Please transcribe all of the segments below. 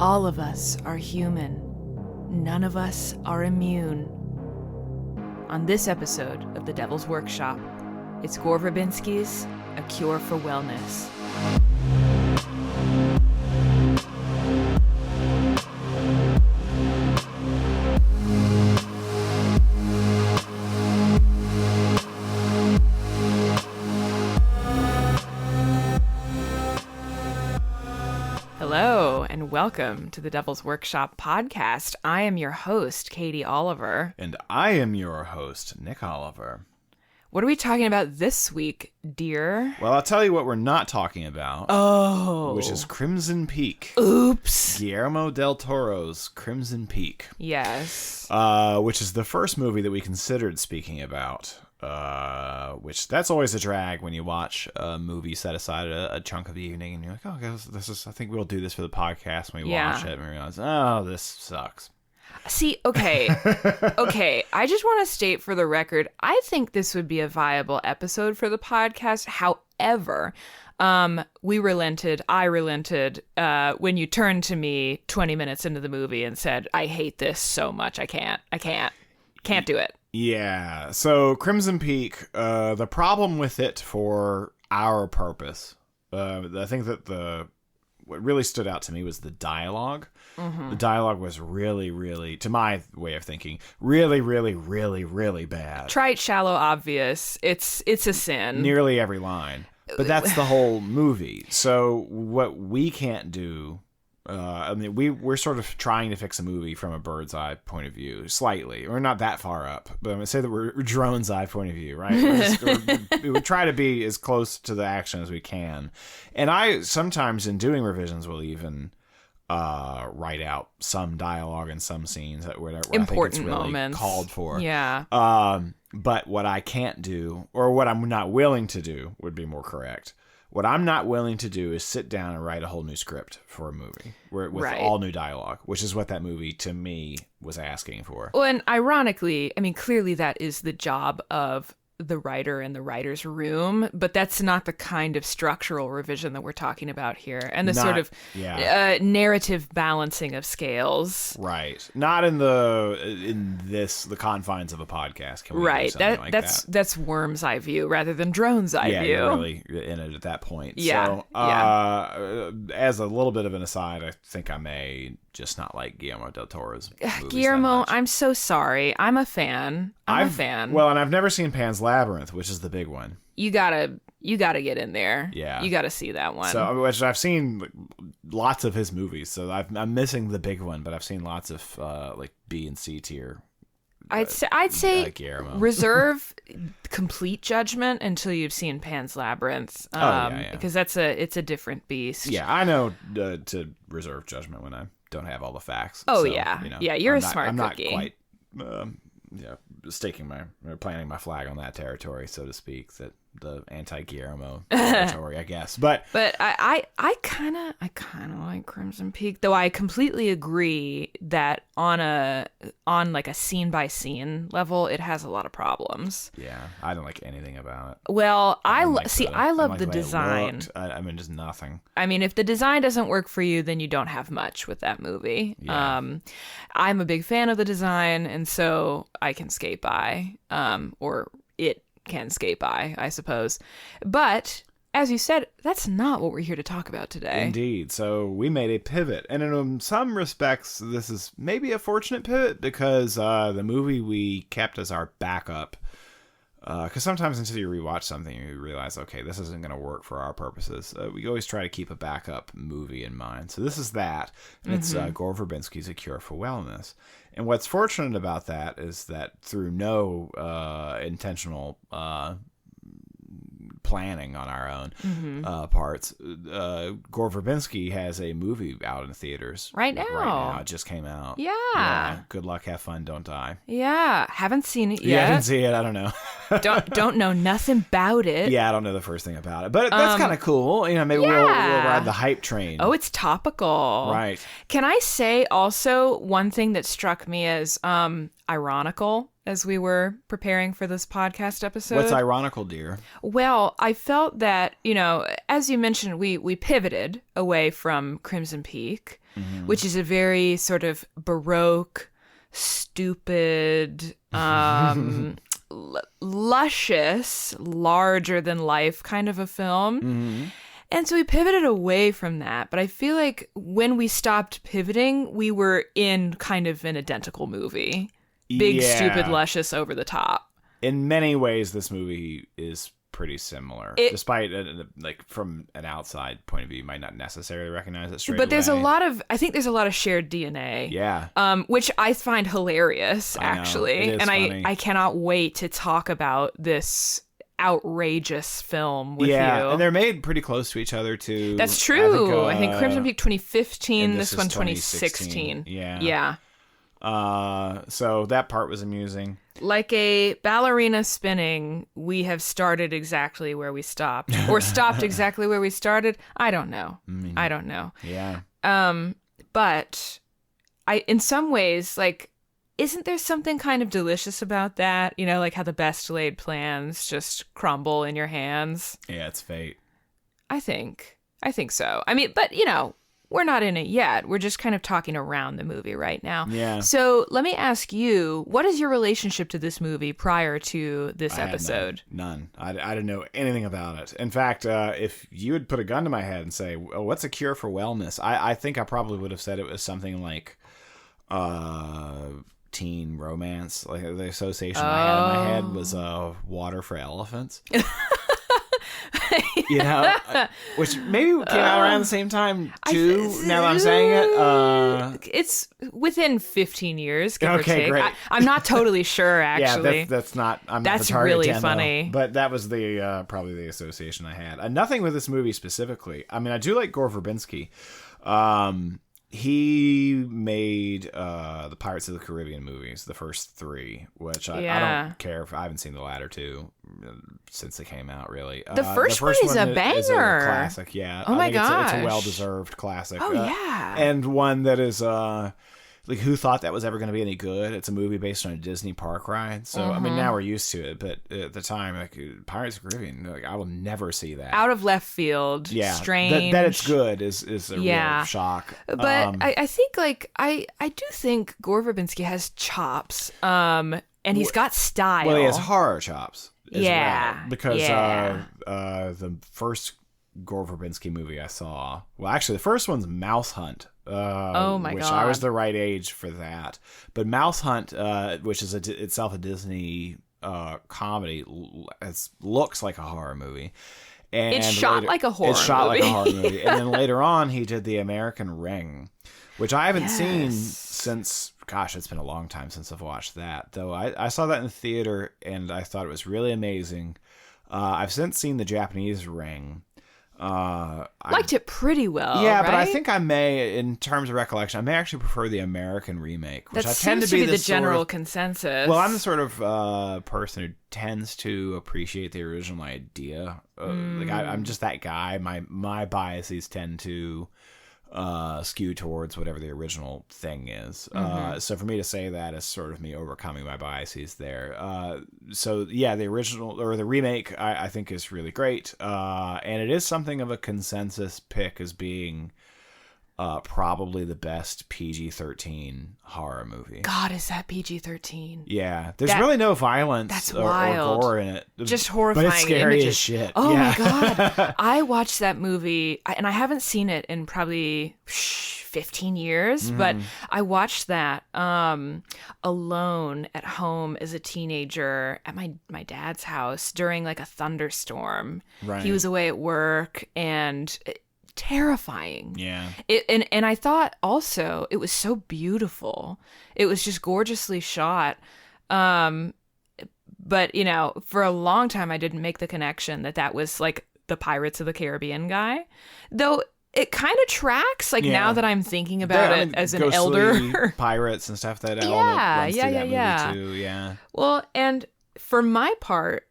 All of us are human. None of us are immune. On this episode of The Devil's Workshop, it's Gore Verbinski's A Cure for Wellness. Hello, and welcome to the Devil's Workshop podcast. I am your host, Katie Oliver. And I am your host, Nick Oliver. What are we talking about this week, dear? Well, I'll tell you what we're not talking about. Oh. Which is Crimson Peak. Oops. Guillermo del Toro's Crimson Peak. Yes. Which is the first movie that we considered speaking about. Which that's always a drag when you watch a movie set aside a chunk of the evening and you're like, oh, this is, I think we'll do this for the podcast when we watch it and we realize, oh, this sucks. See, okay. I just want to state for the record, I think this would be a viable episode for the podcast. However, I relented when you turned to me 20 minutes into the movie and said, I hate this so much. I can't do it. Yeah, so Crimson Peak, the problem with it for our purpose, I think that what really stood out to me was the dialogue. Mm-hmm. The dialogue was really, really, to my way of thinking, really, really, really, really bad. Trite, shallow, obvious. It's a sin. Nearly every line. But that's the whole movie. So what we can't do... we're sort of trying to fix a movie from a bird's eye point of view, slightly. We're not that far up, but I'm going to say that we're drone's eye point of view, right? We would try to be as close to the action as we can. And I sometimes in doing revisions will even write out some dialogue and some scenes that where important I think it's really moments called for. Yeah. But what I can't do, or what I'm not willing to do, would be more correct. What I'm not willing to do is sit down and write a whole new script for a movie with all new dialogue, which is what that movie, to me, was asking for. Well, and ironically, I mean, clearly that is the job of the writer in the writer's room, but that's not the kind of structural revision that we're talking about here. And the sort of narrative balancing of scales. Right. Not in the confines of a podcast. Can we do something like that? That's worm's eye view rather than drone's eye view. Yeah, you're really in it at that point. Yeah. So, as a little bit of an aside, I think I may just not like Guillermo del Toro's movies. Guillermo, I'm so sorry. I'm a fan. I'm a fan. Well, and I've never seen Pan's Labyrinth, which is the big one. You gotta get in there. Yeah. You gotta see that one. So, which I've seen lots of his movies, so I'm missing the big one, but I've seen lots of like B and C tier. I'd say Guillermo. Reserve complete judgment until you've seen Pan's Labyrinth, because it's a different beast. Yeah, I know to reserve judgment when I don't have all the facts. Oh, so, yeah. You're a smart cookie. I'm not quite planting my flag on that territory, so to speak, that the anti-Guillermo territory, I guess. But I kind of like Crimson Peak, though I completely agree that on like a scene by scene level, it has a lot of problems. Yeah, I don't like anything about it. Well, I love the design. I mean, just nothing. I mean, if the design doesn't work for you, then you don't have much with that movie. Yeah. I'm a big fan of the design, and so I can skate by, or it can skate by, I suppose. But as you said, that's not what we're here to talk about today. Indeed. So we made a pivot, and in some respects, this is maybe a fortunate pivot because the movie we kept as our backup. Because sometimes until you rewatch something, you realize, okay, this isn't going to work for our purposes. We always try to keep a backup movie in mind. So this is that, and it's Gore Verbinski's A Cure for Wellness. And what's fortunate about that is that through no intentional planning on our own parts, Gore Verbinski has a movie out in theaters right now. It just came out. Yeah. Good luck, have fun, don't die. Yeah, haven't seen it yet. Yeah, I didn't see it. I don't know. don't know nothing about it. Yeah, I don't know the first thing about it, but that's kind of cool. You know, maybe we'll ride the hype train. Oh, it's topical, right? Can I say also one thing that struck me as ironical as we were preparing for this podcast episode. What's ironical, dear? Well, I felt that, as you mentioned, we pivoted away from Crimson Peak, which is a very sort of Baroque, stupid, luscious, larger than life kind of a film. And so we pivoted away from that. But I feel like when we stopped pivoting, we were in kind of an identical movie. Big, stupid, luscious, over the top. In many ways, this movie is pretty similar. Despite, from an outside point of view, you might not necessarily recognize it straight away. But there's I think there's a lot of shared DNA. Yeah. Which I find hilarious, actually. It is funny. I cannot wait to talk about this outrageous film with you. And they're made pretty close to each other too. That's true. I think Crimson Peak 2015, this one 2016. Yeah. So that part was amusing. Like a ballerina spinning, we have started exactly where we stopped, or stopped exactly where we started. I don't know. I don't know. Yeah. But in some ways, isn't there something kind of delicious about that? Like how the best laid plans just crumble in your hands. Yeah, it's fate. I think so. I mean, but we're not in it yet. We're just kind of talking around the movie right now. Yeah. So let me ask you, what is your relationship to this movie prior to this episode? None. I didn't know anything about it. In fact, if you had put a gun to my head and say, what's a cure for wellness? I think I probably would have said it was something like teen romance. Like the association I had in my head was water for elephants. Which maybe came out around the same time too. Now that I'm saying it, it's within 15 years. Give or take. Great. I'm not totally sure. Actually, that's not. That's the target really demo, funny. But that was the probably the association I had. Nothing with this movie specifically. I mean, I do like Gore Verbinski. He made the Pirates of the Caribbean movies, the first three, which I don't care if I haven't seen the latter two since they came out. Really, the first one is a banger, is a classic. Yeah, oh my gosh, it's a well-deserved classic. Oh yeah, and one that is who thought that was ever going to be any good? It's a movie based on a Disney park ride. So, I mean, now we're used to it. But at the time, Pirates of the Caribbean, I will never see that. Out of left field. Yeah. Strange. That it's good is a real shock. But I think, I do think Gore Verbinski has chops. And he's got style. Well, he has horror chops as well. Because the first Gore Verbinski movie I saw, well, actually, the first one's Mouse Hunt. Oh my which God. I was the right age for that. But Mouse Hunt, which is itself a Disney comedy, looks like a horror movie. And it's shot like a horror movie. It's shot like a horror movie. And then later on, he did The American Ring, which I haven't seen since, gosh, it's been a long time since I've watched that. Though I saw that in the theater, and I thought it was really amazing. I've since seen The Japanese Ring. Liked it pretty well. Yeah, right? but I think I may, in terms of recollection, I may actually prefer the American remake, which that I tend seems to be the general consensus. Well, I'm the sort of person who tends to appreciate the original idea. I'm just that guy. My biases tend to skew towards whatever the original thing is. So for me to say that is sort of me overcoming my biases there. So yeah, the original or the remake I think is really great. And it is something of a consensus pick as being probably the best PG-13 horror movie. God, is that PG-13? Yeah. There's really no violence or gore in it. Just horrifying but it's scary images. As shit. Oh my God. I watched that movie, and I haven't seen it in probably 15 years, but I watched that alone at home as a teenager at my dad's house during like a thunderstorm. Right. He was away at work, and terrifying. Yeah. And I thought also it was so beautiful. It was just gorgeously shot. But for a long time I didn't make the connection that was like the Pirates of the Caribbean guy. Though it kind of tracks now that I'm thinking about it as an elder. Pirates and stuff, that element runs through that movie too. Yeah. Well, and for my part,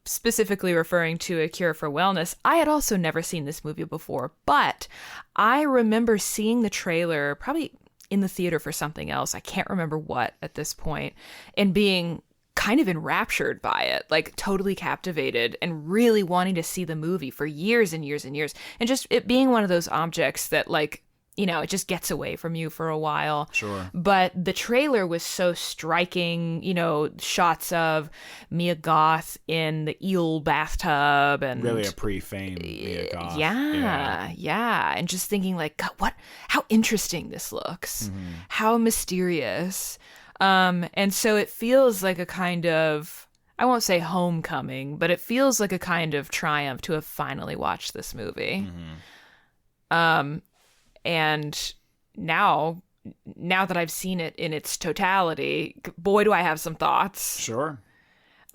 specifically referring to A Cure for Wellness, I had also never seen this movie before, but I remember seeing the trailer probably in the theater for something else. I can't remember what at this point, and being kind of enraptured by it, like totally captivated and really wanting to see the movie for years and years and years. And just it being one of those objects that, like, you know, it just gets away from you for a while. Sure. But the trailer was so striking, you know, shots of Mia Goth in the eel bathtub and Really a pre-fame Mia Goth. Yeah. And just thinking like, God, how interesting this looks. How mysterious. And so it feels like a kind of, I won't say homecoming, but it feels like a kind of triumph to have finally watched this movie. And now that I've seen it in its totality, boy, do I have some thoughts. Sure.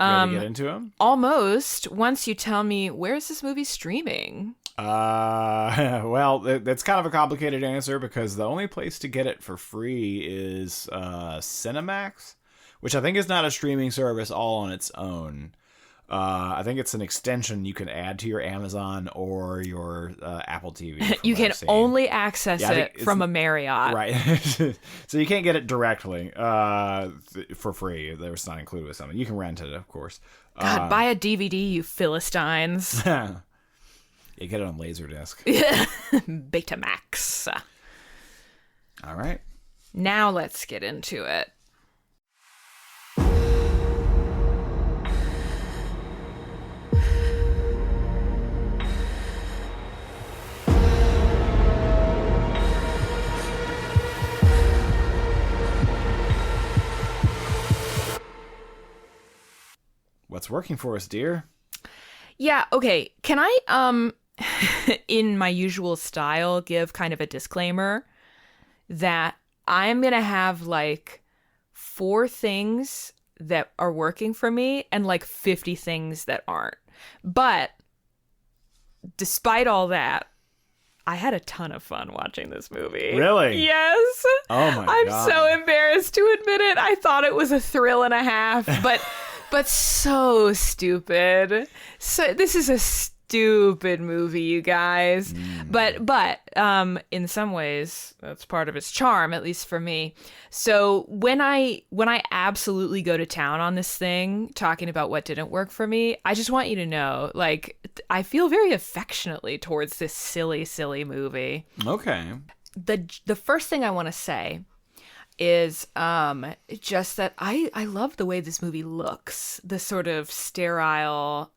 Ready to get into them? Almost. Once you tell me, where is this movie streaming? Well, that's kind of a complicated answer because the only place to get it for free is Cinemax, which I think is not a streaming service all on its own. I think it's an extension you can add to your Amazon or your Apple TV. You can only access it from a Marriott. Right. So you can't get it directly for free. It's not included with something. You can rent it, of course. God, buy a DVD, you Philistines. You get it on Laserdisc. Betamax. All right. Now let's get into it. What's working for us, dear? Yeah, okay. Can I, in my usual style, give kind of a disclaimer that I'm going to have like 4 things that are working for me and like 50 things that aren't. But despite all that, I had a ton of fun watching this movie. Really? Yes. Oh my God. I'm so embarrassed to admit it. I thought it was a thrill and a half, but so stupid. So this is a stupid movie, you guys. But in some ways, that's part of its charm, at least for me. So when I absolutely go to town on this thing, talking about what didn't work for me, I just want you to know, like, I feel very affectionately towards this silly, silly movie. Okay. The first thing I want to say is just that I love the way this movie looks. The sort of sterile,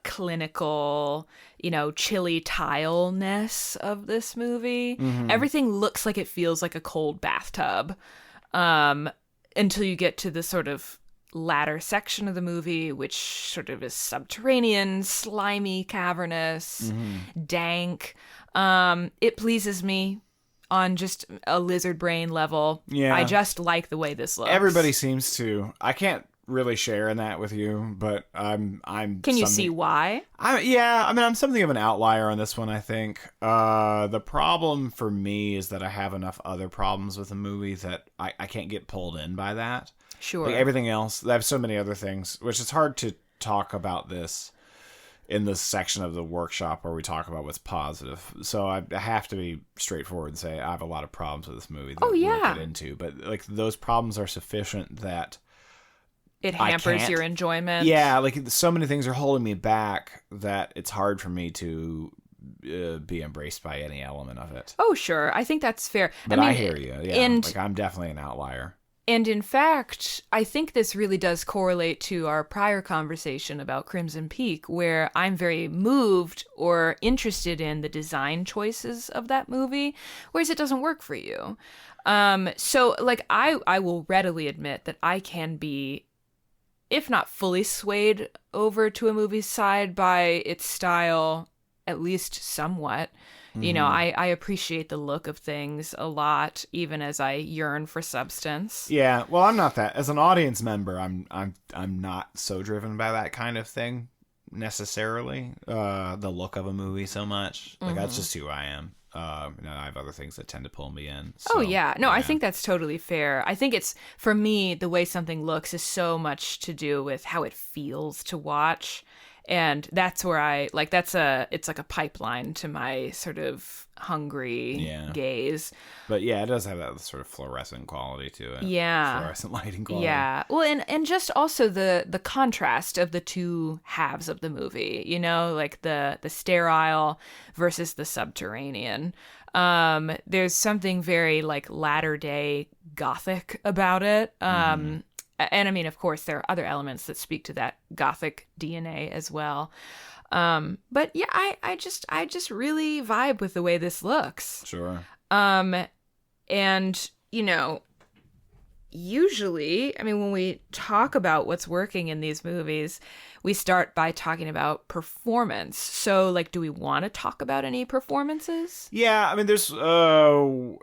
clinical, chilly tile-ness of this movie. Everything looks like it feels like a cold bathtub until you get to the sort of latter section of the movie, which sort of is subterranean, slimy, cavernous, dank. It pleases me on just a lizard brain level. Yeah. I just like the way this looks. Everybody seems to. I can't really share in that with you, but I'm Can you see why? I'm something of an outlier on this one, I think. The problem for me is that I have enough other problems with the movie that I can't get pulled in by that. Sure. Like everything else, I have so many other things, which it's hard to talk about this in the section of the workshop where we talk about what's positive. So I have to be straightforward and say I have a lot of problems with this movie that we won't get into. But like those problems are sufficient that it hampers your enjoyment. Yeah, like so many things are holding me back that it's hard for me to be embraced by any element of it. Oh, sure. I think that's fair. But I hear you. Yeah, like I'm definitely an outlier. And in fact, I think this really does correlate to our prior conversation about Crimson Peak, where I'm very moved or interested in the design choices of that movie, whereas it doesn't work for you. So, like, I will readily admit that I can be, if not fully swayed over to a movie's side by its style, at least somewhat. I appreciate the look of things a lot, even as I yearn for substance. Yeah, well, I'm not that. As an audience member, I'm not so driven by that kind of thing necessarily. The look of a movie so much, like that's just who I am. I have other things that tend to pull me in. So, I think that's totally fair. I think it's, for me, the way something looks is so much to do with how it feels to watch. And that's where it's like a pipeline to my sort of hungry gaze. But yeah, it does have that sort of fluorescent quality to it. Yeah. Fluorescent lighting quality. Yeah. Well, and just also the contrast of the two halves of the movie, like the sterile versus the subterranean. There's something very like latter day Gothic about it. And I mean, of course, there are other elements that speak to that Gothic DNA as well. But yeah, I just really vibe with the way this looks. Sure. And, usually, I mean, when we talk about what's working in these movies, we start by talking about performance. So, like, do we want to talk about any performances? Yeah, I mean, there's one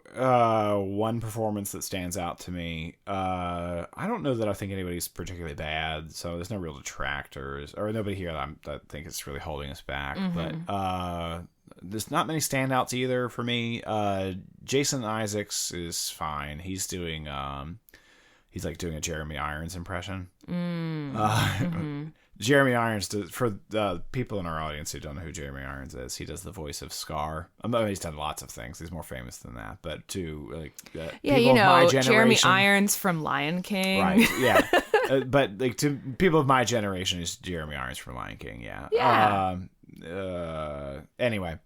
performance that stands out to me. I don't know that I think anybody's particularly bad, so there's no real detractors, or nobody here that think it's really holding us back. Mm-hmm. But there's not many standouts either for me. Jason Isaacs is fine. He's doing he's like doing a Jeremy Irons impression. Jeremy Irons for the people in our audience who don't know who Jeremy Irons is, he does the voice of Scar. I mean, he's done lots of things. He's more famous than that, but people of my generation, Jeremy Irons from Lion King, right? Yeah, but like to people of my generation, is Jeremy Irons from Lion King. Yeah. Anyway,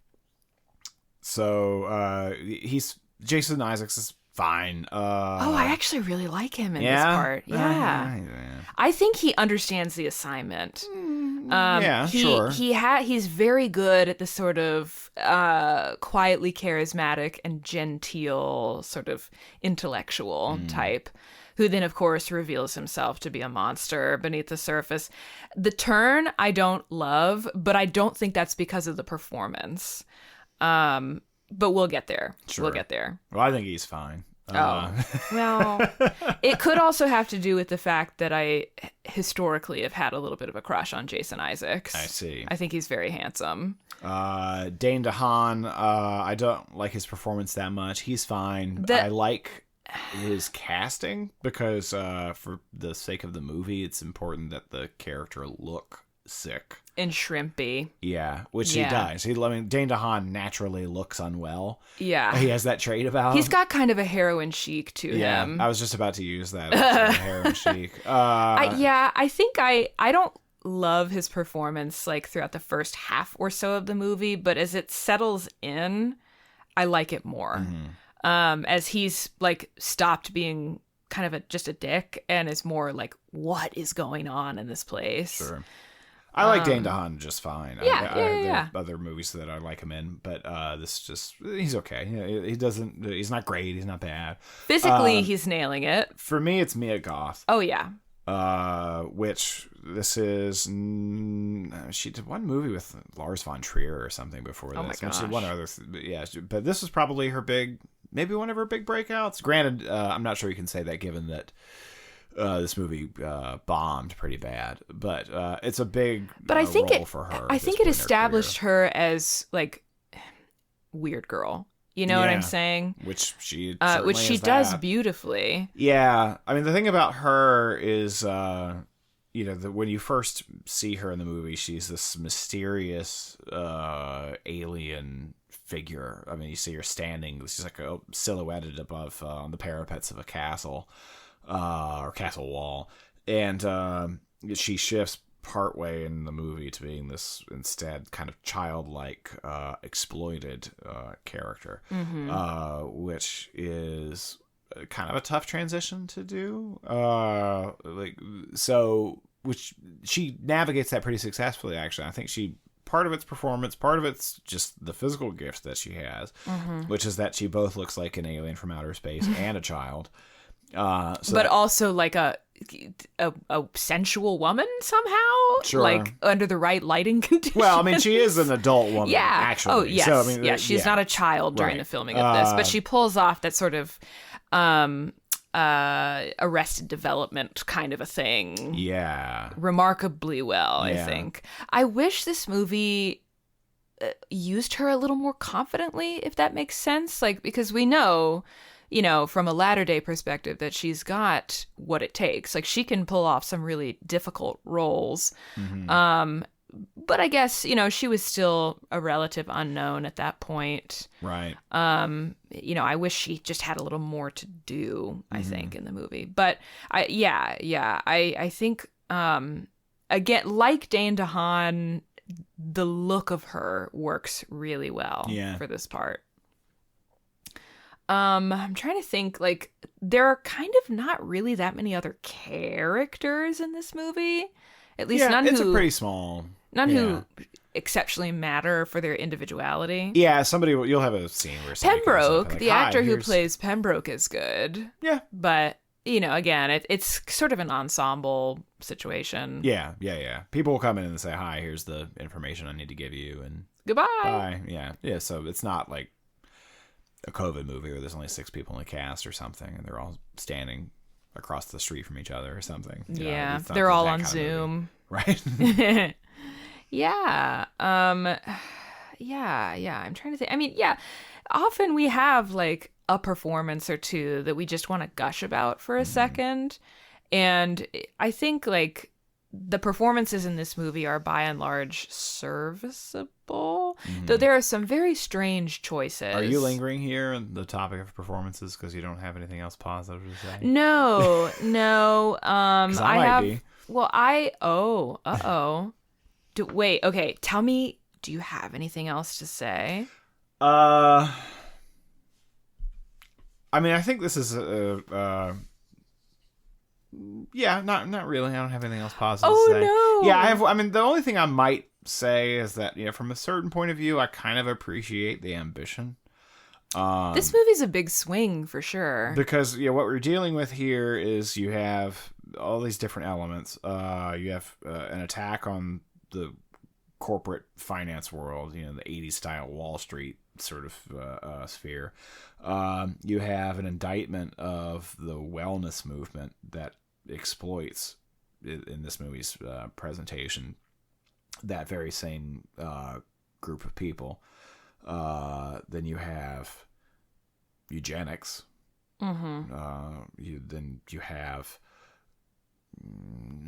so he's Jason Isaacs is fine. I actually really like him in this part. Yeah. I think he understands the assignment. Sure. He's very good at the sort of quietly charismatic and genteel sort of intellectual type, who then, of course, reveals himself to be a monster beneath the surface. The turn I don't love, but I don't think that's because of the performance. But we'll get there. Sure. We'll get there. Well, I think he's fine. Well, it could also have to do with the fact that I historically have had a little bit of a crush on Jason Isaacs. I see. I think he's very handsome. Dane DeHaan, I don't like his performance that much. He's fine. I like his casting because for the sake of the movie, it's important that the character look sick and shrimpy. Yeah, which he does. Dane DeHaan naturally looks unwell. Yeah, he has that trait about him. He's got kind of a heroin chic to him. I was just about to use that heroin chic. I think I don't love his performance like throughout the first half or so of the movie, but as it settles in, I like it more. As he's like stopped being kind of just a dick and is more like, what is going on in this place? Sure. I like Dane DeHaan just fine. There are other movies that I like him in, but he's okay. He's not great. He's not bad. Physically, he's nailing it. For me, it's Mia Goth. Oh, yeah. Which this is, she did one movie with Lars von Trier or something before this. Oh my gosh. She did one other, but this was probably her maybe one of her big breakouts. Granted, I'm not sure you can say that given that this movie bombed pretty bad, but it's a big role for her. I think it established her as like weird girl. You know what I'm saying? Which she does beautifully. Yeah, I mean the thing about her is, when you first see her in the movie, she's this mysterious alien figure. I mean, you see her standing; she's like silhouetted above on the parapets of a castle. Or castle wall, and she shifts partway in the movie to being this instead kind of childlike, exploited character, which is kind of a tough transition to do. Which she navigates that pretty successfully. Actually, I think part of it's performance, part of it's just the physical gifts that she has, which is that she both looks like an alien from outer space and a child. Also like a sensual woman somehow, sure. Like under the right lighting conditions. Well, I mean, she is an adult woman, actually. Oh, yes. So, I mean, she's not a child during the filming of this, but she pulls off that sort of Arrested Development kind of a thing. Yeah. Remarkably well, I think. I wish this movie used her a little more confidently, if that makes sense. Like, because we know, from a latter day perspective, that she's got what it takes. Like, she can pull off some really difficult roles. but I guess, she was still a relative unknown at that point. Right. I wish she just had a little more to do, I think, in the movie. But I think, again, like Dane DeHaan, the look of her works really well for this part. I'm trying to think, like, there are kind of not really that many other characters in this movie. At least none it's who... a pretty small... None who exceptionally matter for their individuality. Yeah, you'll have a scene where Pembroke, like, the actor who plays Pembroke, is good. Yeah. But, again, it's sort of an ensemble situation. Yeah. People will come in and say, hi, here's the information I need to give you, and goodbye. Bye. Yeah, so it's not like a COVID movie where there's only 6 people in the cast or something, and they're all standing across the street from each other or something. They're all on Zoom. Right? Yeah. I'm trying to think. I mean, often we have like a performance or two that we just want to gush about for a second. And I think like the performances in this movie are by and large serviceable, though there are some very strange choices. Are you lingering here on the topic of performances because you don't have anything else positive to say? No. I might be. Well, wait, okay, tell me, do you have anything else to say? I mean, I think this is not really. I don't have anything else positive to say. No. Yeah, the only thing I might say is that, from a certain point of view, I kind of appreciate the ambition. This movie's a big swing for sure. Because, what we're dealing with here is you have all these different elements. You have an attack on the corporate finance world, the 80s style Wall Street sort of sphere. You have an indictment of the wellness movement that exploits, in this movie's presentation, that very same group of people. Then you have eugenics. Then you have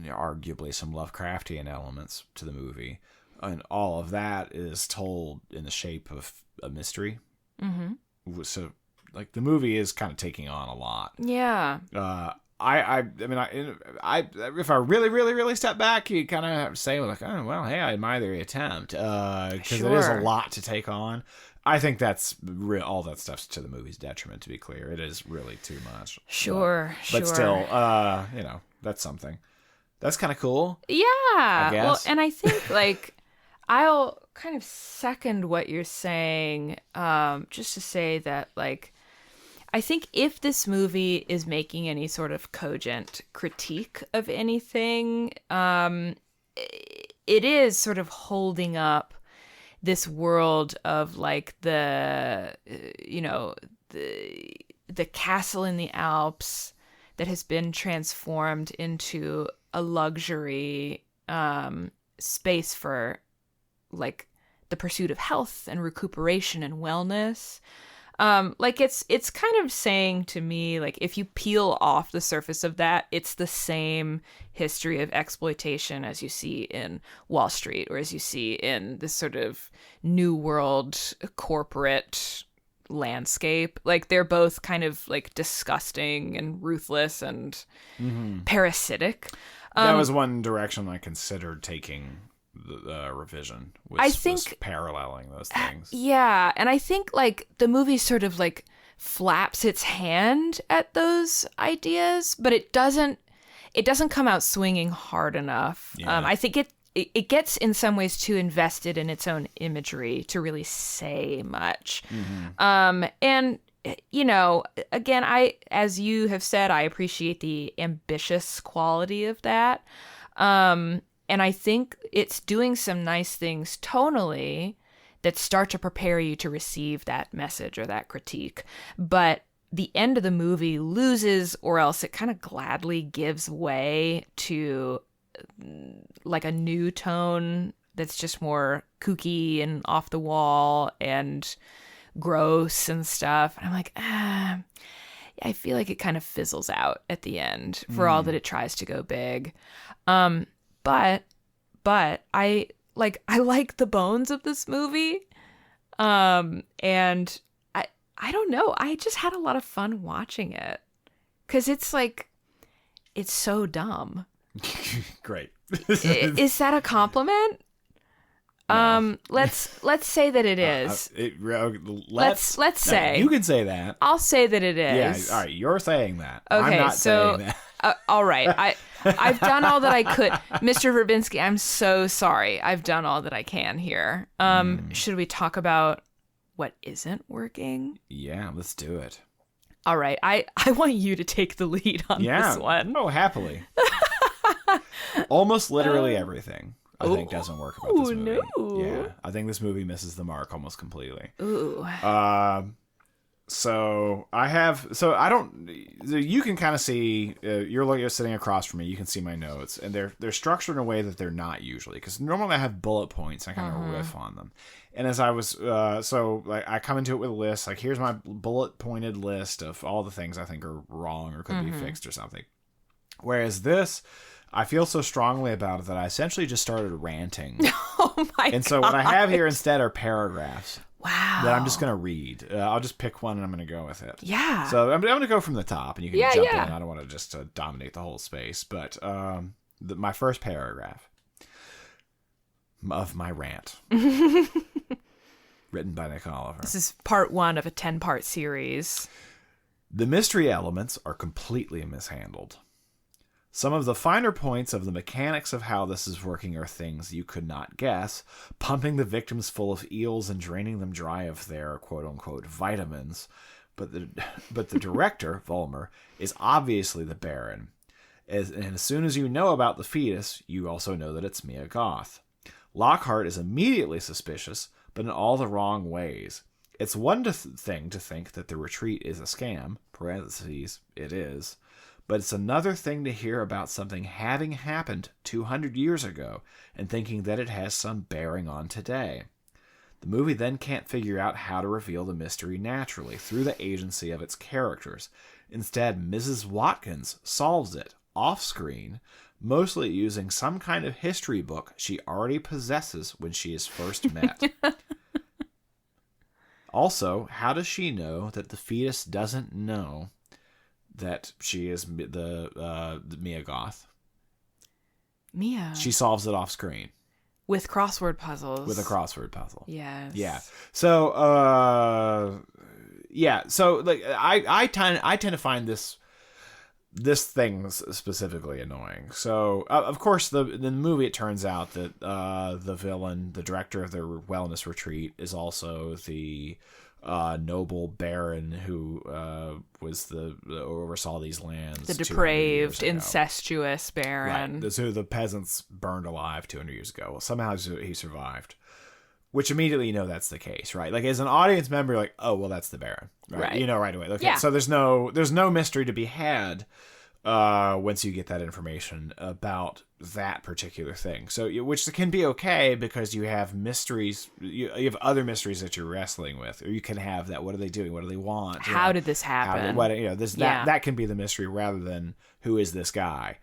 arguably some Lovecraftian elements to the movie, and all of that is told in the shape of a mystery. So, like, the movie is kind of taking on a lot. Yeah. If I really, really, really step back, you kind of say, like, oh, well, hey, I admire the attempt, because it is a lot to take on. I think that's all that stuff's to the movie's detriment, to be clear. It is really too much. Sure. But still, that's something. That's kind of cool. Yeah. I guess. Well, and I think, like, I'll kind of second what you're saying, just to say that, like, I think if this movie is making any sort of cogent critique of anything, it is sort of holding up this world of like the castle in the Alps that has been transformed into a luxury space for like the pursuit of health and recuperation and wellness. Like it's kind of saying to me, like, if you peel off the surface of that, it's the same history of exploitation as you see in Wall Street, or as you see in this sort of new world corporate landscape. Like, they're both kind of like disgusting and ruthless and parasitic. That was one direction I considered taking the revision, was paralleling those things. Yeah, and I think like the movie sort of like flaps its hand at those ideas, but it doesn't come out swinging hard enough. Yeah. I think it gets in some ways too invested in its own imagery to really say much. And again, as you have said, I appreciate the ambitious quality of that. And I think it's doing some nice things tonally that start to prepare you to receive that message or that critique. But the end of the movie loses, or else it kind of gladly gives way to like a new tone that's just more kooky and off the wall and gross and stuff. And I'm like, I feel like it kind of fizzles out at the end for all that it tries to go big. But I I like the bones of this movie. And I don't know. I just had a lot of fun watching it. 'Cause it's like, it's so dumb. Great. Is that a compliment? No. Let's say that it is. Let's say. You can say that. I'll say that it is. Yeah, all right, you're saying that. Okay, I'm not saying that. All right. I've done all that I could. Mr. Verbinski, I'm so sorry. I've done all that I can here. Should we talk about what isn't working? Yeah, let's do it. All right. I want you to take the lead on this one. Oh, happily. Almost literally everything, I think, doesn't work about this movie. No. Yeah, I think this movie misses the mark almost completely. Ooh. So I don't. You can kind of see. You're sitting across from me. You can see my notes, and they're structured in a way that they're not usually. Because normally I have bullet points. And I kind of riff on them. And as I was, I come into it with a list. Like, here's my bullet pointed list of all the things I think are wrong or could be fixed or something. Whereas this, I feel so strongly about it that I essentially just started ranting. Oh my god. And so what I have here instead are paragraphs. Wow. That I'm just going to read. I'll just pick one and I'm going to go with it. Yeah. So I'm going to go from the top and you can jump in. Yeah. I don't want to just dominate the whole space. But my first paragraph of my rant, written by Nick Oliver. This is part 1 of a 10-part series. The mystery elements are completely mishandled. Some of the finer points of the mechanics of how this is working are things you could not guess, pumping the victims full of eels and draining them dry of their quote-unquote vitamins. But the director, Vollmer, is obviously the Baron. And as soon as you know about the fetus, you also know that it's Mia Goth. Lockhart is immediately suspicious, but in all the wrong ways. It's one thing to think that the retreat is a scam, parentheses, it is. But it's another thing to hear about something having happened 200 years ago and thinking that it has some bearing on today. The movie then can't figure out how to reveal the mystery naturally through the agency of its characters. Instead, Mrs. Watkins solves it off-screen, mostly using some kind of history book she already possesses when she is first met. Also, how does she know that the fetus doesn't know that she is the Mia Goth? Mia. She solves it off screen. With crossword puzzles. With a crossword puzzle. Yes. Yeah. So, So, like, I tend to find this thing specifically annoying. So, of course, in the movie, it turns out that the villain, the director of the wellness retreat, is also the noble baron who was oversaw these lands. The depraved, incestuous baron. Right. Who the peasants burned alive 200 years ago. Well, somehow he survived. Which immediately you know that's the case, right? Like, as an audience member, you're like, oh, well, that's the baron. Right? You know right away. Okay, yeah. So there's no mystery to be had once you get that information about that particular thing. So, which can be okay because you have mysteries, you have other mysteries that you're wrestling with, or you can have that. What are they doing? What do they want? How did this happen? That can be the mystery rather than who is this guy.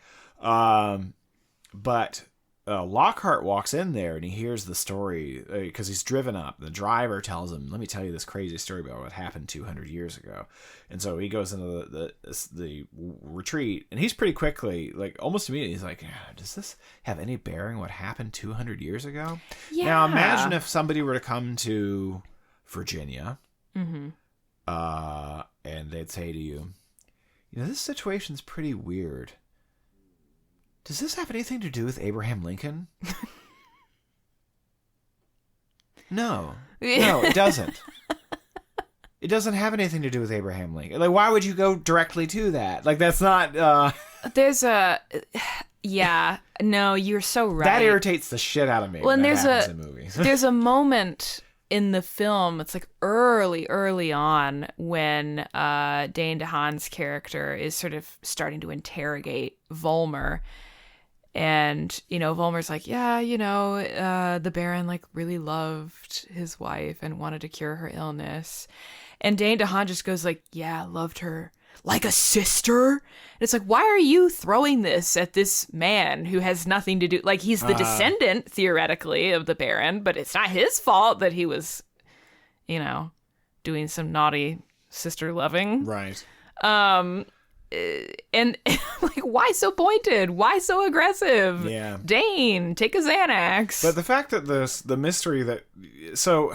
But Lockhart walks in there and he hears the story because he's driven up. The driver tells him, let me tell you this crazy story about what happened 200 years ago. And so he goes into the retreat and he's pretty quickly, like almost immediately, he's like, does this have any bearing on what happened 200 years ago? Yeah. Now imagine if somebody were to come to Virginia and they'd say to you, this situation's pretty weird. Does this have anything to do with Abraham Lincoln? No, it doesn't. It doesn't have anything to do with Abraham Lincoln. Like, why would you go directly to that? Like, that's not... There's yeah, no, you're so right. That irritates the shit out of me. Well, and there's a moment in the film, it's like early on, when Dane DeHaan's character is sort of starting to interrogate Vollmer. And, Vollmer's like, the Baron, like, really loved his wife and wanted to cure her illness. And Dane DeHaan just goes like, yeah, loved her like a sister? And it's like, why are you throwing this at this man who has nothing to do? Like, he's the descendant, theoretically, of the Baron, but it's not his fault that he was, you know, doing some naughty sister loving. Right. And like, why so pointed? Why so aggressive? Yeah. Dane, take a Xanax. But the fact that the mystery that so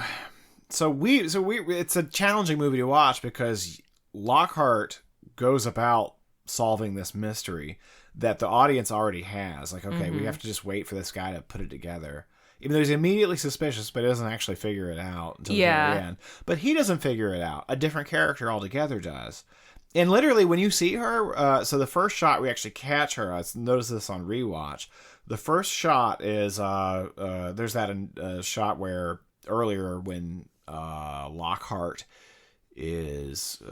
we it's a challenging movie to watch because Lockhart goes about solving this mystery that the audience already has. Like, okay, we have to just wait for this guy to put it together. Even though he's immediately suspicious, but he doesn't actually figure it out until the very end. But he doesn't figure it out. A different character altogether does. And literally, when you see her, so the first shot we actually catch her, I noticed this on rewatch. The first shot is, there's that shot where earlier when Lockhart is,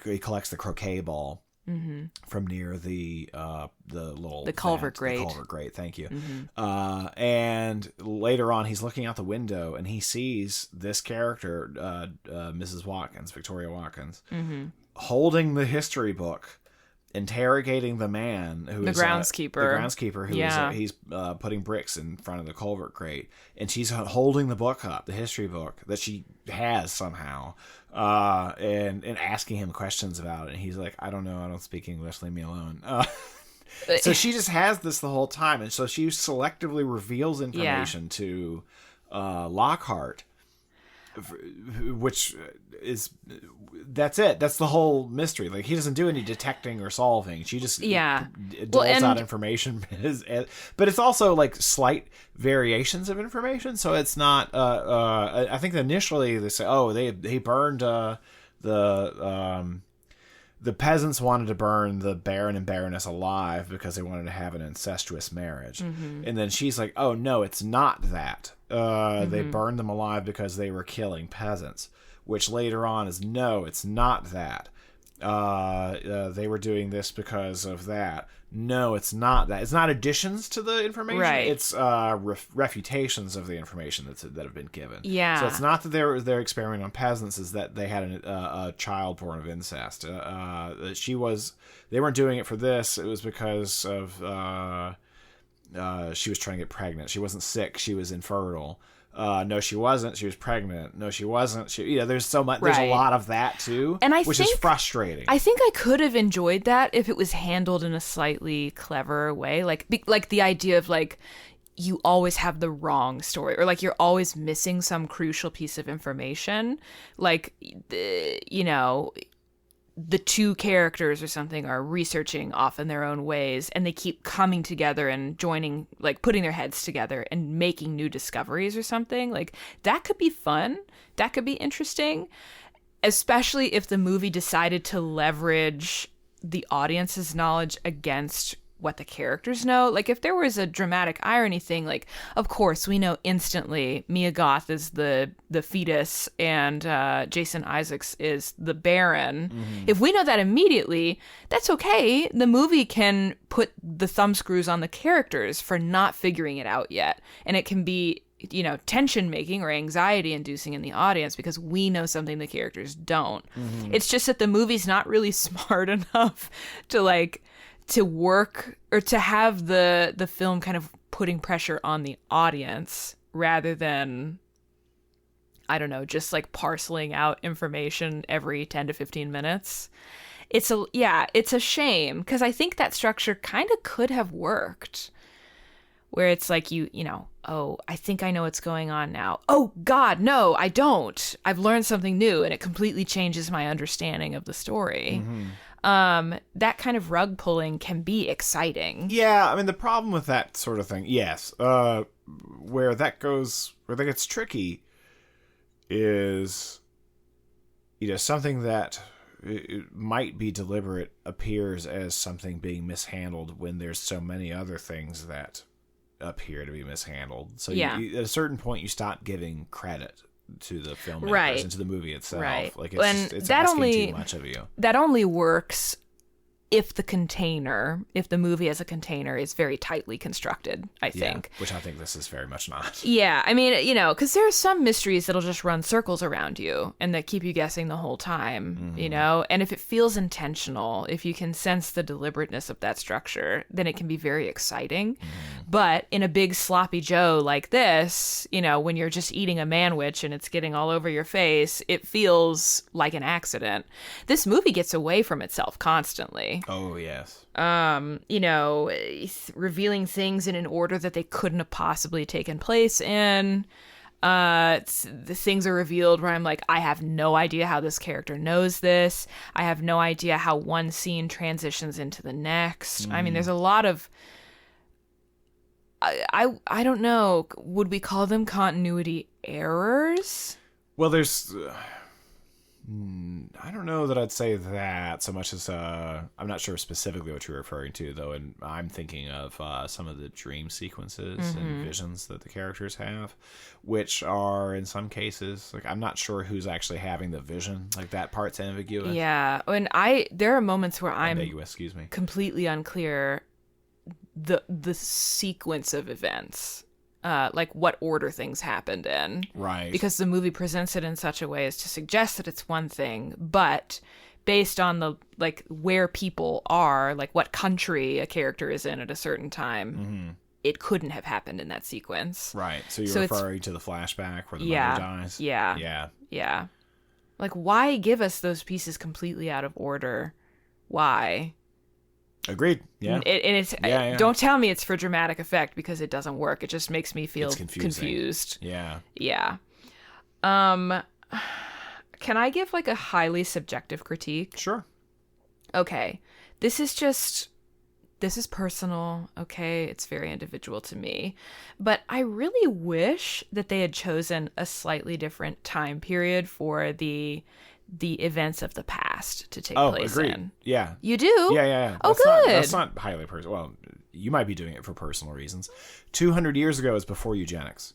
he collects the croquet ball from near the culvert grate. The culvert grate, thank you. And later on, he's looking out the window and he sees this character, Mrs. Watkins, Victoria Watkins, holding the history book, interrogating the man who the is groundskeeper. Who he's putting bricks in front of the culvert grate, and she's holding the book up, the history book that she has somehow, and asking him questions about it. And he's like, I don't know, I don't speak English, leave me alone. So she just has this the whole time, and so she selectively reveals information to Lockhart, which is that's it. That's the whole mystery. Like, he doesn't do any detecting or solving. She just doles out information. But it's also like slight variations of information. So it's not. I think initially they say, oh, he burned the peasants wanted to burn the Baron and Baroness alive because they wanted to have an incestuous marriage. And then she's like, oh, no, it's not that. They burned them alive because they were killing peasants, which later on is, no, it's not that. They were doing this because of that. No, it's not that. It's not additions to the information. Right. It's refutations of the information that have been given. Yeah. So it's not that they're experimenting on peasants. Is that they had a child born of incest. They weren't doing it for this. It was because of she was trying to get pregnant. She wasn't sick. She was infertile. No, she wasn't. She was pregnant. No, she wasn't. There's so much. There's a lot of that too, and which is frustrating. I think I could have enjoyed that if it was handled in a slightly clever way, like the idea of like you always have the wrong story, or like you're always missing some crucial piece of information, like the two characters or something are researching off in their own ways, and they keep coming together and joining, like putting their heads together and making new discoveries or something. Like, that could be fun. That could be interesting, especially if the movie decided to leverage the audience's knowledge against what the characters know. Like, if there was a dramatic irony thing, like, of course we know instantly Mia Goth is the fetus and Jason Isaacs is the Baron. If we know that immediately, that's okay. The movie can put the thumbscrews on the characters for not figuring it out yet, and it can be tension making or anxiety inducing in the audience because we know something the characters don't. It's just that the movie's not really smart enough to work or to have the film kind of putting pressure on the audience rather than, I don't know, just like parceling out information every 10 to 15 minutes. It's a shame because I think that structure kind of could have worked, where it's like oh, I think I know what's going on now. Oh God, no, I don't. I've learned something new and it completely changes my understanding of the story. That kind of rug pulling can be exciting. Yeah, I mean, the problem with that sort of thing, yes, where that gets tricky is, something that it might be deliberate appears as something being mishandled when there's so many other things that appear to be mishandled. So at a certain point, you stop giving credit to the filmmakers and to the movie itself. Right. Like, it's asking too much of you. That only works if the movie as a container is very tightly constructed, I think. Which I think this is very much not. Yeah, I mean, because there are some mysteries that'll just run circles around you and that keep you guessing the whole time, and if it feels intentional, if you can sense the deliberateness of that structure, then it can be very exciting. But in a big sloppy Joe like this, when you're just eating a manwich and it's getting all over your face, it feels like an accident. This movie gets away from itself constantly. Oh, yes. Revealing things in an order that they couldn't have possibly taken place in. The things are revealed where I'm like, I have no idea how this character knows this. I have no idea how one scene transitions into the next. I mean, there's a lot of... I don't know. Would we call them continuity errors? Well, there's... I don't know that I'd say that so much as I'm not sure specifically what you're referring to, though, and I'm thinking of some of the dream sequences and visions that the characters have, which are in some cases, like, I'm not sure who's actually having the vision. Like, that part's ambiguous. Yeah, and there are moments where I'm ambiguous, excuse me, completely unclear the sequence of events. Like what order things happened in. Right. Because the movie presents it in such a way as to suggest that it's one thing, but based on the, like, where people are, like what country a character is in at a certain time, it couldn't have happened in that sequence. Right. So you're referring to the flashback where the mother dies? Yeah. Like, why give us those pieces completely out of order? Why? Agreed. Yeah. Don't tell me it's for dramatic effect, because it doesn't work. It just makes me feel confused. Yeah. Yeah. Can I give like a highly subjective critique? Sure. Okay. This is personal. Okay. It's very individual to me, but I really wish that they had chosen a slightly different time period for the events of the past to take place agreed. in. Yeah. You do? Yeah. Oh, that's good. That's not highly personal. Well, you might be doing it for personal reasons. 200 years ago is before eugenics,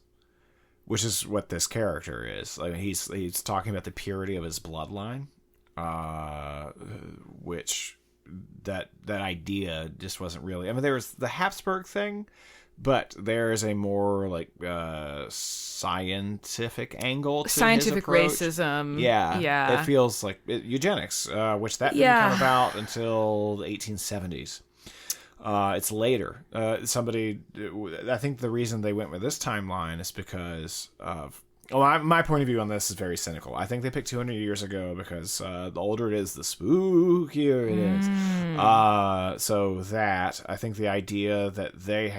which is what this character is. Like, he's talking about the purity of his bloodline, which that idea just wasn't really... I mean, there was the Habsburg thing, but there is a more like scientific angle to scientific his approach. Racism. Yeah. It feels like eugenics, which that didn't come about until the 1870s. It's later. I think the reason they went with this timeline is because of... Well, my point of view on this is very cynical. I think they picked 200 years ago because the older it is, the spookier it is. So that, I think the idea that they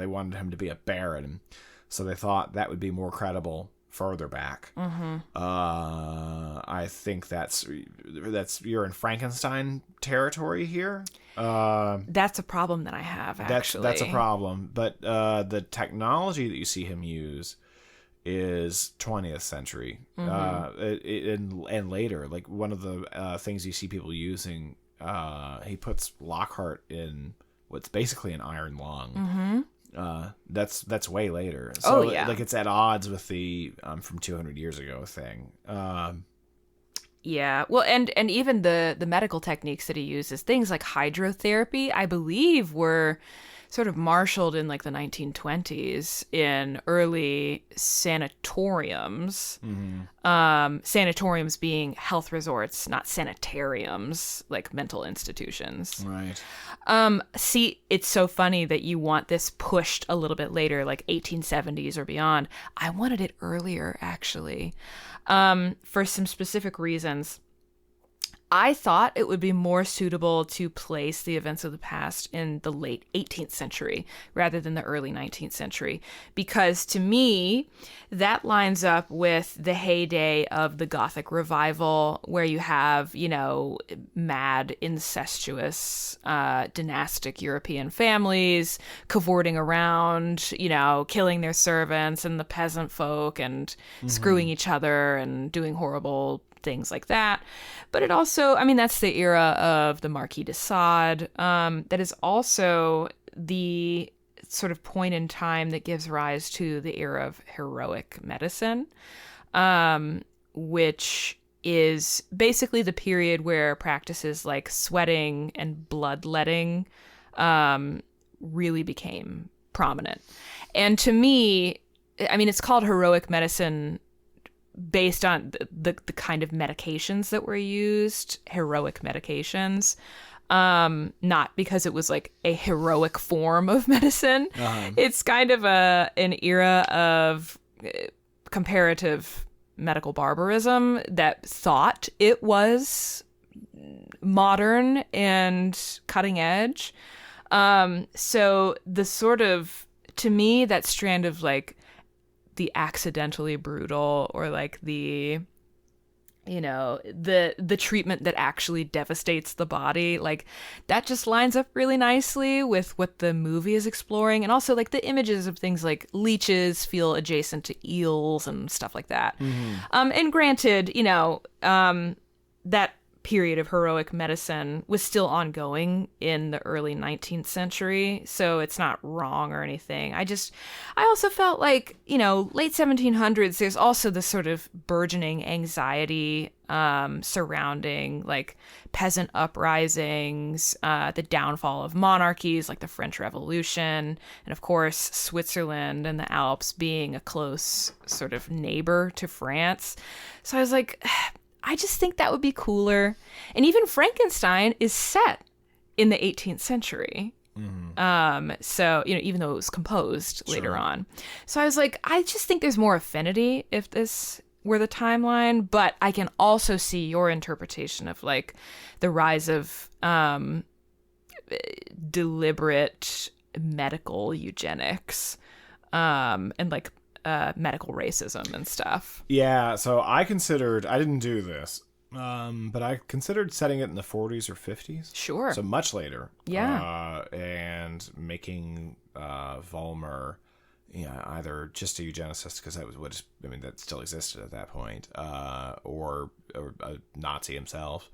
wanted him to be a baron, so they thought that would be more credible further back. I think that's you're in Frankenstein territory here. That's a problem that I have, actually. That's a problem. But the technology that you see him use is 20th century, and later. Like, one of the things you see people using, he puts Lockhart in what's basically an iron lung. That's way later. So, like, it's at odds with the from 200 years ago thing. Yeah, well, and even the medical techniques that he uses, things like hydrotherapy, I believe were sort of marshaled in like the 1920s in early sanatoriums. Sanatoriums being health resorts, not sanitariums, like mental institutions. Right. See, it's so funny that you want this pushed a little bit later, like 1870s or beyond. I wanted it earlier, actually, for some specific reasons. I thought it would be more suitable to place the events of the past in the late 18th century rather than the early 19th century, because to me, that lines up with the heyday of the Gothic revival, where you have, mad, incestuous, dynastic European families cavorting around, killing their servants and the peasant folk and screwing each other and doing horrible things like that. But it also, that's the era of the Marquis de Sade. That is also the sort of point in time that gives rise to the era of heroic medicine, which is basically the period where practices like sweating and bloodletting really became prominent. And to me, I mean, it's called heroic medicine based on the kind of medications that were used, heroic medications, not because it was like a heroic form of medicine. It's kind of an era of comparative medical barbarism that thought it was modern and cutting edge. So the sort of, to me, that strand of like the accidentally brutal, or like the, you know, the treatment that actually devastates the body, like that just lines up really nicely with what the movie is exploring. And also like the images of things like leeches feel adjacent to eels and stuff like that. And granted, you know, that period of heroic medicine was still ongoing in the early 19th century, so it's not wrong or anything. I also felt like, you know, late 1700s, there's also this sort of burgeoning anxiety surrounding like peasant uprisings, the downfall of monarchies like the French Revolution, and of course Switzerland and the Alps being a close sort of neighbor to France. So I was like, I just think that would be cooler. And even Frankenstein is set in the 18th century. So, you know, even though it was composed later on. So I was like, I just think there's more affinity if this were the timeline. But I can also see your interpretation of like the rise of deliberate medical eugenics and like medical racism and stuff. Yeah, so I didn't do this, but I considered setting it in the 40s or 50s. Sure. So much later. Yeah. And making Vollmer, either just a eugenicist, because that was that still existed at that point, or a Nazi himself.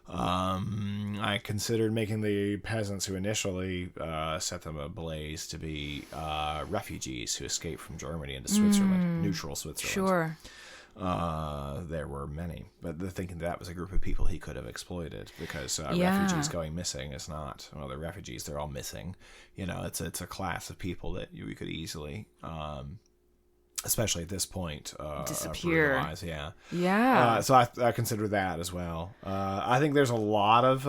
I considered making the peasants who initially set them ablaze to be refugees who escaped from Germany into Switzerland, neutral Switzerland. Sure. There were many, but thinking that was a group of people he could have exploited, because refugees going missing is not, well, they're refugees, they're all missing. It's a class of people that we could easily, especially at this point, disappear. So I consider that as well. I think there's a lot of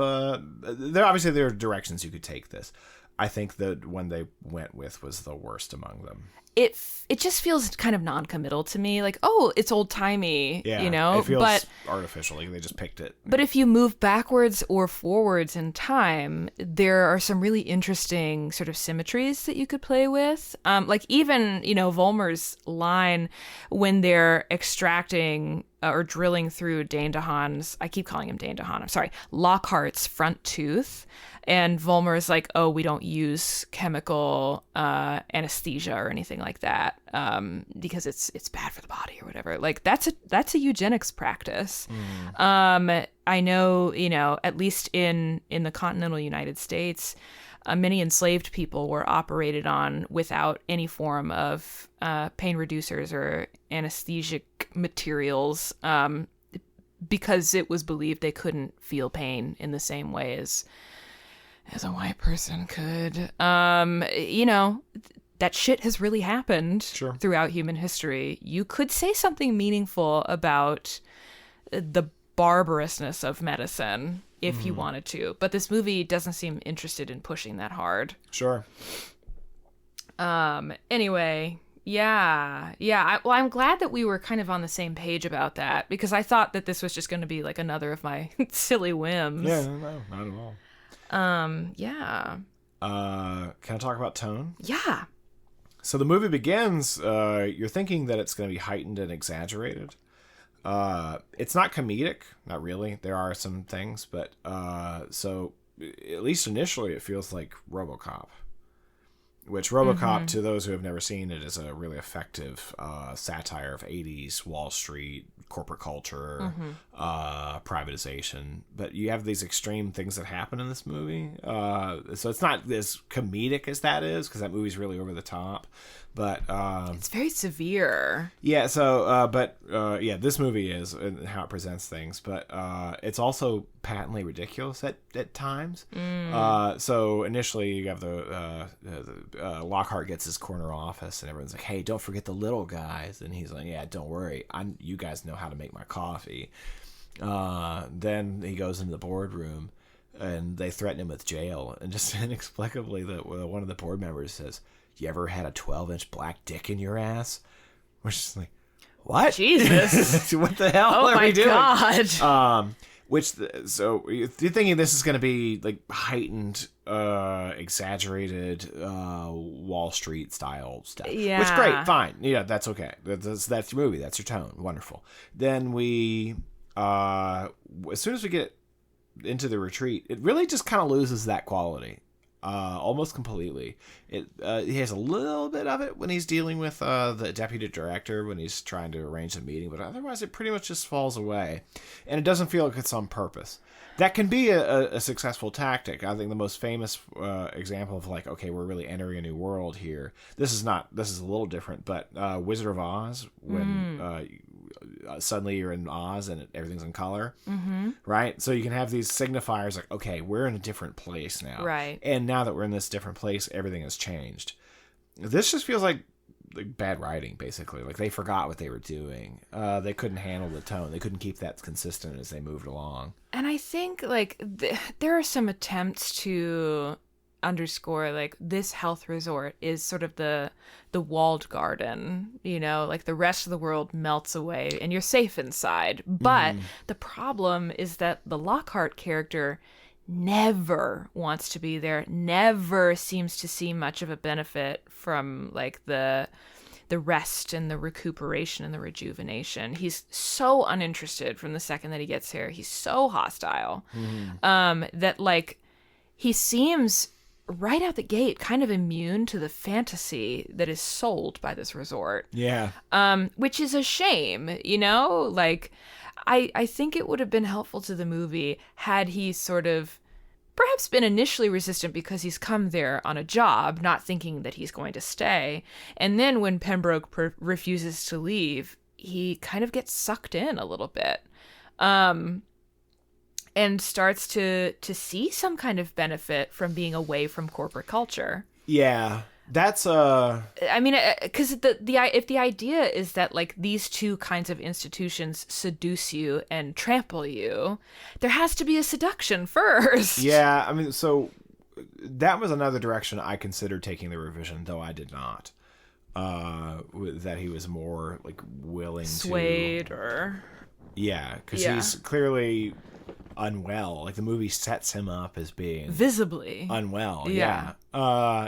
there are directions you could take this. I think that one they went with was the worst among them. It just feels kind of non-committal to me, like, oh, it's old-timey, it feels artificially, they just picked it. But if you move backwards or forwards in time, there are some really interesting sort of symmetries that you could play with. Like even, Vollmer's line when they're extracting or drilling through Dane de Haan's, I keep calling him Dane de Haan, I'm sorry, Lockhart's front tooth. And Vollmer is like, oh, we don't use chemical anesthesia or anything like that because it's bad for the body or whatever. Like that's a eugenics practice. I know, at least in the continental United States, many enslaved people were operated on without any form of pain reducers or anesthetic materials because it was believed they couldn't feel pain in the same way as a white person could. That shit has really happened throughout human history. You could say something meaningful about the barbarousness of medicine if you wanted to, but this movie doesn't seem interested in pushing that hard. Sure. Anyway, yeah. I'm glad that we were kind of on the same page about that, because I thought that this was just going to be like another of my silly whims. Yeah, no, not at all. Yeah. Can I talk about tone? Yeah. So the movie begins, you're thinking that it's going to be heightened and exaggerated. It's not comedic, not really. There are some things, but so at least initially it feels like RoboCop. which RoboCop, to those who have never seen it, is a really effective satire of 80s Wall Street, corporate culture, privatization. But you have these extreme things that happen in this movie. So it's not as comedic as that is, because that movie's really over the top. But it's very severe. Yeah, so, this movie is, and how it presents things, but it's also patently ridiculous at times. So initially you have the Lockhart gets his corner office, and everyone's like, hey, don't forget the little guys. And he's like, yeah, don't worry. You guys know how to make my coffee. Then he goes into the boardroom, and they threaten him with jail. And just inexplicably, one of the board members says, you ever had a 12-inch black dick in your ass? We're just like, what? Jesus. What the hell are we doing? Oh, my God. So you're thinking this is going to be like heightened, exaggerated Wall Street style stuff. Yeah. Which, great, fine. Yeah, that's okay. That's your movie. That's your tone. Wonderful. Then we, as soon as we get into the retreat, it really just kind of loses that quality. Almost completely. He has a little bit of it when he's dealing with the deputy director, when he's trying to arrange a meeting, but otherwise it pretty much just falls away. And it doesn't feel like it's on purpose. That can be a successful tactic. I think the most famous example of like, okay, we're really entering a new world here. This is a little different, but Wizard of Oz, when suddenly you're in Oz and everything's in color, right? So you can have these signifiers like, okay, we're in a different place now. Right. And now that we're in this different place, everything has changed. This just feels like bad writing, basically. Like they forgot what they were doing. They couldn't handle the tone. They couldn't keep that consistent as they moved along. And I think like there are some attempts to underscore like this health resort is sort of the walled garden, like the rest of the world melts away and you're safe inside. But the problem is that the Lockhart character never wants to be there, never seems to see much of a benefit from like the rest and the recuperation and the rejuvenation. He's so uninterested from the second that he gets here. He's so hostile that like he seems right out the gate kind of immune to the fantasy that is sold by this resort. Yeah. Which is a shame, like I think it would have been helpful to the movie had he sort of perhaps been initially resistant because he's come there on a job, not thinking that he's going to stay. And then when Pembroke refuses to leave, he kind of gets sucked in a little bit. And starts to see some kind of benefit from being away from corporate culture. Yeah, that's I mean, because if the idea is that like these two kinds of institutions seduce you and trample you, there has to be a seduction first. Yeah, I mean, so that was another direction I considered taking the revision, though I did not. That he was more like willing swayed or because he's clearly unwell. Like the movie sets him up as being visibly unwell.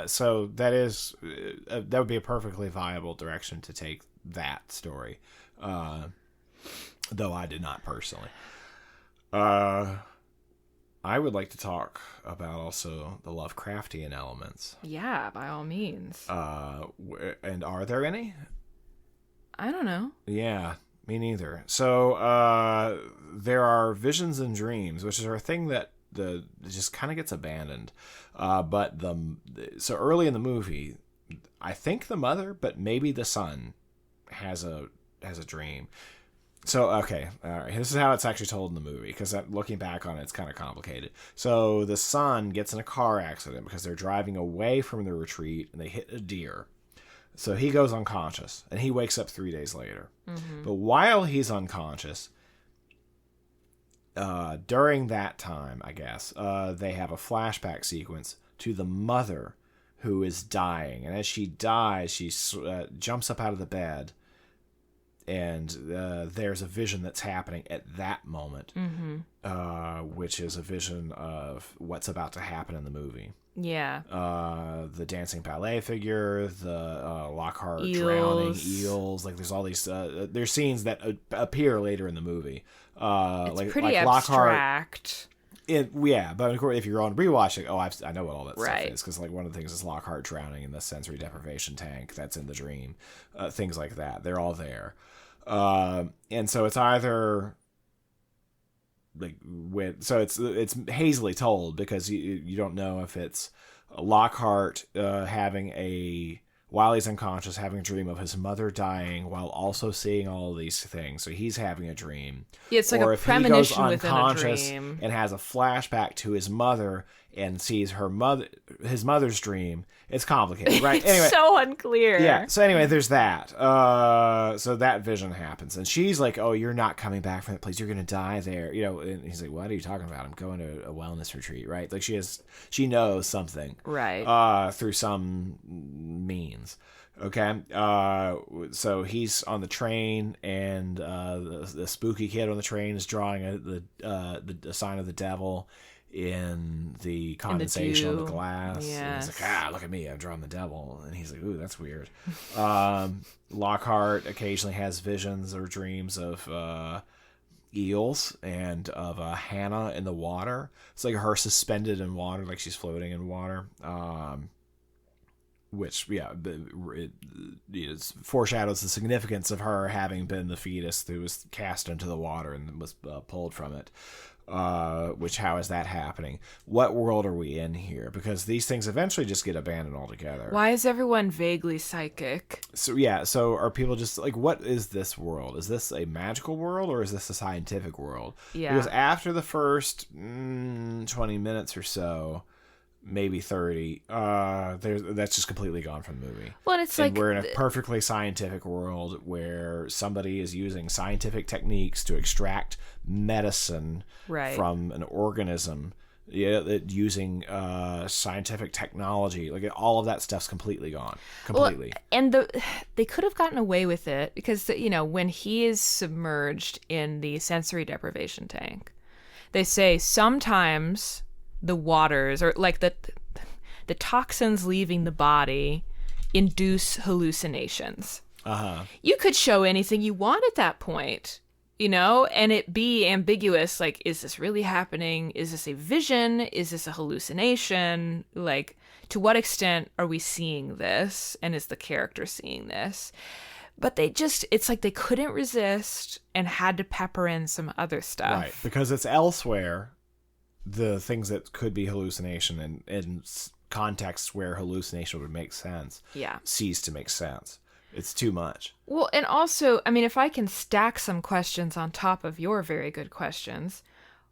So that would be a perfectly viable direction to take that story, though I did not personally. I would like to talk about also the Lovecraftian elements. Yeah, by all means. And are there any? I don't know. Yeah, me neither. So there are visions and dreams, which is a thing that just kind of gets abandoned. But so early in the movie, I think the mother, but maybe the son, has a dream. So, okay, all right, this is how it's actually told in the movie, because looking back on it, it's kind of complicated. So the son gets in a car accident because they're driving away from the retreat, and they hit a deer. So he goes unconscious, and he wakes up 3 days later. Mm-hmm. But while he's unconscious, during that time, I guess, they have a flashback sequence to the mother who is dying. And as she dies, she jumps up out of the bed, and there's a vision that's happening at that moment, which is a vision of what's about to happen in the movie. Yeah. The dancing ballet figure, the Lockhart drowning eels. Like there's all these. There's scenes that appear later in the movie. It's pretty abstract. But of course, if you're on rewatching, I know what all that Right. stuff is, because like one of the things is Lockhart drowning in the sensory deprivation tank that's in the dream, things like that. They're all there, and so it's either like it's hazily told, because you don't know if it's Lockhart while he's unconscious, having a dream of his mother dying while also seeing all of these things. So he's having a dream. Yeah, it's like or a if premonition he goes within a unconscious dream. and has a flashback to his mother and sees his mother's dream. It's complicated, right? It's so unclear. Yeah. So anyway, there's that. So that vision happens, and she's like, "Oh, you're not coming back from that place. You're gonna die there." And he's like, "What are you talking about? I'm going to a wellness retreat, right?" Like she knows something, right? Through some means. Okay. So he's on the train, and the spooky kid on the train is drawing the sign of the devil in the condensation on the glass. Yes. And he's like, look at me, I've drawn the devil. And he's like, ooh, that's weird. Lockhart occasionally has visions or dreams of eels and of Hannah in the water. It's like her suspended in water, like she's floating in water. Which, it foreshadows the significance of her having been the fetus who was cast into the water and was pulled from it. How is that happening? What world are we in here? Because these things eventually just get abandoned altogether. Why is everyone vaguely psychic? So are people just like, what is this world? Is this a magical world, or is this a scientific world? Yeah. Because after the first 20 minutes or so, maybe 30, that's just completely gone from the movie. Well, it's and we're in a perfectly scientific world where somebody is using scientific techniques to extract medicine from an organism, using scientific technology. Like, all of that stuff's completely gone. Completely. Well, and they could have gotten away with it because, when he is submerged in the sensory deprivation tank, they say sometimes the waters, or like the toxins leaving the body, induce hallucinations. You could show anything you want at that point, and it be ambiguous. Like, is this really happening? Is this a vision? Is this a hallucination? Like, to what extent are we seeing this? And is the character seeing this? But it's like they couldn't resist and had to pepper in some other stuff. Right, because it's elsewhere. The things that could be hallucination and in contexts where hallucination would make sense, cease to make sense. It's too much. Well, and also, if I can stack some questions on top of your very good questions,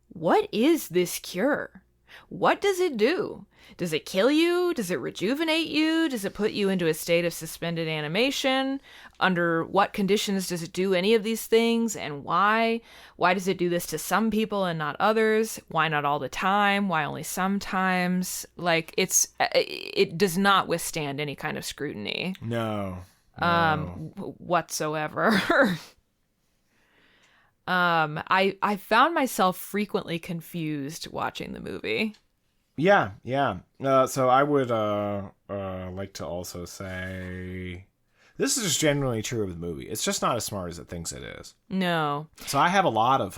what is this cure? What does it do? Does it kill you? Does it rejuvenate you? Does it put you into a state of suspended animation? Under what conditions does it do any of these things, and why? Why does it do this to some people and not others? Why not all the time? Why only sometimes? Like, it does not withstand any kind of scrutiny. No. Whatsoever. I found myself frequently confused watching the movie. Yeah. So I would like to also say this is just generally true of the movie. It's just not as smart as it thinks it is. No. So I have a lot of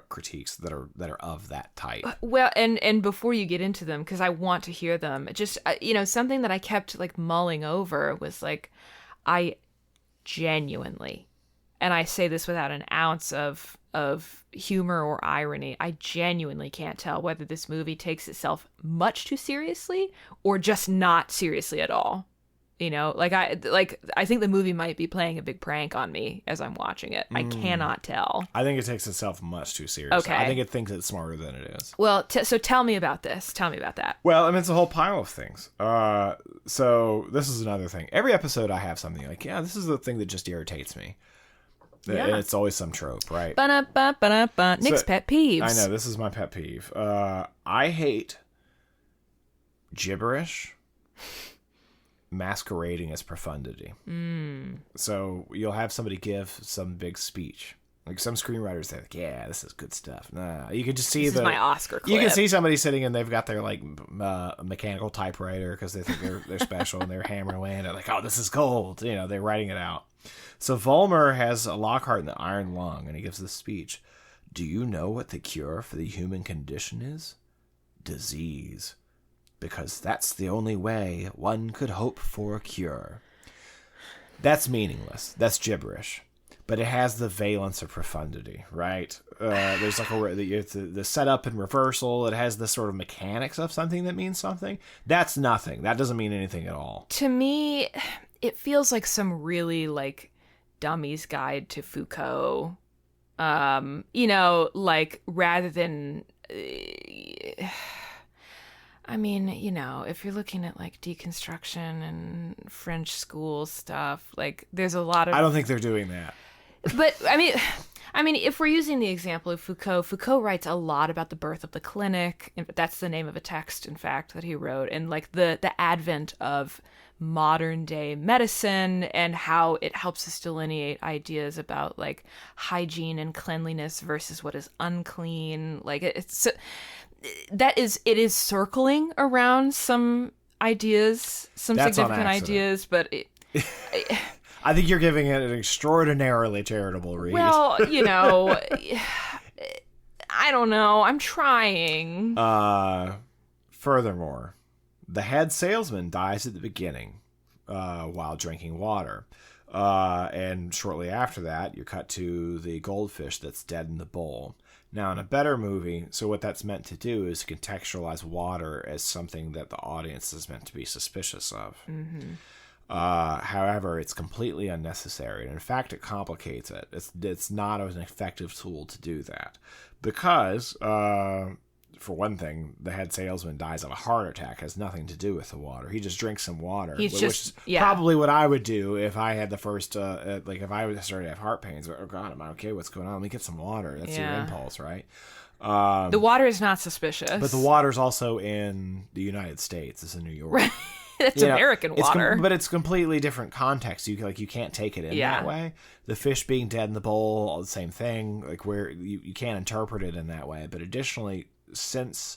critiques that are of that type. Well, and before you get into them, because I want to hear them, just something that I kept like mulling over was like, I genuinely, and I say this without an ounce of humor or irony, I genuinely can't tell whether this movie takes itself much too seriously or just not seriously at all. I think the movie might be playing a big prank on me as I'm watching it. I cannot tell. I think it takes itself much too seriously. Okay. I think it thinks it's smarter than it is. Well, so tell me about this. Tell me about that. Well, it's a whole pile of things. So this is another thing. Every episode I have something like, this is the thing that just irritates me. Yeah. And it's always some trope, right? Nick's pet peeves. I know, this is my pet peeve. I hate gibberish masquerading as profundity. So you'll have somebody give some big speech. Like some screenwriters, they're like, yeah, this is good stuff. Nah, you can just see this is my Oscar clip. You can see somebody sitting and they've got their like mechanical typewriter because they think they're special and they're hammering away and they're like, oh, this is gold. They're writing it out. So Vollmer has a Lockhart in the iron lung and he gives this speech. Do you know what the cure for the human condition is? Disease. Because that's the only way one could hope for a cure. That's meaningless. That's gibberish. But it has the valence of profundity, right? There's like the setup and reversal. It has the sort of mechanics of something that means something. That's nothing. That doesn't mean anything at all. To me, it feels like some really like dummy's guide to Foucault. Like rather than... I mean, if you're looking at like deconstruction and French school stuff, like there's a lot of... I don't think they're doing that. But I mean, if we're using the example of Foucault writes a lot about the birth of the clinic. That's the name of a text, in fact, that he wrote, and like the advent of modern day medicine and how it helps us delineate ideas about like hygiene and cleanliness versus what is unclean. Like it is circling around some ideas, some That's significant ideas, but I think you're giving it an extraordinarily charitable read. Well, I don't know. I'm trying. Furthermore, the head salesman dies at the beginning while drinking water. And shortly after that, you're cut to the goldfish that's dead in the bowl. Now, in a better movie, so what that's meant to do is contextualize water as something that the audience is meant to be suspicious of. Mm-hmm. However, it's completely unnecessary, and in fact, it complicates it. It's not an effective tool to do that because, for one thing, the head salesman dies of a heart attack. It has nothing to do with the water. He just drinks some water, which is probably what I would do if I had the first, if I started to have heart pains. Oh God, am I okay? What's going on? Let me get some water. That's your impulse, right? The water is not suspicious, but the water's also in the United States. It's in New York. Right. It's American water. But it's completely different context. You can't take it in that way. The fish being dead in the bowl, all the same thing. Like where you can't interpret it in that way. But additionally, since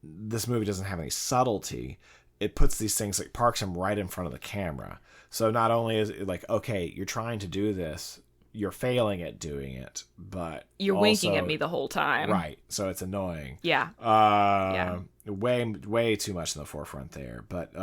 this movie doesn't have any subtlety, it puts these things, like parks them right in front of the camera. So not only is it like, okay, you're trying to do this, you're failing at doing it, but you're winking at me the whole time. Right. So it's annoying. Yeah. Way too much in the forefront there. But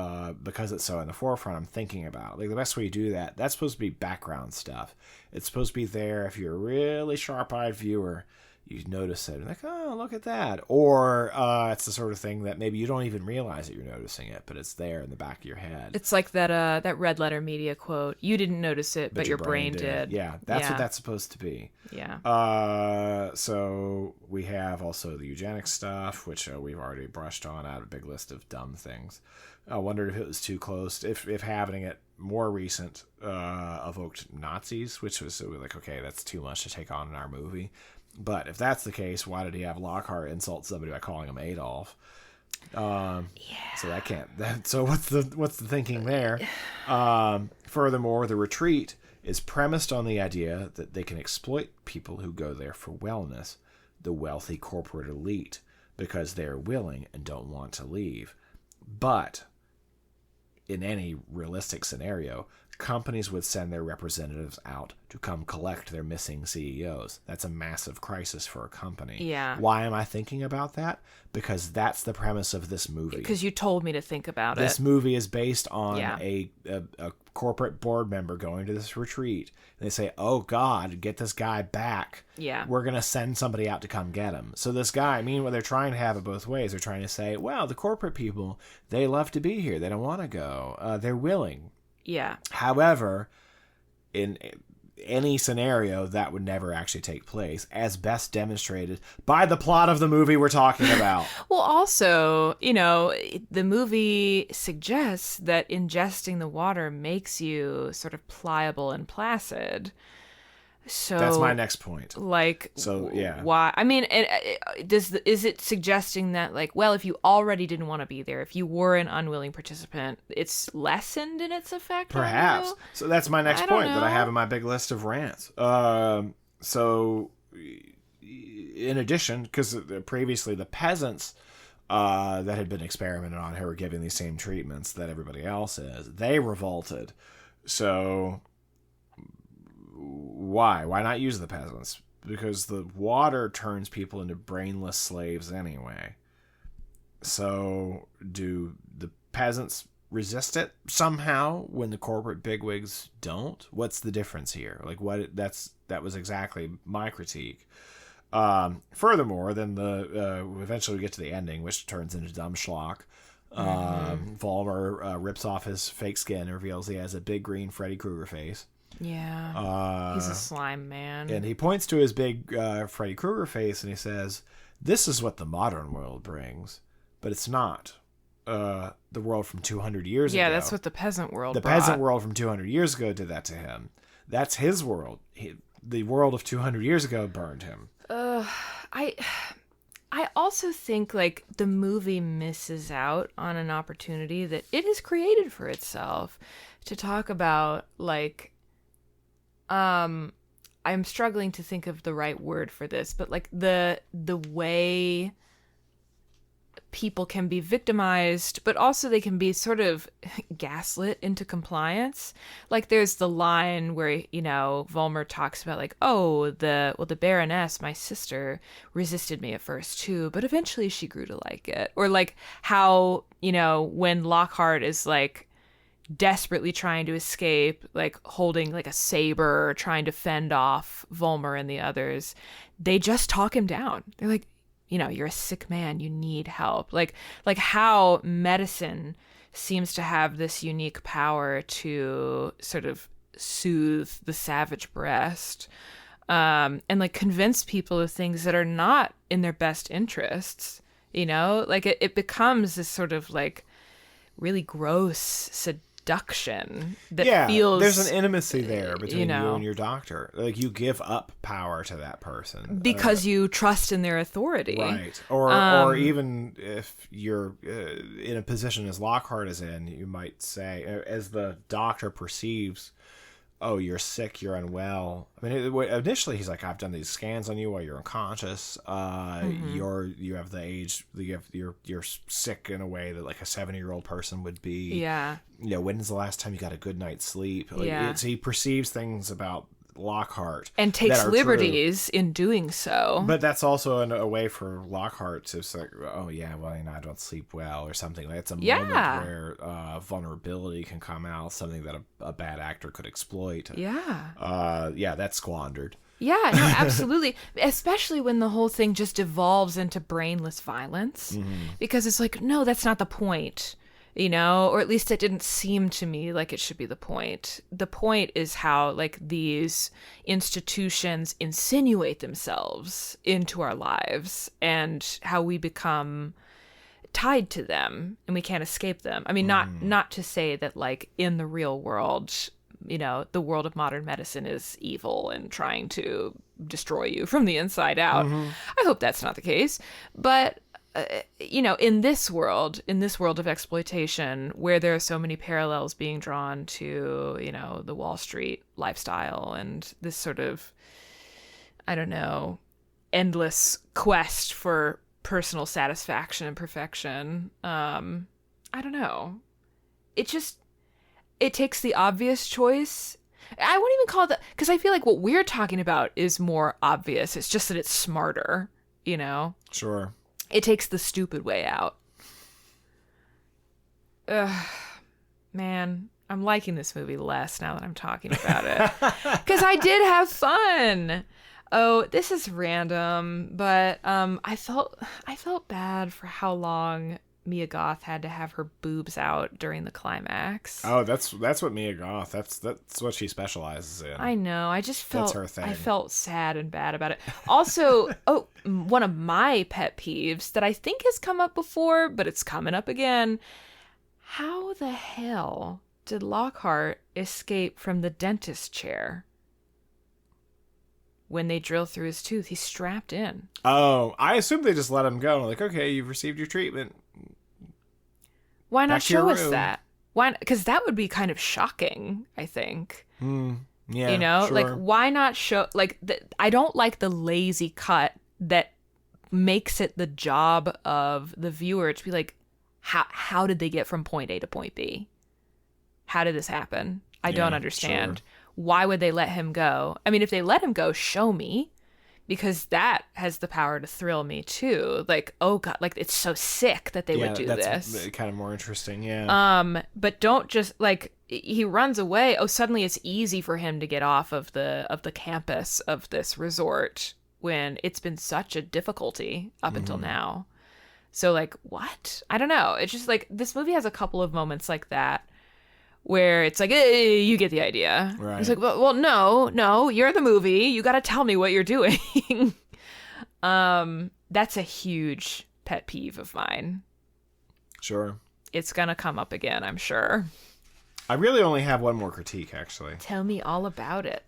because it's so in the forefront, I'm thinking about it. Like the best way you do that, that's supposed to be background stuff. It's supposed to be there if you're a really sharp-eyed viewer. You notice it, like, oh, look at that. Or it's the sort of thing that maybe you don't even realize that you're noticing it, but it's there in the back of your head. It's like that Red Letter Media quote, you didn't notice it, but your brain did. Yeah, that's what that's supposed to be. Yeah. So we have also the eugenics stuff, which we've already brushed on out of a big list of dumb things. I wondered if it was too close, if having it more recent evoked Nazis, which was like, okay, that's too much to take on in our movie. But if that's the case, why did he have Lockhart insult somebody by calling him Adolf? So that can't. So what's the thinking there? Furthermore, the retreat is premised on the idea that they can exploit people who go there for wellness, the wealthy corporate elite, because they're willing and don't want to leave. But in any realistic scenario, companies would send their representatives out to come collect their missing CEOs. That's a massive crisis for a company. Yeah. Why am I thinking about that? Because that's the premise of this movie. Because you told me to think about it. This movie is based on a corporate board member going to this retreat. And they say, oh, God, get this guy back. Yeah. We're going to send somebody out to come get him. So this guy, meanwhile, they're trying to have it both ways. They're trying to say, well, the corporate people, they love to be here. They don't want to go. They're willing. Yeah. However, in any scenario, that would never actually take place, as best demonstrated by the plot of the movie we're talking about. Well, also, the movie suggests that ingesting the water makes you sort of pliable and placid. So that's my next point. Like, so yeah. Why? I mean, is it suggesting that, like, well, if you already didn't want to be there, if you were an unwilling participant, it's lessened in its effect? Perhaps. So that's my next point that I have in my big list of rants. So, in addition, because previously the peasants that had been experimented on who were giving these same treatments that everybody else is, they revolted. So why not use the peasants? because the water turns people into brainless slaves anyway. So do the peasants resist it somehow when the corporate bigwigs don't? What's the difference here? Like, that was exactly my critique. Furthermore, then eventually we get to the ending, which turns into dumb schlock. Vollmer rips off his fake skin and reveals he has a big green Freddy Krueger face. Yeah. He's a slime man. And he points to his big Freddy Krueger face and he says, "This is what the modern world brings." But it's not. The world from 200 years ago. Yeah, that's what the peasant world The brought. peasant world from 200 years ago did that to him. That's his world. The world of 200 years ago burned him. I also think, like, the movie misses out on an opportunity that it has created for itself to talk about, like, I'm struggling to think of the right word for this, but, like, the way people can be victimized, but also they can be sort of gaslit into compliance. Like, there's the line where, you know, Vollmer talks about, like, oh, the Baroness, my sister, resisted me at first too, but eventually she grew to like it. Or, like, how, you know, when Lockhart is, like, desperately trying to escape, like, holding, like, a saber, trying to fend off Vollmer and the others, they just talk him down. They're like, you know, you're a sick man, you need help. Like how medicine seems to have this unique power to sort of soothe the savage breast, and, like, convince people of things that are not in their best interests, you know? Like, it becomes this sort of, like, really gross seduction that feels... there's an intimacy there between you you and your doctor. Like, you give up power to that person because you trust in their authority, right? Or even if you're in a position as Lockhart is in, you might say, as the doctor perceives, oh, you're sick, you're unwell. I mean, initially he's like, I've done these scans on you while you're unconscious. You have the age, you're sick in a way that, like, a 70-year-old person would be. Yeah. You know, when's the last time you got a good night's sleep? Like, he perceives things about Lockhart and takes liberties in doing so. But that's also a way for Lockhart to say, oh yeah, well, you know, I don't sleep well or something. Like, it's a moment where vulnerability can come out, something that a bad actor could exploit. That's squandered. Yeah, no, absolutely. Especially when the whole thing just devolves into brainless violence, because it's like, no, that's not the point. You know, or at least it didn't seem to me like it should be the point. The point is how, like, these institutions insinuate themselves into our lives and how we become tied to them and we can't escape them. I mean, not to say that, like, in the real world, you know, the world of modern medicine is evil and trying to destroy you from the inside out. I hope that's not the case. But you know, in this world of exploitation, where there are so many parallels being drawn to, you know, the Wall Street lifestyle and this sort of, I don't know, endless quest for personal satisfaction and perfection. I don't know. It takes the obvious choice. I wouldn't even call it that, because I feel like what we're talking about is more obvious. It's just that it's smarter, you know? Sure. It takes the stupid way out. Ugh, man, I'm liking this movie less now that I'm talking about it. Because I did have fun. Oh, this is random, but I felt bad for how long Mia Goth had to have her boobs out during the climax. Oh, that's what Mia Goth. That's what she specializes in. I know. I just felt that's her thing. I felt sad and bad about it. Also, one of my pet peeves that I think has come up before, but it's coming up again. How the hell did Lockhart escape from the dentist chair? When they drill through his tooth, he's strapped in. Oh, I assume they just let him go. Like, okay, you've received your treatment. Why not show us that? Why? Because that would be kind of shocking, I think. Yeah, you know, sure. like, why not show? Like, I don't like the lazy cut that makes it the job of the viewer to be like, how did they get from point A to point B? How did this happen? I don't understand. Sure. Why would they let him go? I mean, if they let him go, show me. because that has the power to thrill me too. Like, oh God, like it's so sick that they would do that's this. kind of more interesting. Yeah. But don't just like he runs away. Oh, suddenly it's easy for him to get off of the campus of this resort when it's been such a difficulty up until now. So like, what? I don't know. It's just like this movie has a couple of moments like that where it's like, hey, you get the idea. Right. It's like, well, no, you're the movie. You got to tell me what you're doing. That's a huge pet peeve of mine. Sure. It's going to come up again, I'm sure. I really only have one more critique, actually. Tell me all about it.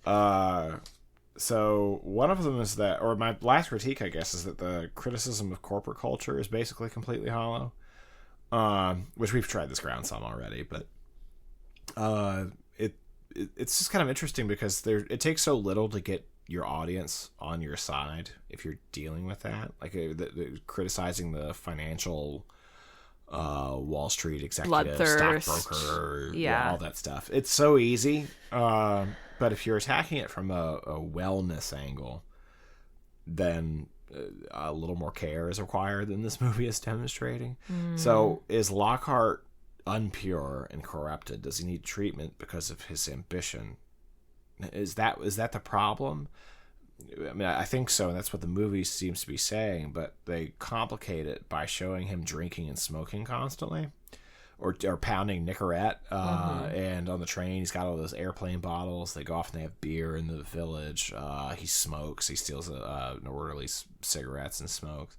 So one of them is that, or my last critique, I guess, is that the criticism of corporate culture is basically completely hollow. Which we've tried this ground some already, but it's just kind of interesting because it takes so little to get your audience on your side if you're dealing with that, like criticizing the financial Wall Street executive, stockbroker, all that stuff. It's so easy, but if you're attacking it from a wellness angle, then a little more care is required than this movie is demonstrating. So is Lockhart unpure and corrupted? Does he need treatment because of his ambition? Is that the problem? I mean, I think so, and that's what the movie seems to be saying, but they complicate it by showing him drinking and smoking constantly, or pounding Nicorette, and on the train he's got all those airplane bottles. They go off and they have beer in the village. He smokes. He steals an orderly's cigarettes and smokes.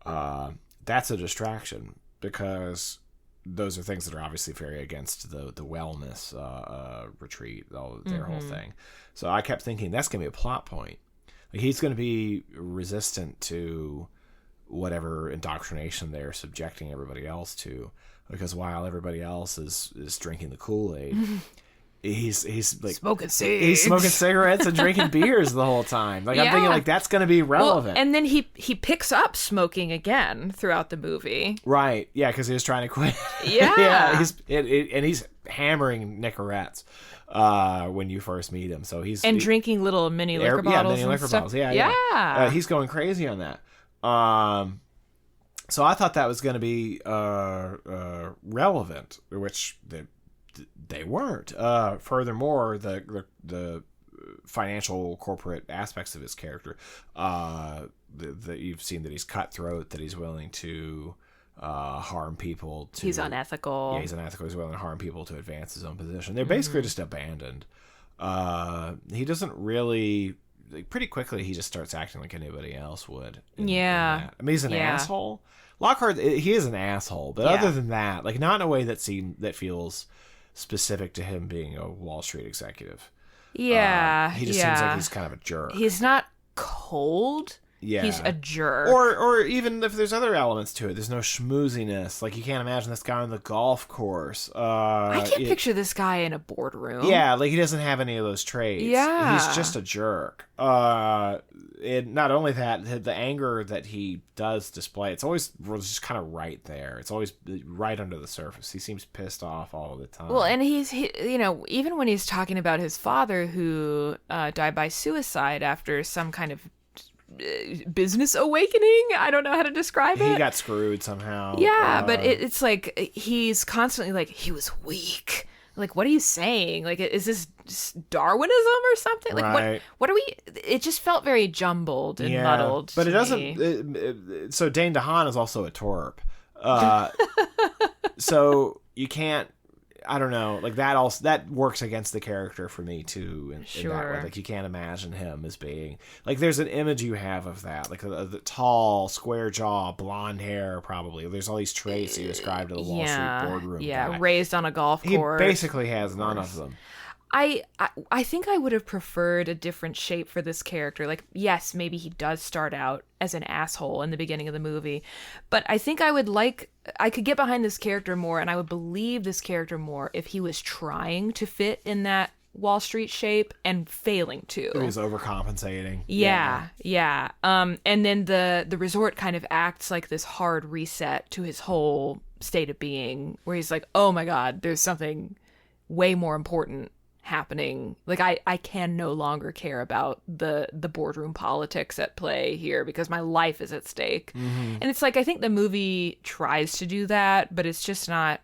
That's a distraction because those are things that are obviously very against the wellness retreat, their whole thing. So I kept thinking that's going to be a plot point. Like he's going to be resistant to whatever indoctrination they're subjecting everybody else to, because while everybody else is drinking the Kool-Aid, he's like smoking cigs. He's smoking cigarettes and drinking beers the whole time. Like I'm thinking like that's going to be relevant. Well, and then he picks up smoking again throughout the movie. Right. Yeah, because he was trying to quit. Yeah. Yeah. He's hammering Nicorettes when you first meet him. So he's drinking little mini liquor bottles. Yeah, mini liquor bottles. Yeah. He's going crazy on that. So I thought that was going to be relevant, which they weren't. Furthermore, the financial corporate aspects of his character, that you've seen that he's cutthroat, that he's willing to harm people. He's unethical. Yeah, he's unethical. He's willing to harm people to advance his own position. They're basically just abandoned. He doesn't really... pretty quickly, he just starts acting like anybody else would. In that. I mean, he's an asshole. Lockhart, he is an asshole, but other than that, like not in a way that feels specific to him being a Wall Street executive. Yeah, he just seems like he's kind of a jerk. He's not cold. Yeah, he's a jerk. Or even if there's other elements to it, there's no schmooziness. Like you can't imagine this guy on the golf course. I can't picture this guy in a boardroom. Yeah, like he doesn't have any of those traits. Yeah, he's just a jerk. And not only that, the anger that he does display, it's always just kind of right there. It's always right under the surface. He seems pissed off all the time. Well, and he's even when he's talking about his father who died by suicide after some kind of business awakening. I don't know how to describe it. He got screwed somehow. Yeah, but it's like he's constantly like, he was weak. Like, what are you saying? Like, is this Darwinism or something? Like, right. what are we... It just felt very jumbled and muddled. But it doesn't... so Dane DeHaan is also a twerp. So you can't... I don't know, like that works against the character for me too. In that way, like you can't imagine him as being like. There's an image you have of that, like the tall, square jaw, blonde hair. Probably there's all these traits you described to the Wall Street boardroom. Yeah, guy. Raised on a golf course. He basically has none of them. I think I would have preferred a different shape for this character. Like, yes, maybe he does start out as an asshole in the beginning of the movie, but I think I could get behind this character more, and I would believe this character more if he was trying to fit in that Wall Street shape and failing to. He was overcompensating. Yeah. And then the resort kind of acts like this hard reset to his whole state of being, where he's like, oh my God, there's something way more important happening. Like, I can no longer care about the boardroom politics at play here because my life is at stake. And it's like, I think the movie tries to do that, but it's just not,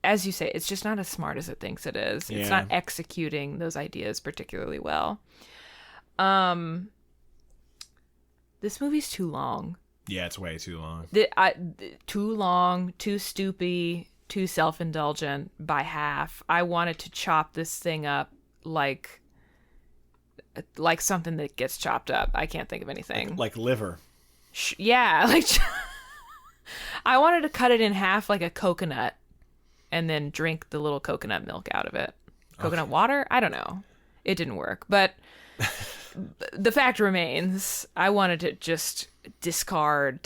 as you say, it's just not as smart as it thinks it is. It's not executing those ideas particularly well. This movie's too long. Yeah, it's way too long. Too long, too stoopy, too self-indulgent by half. I wanted to chop this thing up like something that gets chopped up. I can't think of anything. Like liver. Yeah, like I wanted to cut it in half like a coconut and then drink the little coconut milk out of it. Coconut water? I don't know. It didn't work. But the fact remains, I wanted to just discard.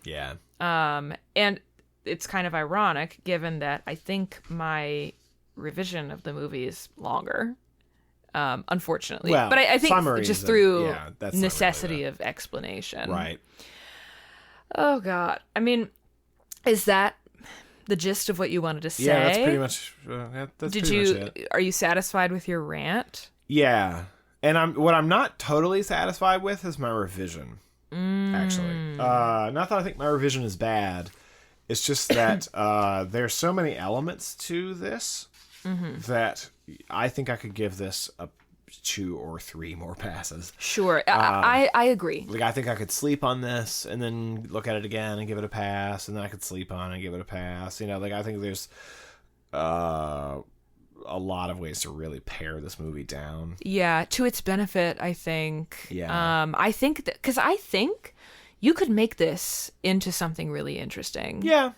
Yeah. And it's kind of ironic given that I think my revision of the movie is longer, unfortunately. Well, but I think just through that's necessity of explanation. Right. Oh, God. I mean, is that the gist of what you wanted to say? Yeah, that's pretty much, much it. Are you satisfied with your rant? Yeah. And what I'm not totally satisfied with is my revision, actually. Not that I think my revision is bad. It's just that there's so many elements to this that I think I could give this a 2 or 3 more passes. Sure. I agree. Like, I think I could sleep on this and then look at it again and give it a pass, and then I could sleep on it and give it a pass. You know, like, I think there's a lot of ways to really pare this movie down. Yeah, to its benefit, I think. Yeah. I think that, because I think you could make this into something really interesting. Yeah.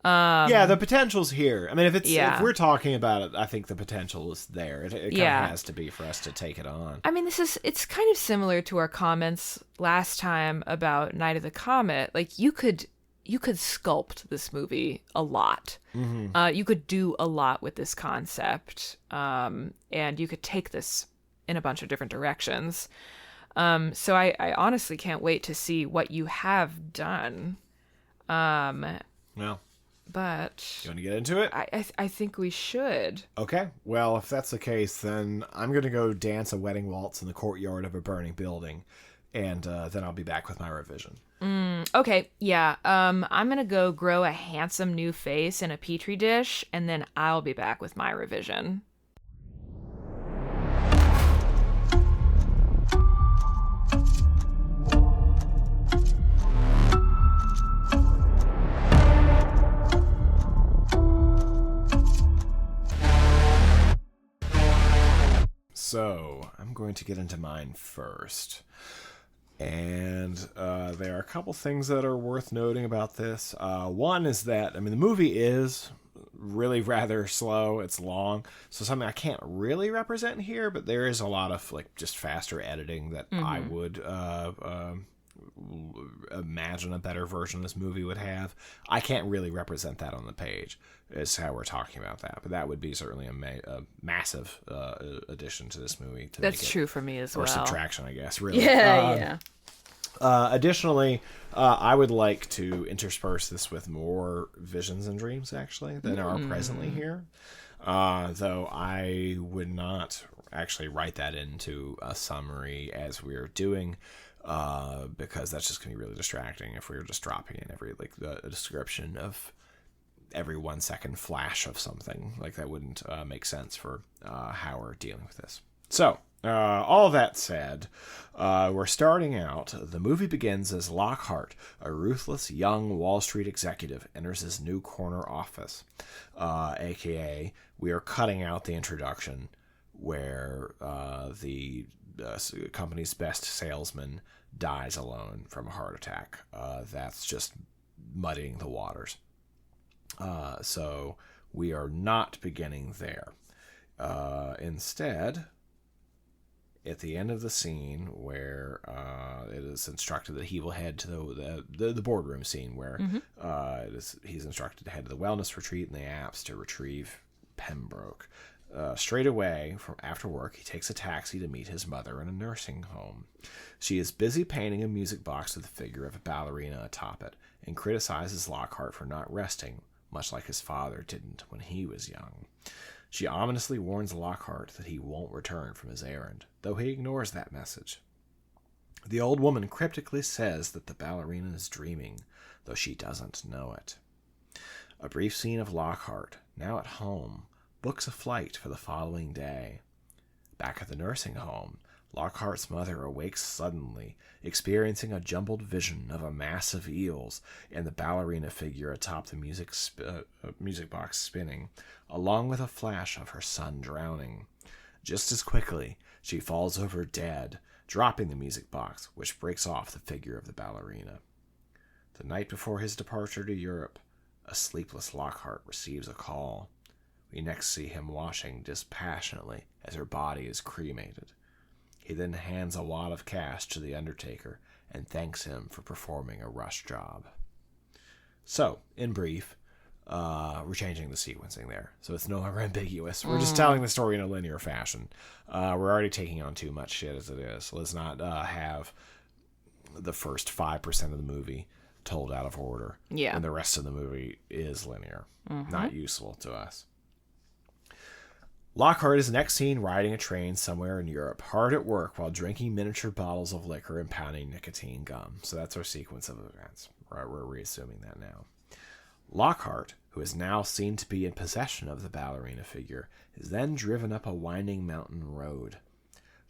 Yeah, the potential's here. I mean, if we're talking about it, I think the potential is there. It kind of has to be for us to take it on. I mean, it's kind of similar to our comments last time about Night of the Comet. Like, you could sculpt this movie a lot. You could do a lot with this concept, and you could take this in a bunch of different directions. So I honestly can't wait to see what you have done. Well, but you want to get into it? I think we should. Okay. Well, if that's the case, then I'm going to go dance a wedding waltz in the courtyard of a burning building, and then I'll be back with my revision. Okay, yeah. I'm going to go grow a handsome new face in a petri dish, and then I'll be back with my revision. So, I'm going to get into mine first. And there are a couple things that are worth noting about this. One is that, I mean, the movie is really rather slow. It's long. So something I can't really represent here, but there is a lot of, like, just faster editing that I would imagine a better version of this movie would have. I can't really represent that on the page, is how we're talking about that. But that would be certainly a massive addition to this movie. That's true for me as well. Or subtraction, I guess, really. Yeah. Additionally, I would like to intersperse this with more visions and dreams, actually, than are presently here. Though I would not actually write that into a summary as we're doing, because that's just going to be really distracting if we were just dropping in a description of every 1 second flash of something. Like, that wouldn't make sense for how we're dealing with this. So, all that said, we're starting out. The movie begins as Lockhart, a ruthless young Wall Street executive, enters his new corner office, aka we are cutting out the introduction where the company's best salesman dies alone from a heart attack. That's just muddying the waters. So we are not beginning there. Instead, at the end of the scene where it is instructed that he will head to the boardroom scene where he's instructed to head to the wellness retreat in the Alps to retrieve Pembroke. Straight away, from after work, he takes a taxi to meet his mother in a nursing home. She is busy painting a music box with the figure of a ballerina atop it, and criticizes Lockhart for not resting, much like his father didn't when he was young. She ominously warns Lockhart that he won't return from his errand, though he ignores that message. The old woman cryptically says that the ballerina is dreaming, though she doesn't know it. A brief scene of Lockhart, now at home, books a flight for the following day. Back at the nursing home, Lockhart's mother awakes suddenly, experiencing a jumbled vision of a mass of eels and the ballerina figure atop the music box spinning, along with a flash of her son drowning. Just as quickly, she falls over dead, dropping the music box, which breaks off the figure of the ballerina. The night before his departure to Europe, a sleepless Lockhart receives a call. We next see him washing dispassionately as her body is cremated. He then hands a wad of cash to the undertaker and thanks him for performing a rush job. So, in brief, we're changing the sequencing there, so it's no longer ambiguous. We're just telling the story in a linear fashion. We're already taking on too much shit as it is. Let's not have the first 5% of the movie told out of order. Yeah. And the rest of the movie is linear. Not useful to us. Lockhart is next seen riding a train somewhere in Europe, hard at work while drinking miniature bottles of liquor and pounding nicotine gum. So that's our sequence of events. We're reassuming that now. Lockhart, who is now seen to be in possession of the ballerina figure, is then driven up a winding mountain road.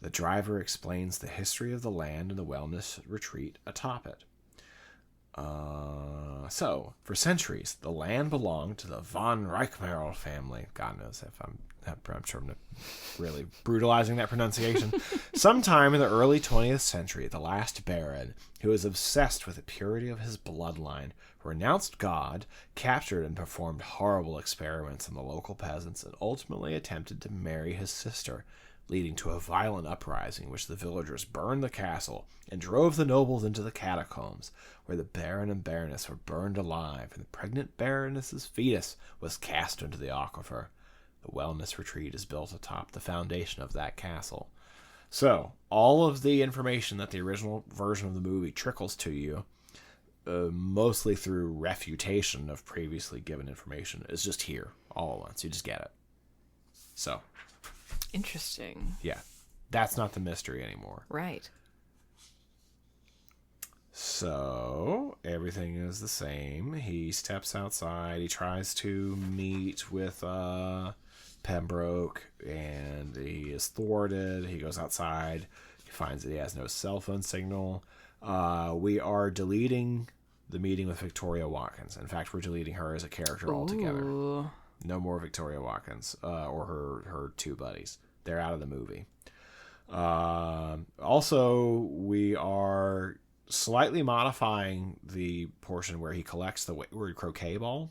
The driver explains the history of the land and the wellness retreat atop it. So, for centuries, the land belonged to the von Reichmerl family. God knows if I'm sure I'm really brutalizing that pronunciation. Sometime in the early 20th century, the last Baron, who was obsessed with the purity of his bloodline, renounced God, captured and performed horrible experiments on the local peasants, and ultimately attempted to marry his sister, leading to a violent uprising in which the villagers burned the castle and drove the nobles into the catacombs, where the Baron and Baroness were burned alive, and the pregnant Baroness's fetus was cast into the aquifer. The wellness retreat is built atop the foundation of that castle. So, all of the information that the original version of the movie trickles to you, mostly through refutation of previously given information, is just here, all at once. You just get it. So. Interesting. Yeah. That's not the mystery anymore. Right. So, everything is the same. He steps outside. He tries to meet with Pembroke, and he is thwarted. He goes outside. He finds that he has no cell phone signal. We are deleting the meeting with Victoria Watkins. In fact, we're deleting her as a character altogether. No more Victoria Watkins or her two buddies. They're out of the movie. Also, we are slightly modifying the portion where he collects the wayward croquet ball.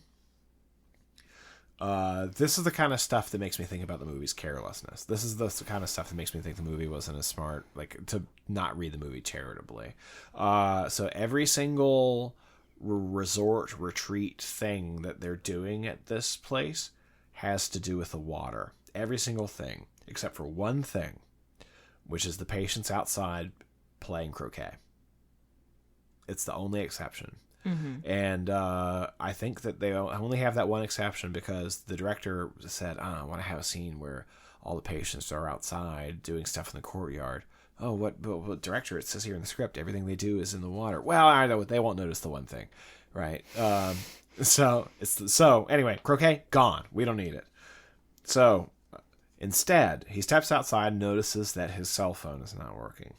This is the kind of stuff that makes me think about the movie's carelessness. This is the kind of stuff that makes me think the movie wasn't as smart, like, to not read the movie charitably. So every single resort retreat thing that they're doing at this place has to do with the water. Every single thing, except for one thing, which is the patients outside playing croquet. It's the only exception. Mm-hmm. And I think that they only have that one exception because the director said, I want to have a scene where all the patients are outside doing stuff in the courtyard. Oh, what director? It says here in the script, everything they do is in the water. Well, I know they won't notice the one thing, right? So anyway, croquet gone. We don't need it. So instead, he steps outside and notices that his cell phone is not working.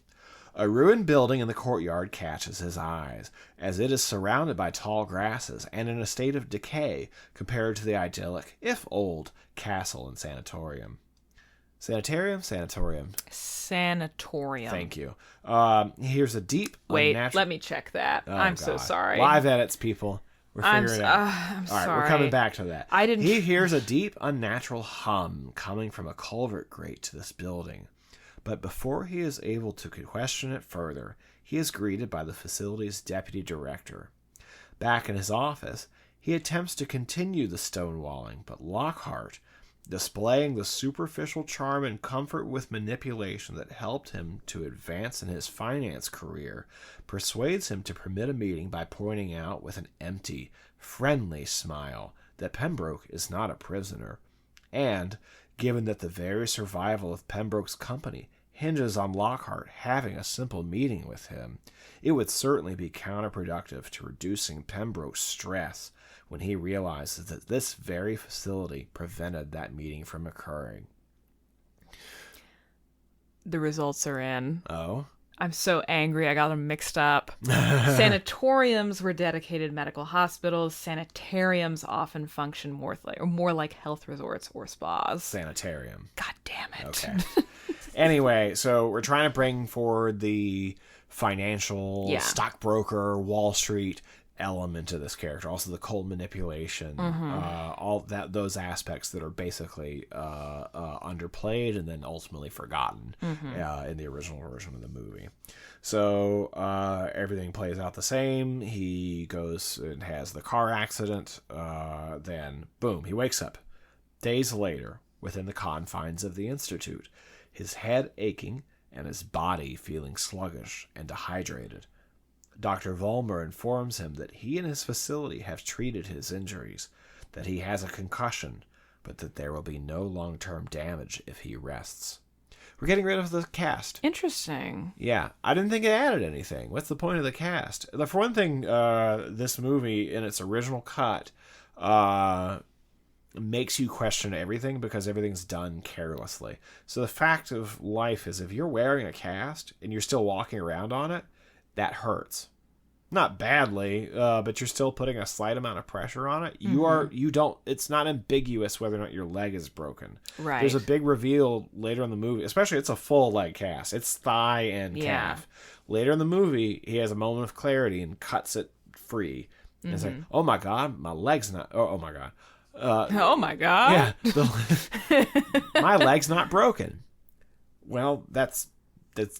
A ruined building in the courtyard catches his eyes, as it is surrounded by tall grasses and in a state of decay compared to the idyllic, if old, castle and sanatorium. Sanatorium? Sanatorium. Thank you. Here's a deep, unnatural... let me check that. I'm so sorry. Live edits, people. We're figuring it out. I'm All right, sorry. we're coming back to that. I didn't... He hears a deep, unnatural hum coming from a culvert grate to this building. But before he is able to question it further, he is greeted by the facility's deputy director. Back in his office, he attempts to continue the stonewalling, but Lockhart, displaying the superficial charm and comfort with manipulation that helped him to advance in his finance career, persuades him to permit a meeting by pointing out with an empty, friendly smile that Pembroke is not a prisoner, and given that the very survival of Pembroke's company hinges on Lockhart having a simple meeting with him. It would certainly be counterproductive to reducing Pembroke's stress when he realizes that this very facility prevented that meeting from occurring. The results are in. Oh? I'm so angry. I got them mixed up. Sanatoriums were dedicated medical hospitals. Sanitariums often function more like health resorts or spas. Sanitarium. God damn it. Okay. Anyway, so we're trying to bring forward the financial, stockbroker, Wall Street element of this character. Also the cold manipulation. All those aspects that are basically underplayed and then ultimately forgotten in the original version of the movie. So everything plays out the same. He goes and has the car accident. Then, boom, he wakes up days later within the confines of the Institute, his head aching and his body feeling sluggish and dehydrated. Dr. Vollmer informs him that he and his facility have treated his injuries, that he has a concussion, but that there will be no long-term damage if he rests. We're getting rid of the cast. Interesting. Yeah, I didn't think it added anything. What's the point of the cast? For one thing, this movie, in its original cut, makes you question everything because everything's done carelessly. So the fact of life is if you're wearing a cast and you're still walking around on it, that hurts. Not badly, but you're still putting a slight amount of pressure on it. It's not ambiguous whether or not your leg is broken. Right. There's a big reveal later in the movie, especially it's a full leg cast. It's thigh and calf. Later in the movie, he has a moment of clarity and cuts it free. And it's like, oh my God, my leg's not, oh my God. Oh my God. Yeah. My leg's not broken. Well, that's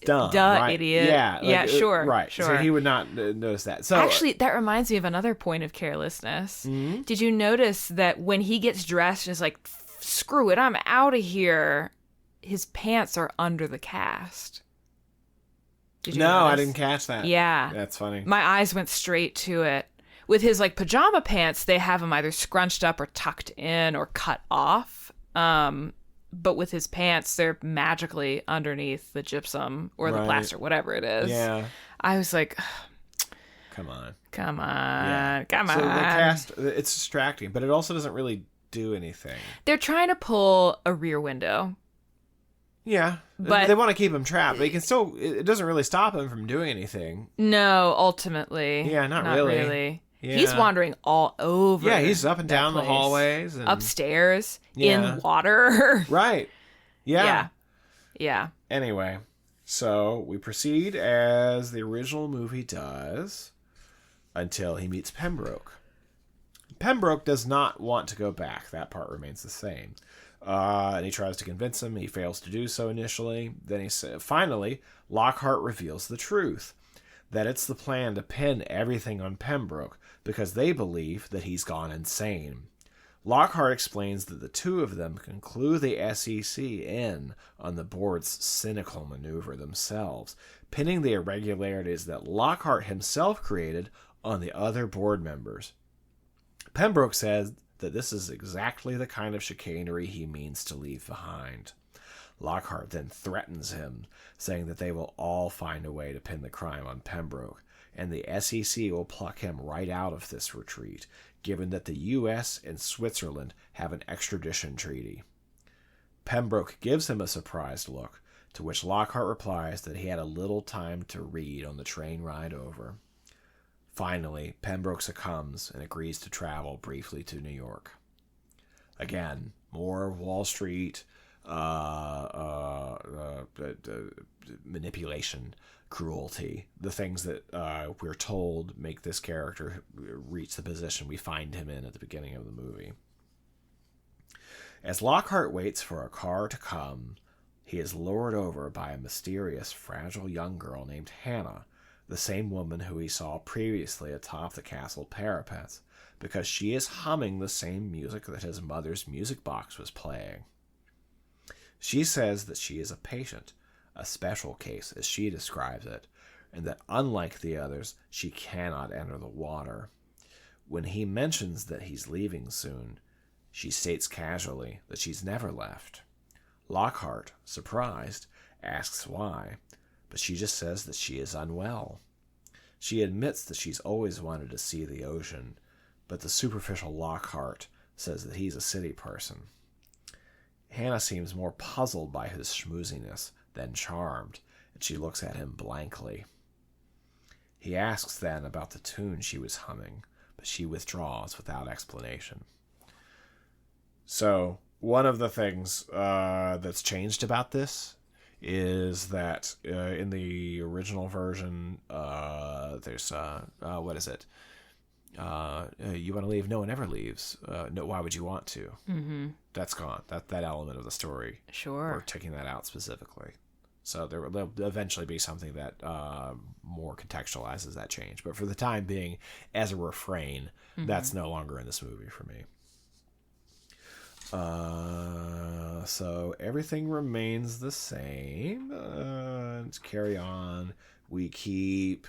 dumb. Duh, right? idiot. Yeah. Sure. Right. Sure. So he would not notice that. So actually, that reminds me of another point of carelessness. Mm-hmm. Did you notice that when he gets dressed and is like, screw it, I'm out of here, his pants are under the cast? Did you notice? I didn't catch that. Yeah. That's funny. My eyes went straight to it. With his like pajama pants, they have him either scrunched up or tucked in or cut off. But with his pants, they're magically underneath the gypsum or the plaster, whatever it is. Yeah. I was like, come on. So the cast, it's distracting, but it also doesn't really do anything. They're trying to pull a Rear Window. Yeah, but they want to keep him trapped, but it doesn't really stop him from doing anything. No, ultimately. Yeah, not really. Yeah. He's wandering all over. Yeah, he's up and down the hallways. And upstairs, in water. Right. Yeah. Yeah. Anyway, so we proceed as the original movie does until he meets Pembroke. Pembroke does not want to go back. That part remains the same. And he tries to convince him. He fails to do so initially. Then he says, finally, Lockhart reveals the truth. That it's the plan to pin everything on Pembroke because they believe that he's gone insane. Lockhart explains that the two of them can clue the SEC in on the board's cynical maneuver themselves, pinning the irregularities that Lockhart himself created on the other board members. Pembroke says that this is exactly the kind of chicanery he means to leave behind. Lockhart then threatens him, saying that they will all find a way to pin the crime on Pembroke, and the SEC will pluck him right out of this retreat, given that the U.S. and Switzerland have an extradition treaty. Pembroke gives him a surprised look, to which Lockhart replies that he had a little time to read on the train ride over. Finally, Pembroke succumbs and agrees to travel briefly to New York. Again, more Wall Street manipulation, cruelty, the things that we're told make this character reach the position we find him in at the beginning of the movie. As Lockhart waits for a car to come, he is lured over by a mysterious, fragile young girl named Hannah, the same woman who he saw previously atop the castle parapets, because she is humming the same music that his mother's music box was playing. She says that she is a patient, a special case as she describes it, and that unlike the others, she cannot enter the water. When he mentions that he's leaving soon, she states casually that she's never left. Lockhart, surprised, asks why, but she just says that she is unwell. She admits that she's always wanted to see the ocean, but the superficial Lockhart says that he's a city person. Hannah seems more puzzled by his schmooziness than charmed, and she looks at him blankly. He asks then about the tune she was humming, but she withdraws without explanation. So, one of the things that's changed about this is that in the original version, there's, what is it? You want to leave? No one ever leaves. No, why would you want to? Mm-hmm. That's gone. That element of the story. Sure. We're taking that out specifically. So there'll eventually be something that more contextualizes that change. But for the time being, as a refrain, that's no longer in this movie for me. So everything remains the same. Let's carry on. We keep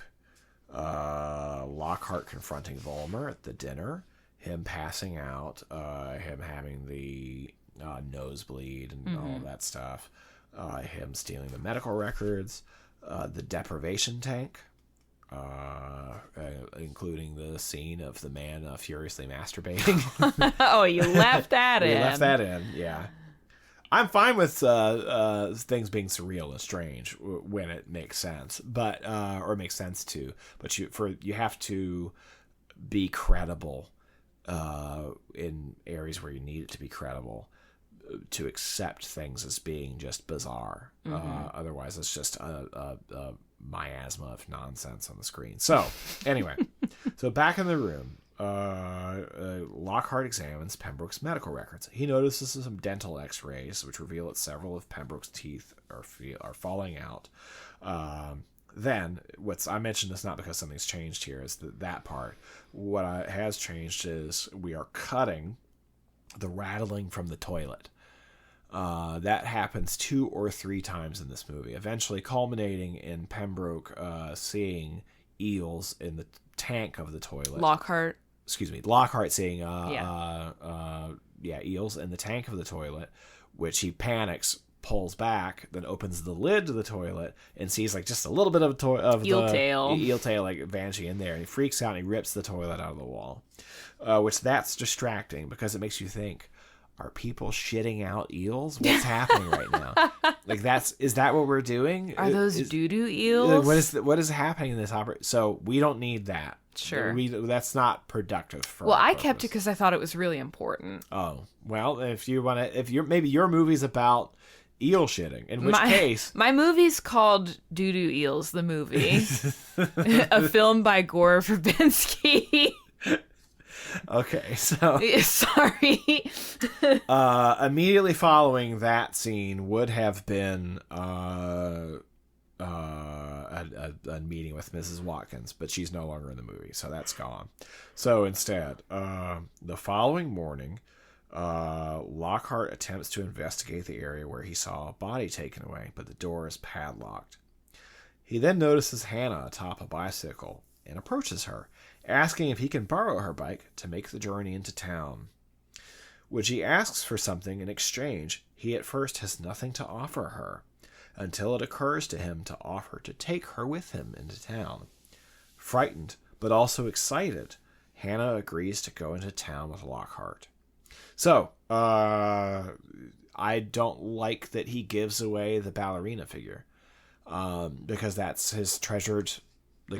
Lockhart confronting Volmer at the dinner, him passing out, him having the nosebleed and all that stuff, him stealing the medical records, the deprivation tank, including the scene of the man furiously masturbating. Oh, you left that in. We left that in, yeah. I'm fine with things being surreal and strange when it makes sense, but or makes sense too. But you have to be credible in areas where you need it to be credible to accept things as being just bizarre. Otherwise, it's just a miasma of nonsense on the screen. So anyway, so back in the room. Lockhart examines Pembroke's medical records. He notices some dental x-rays which reveal that several of Pembroke's teeth are falling out. Then, I mentioned this not because something's changed here, is that part. What has changed is we are cutting the rattling from the toilet. That happens 2 or 3 times in this movie, eventually culminating in Pembroke seeing eels in the tank of the toilet. Lockhart seeing eels in the tank of the toilet, which he panics, pulls back, then opens the lid to the toilet and sees like just a little bit of eel tail like vanishing in there, and he freaks out and he rips the toilet out of the wall, which that's distracting because it makes you think, are people shitting out eels? What's happening right now? Like is that what we're doing? Are those doo-doo eels? What is happening in this opera? So we don't need that. Sure. That's not productive for Well, I purpose. kept it because I thought it was really important. Oh, well, if maybe your movie's about eel shitting, in which case... My movie's called Doo-Doo Eels, the movie. A film by Gore Verbinski. Okay, so... Sorry. Immediately following that scene would have been... a meeting with Mrs. Watkins, but she's no longer in the movie, so that's gone. So instead, the following morning, Lockhart attempts to investigate the area where he saw a body taken away, but the door is padlocked. He then notices Hannah atop a bicycle and approaches her, asking if he can borrow her bike to make the journey into town. When she asks for something in exchange, he at first has nothing to offer her, until it occurs to him to offer to take her with him into town. Frightened, but also excited, Hannah agrees to go into town with Lockhart. So, I don't like that he gives away the ballerina figure, because that's his treasured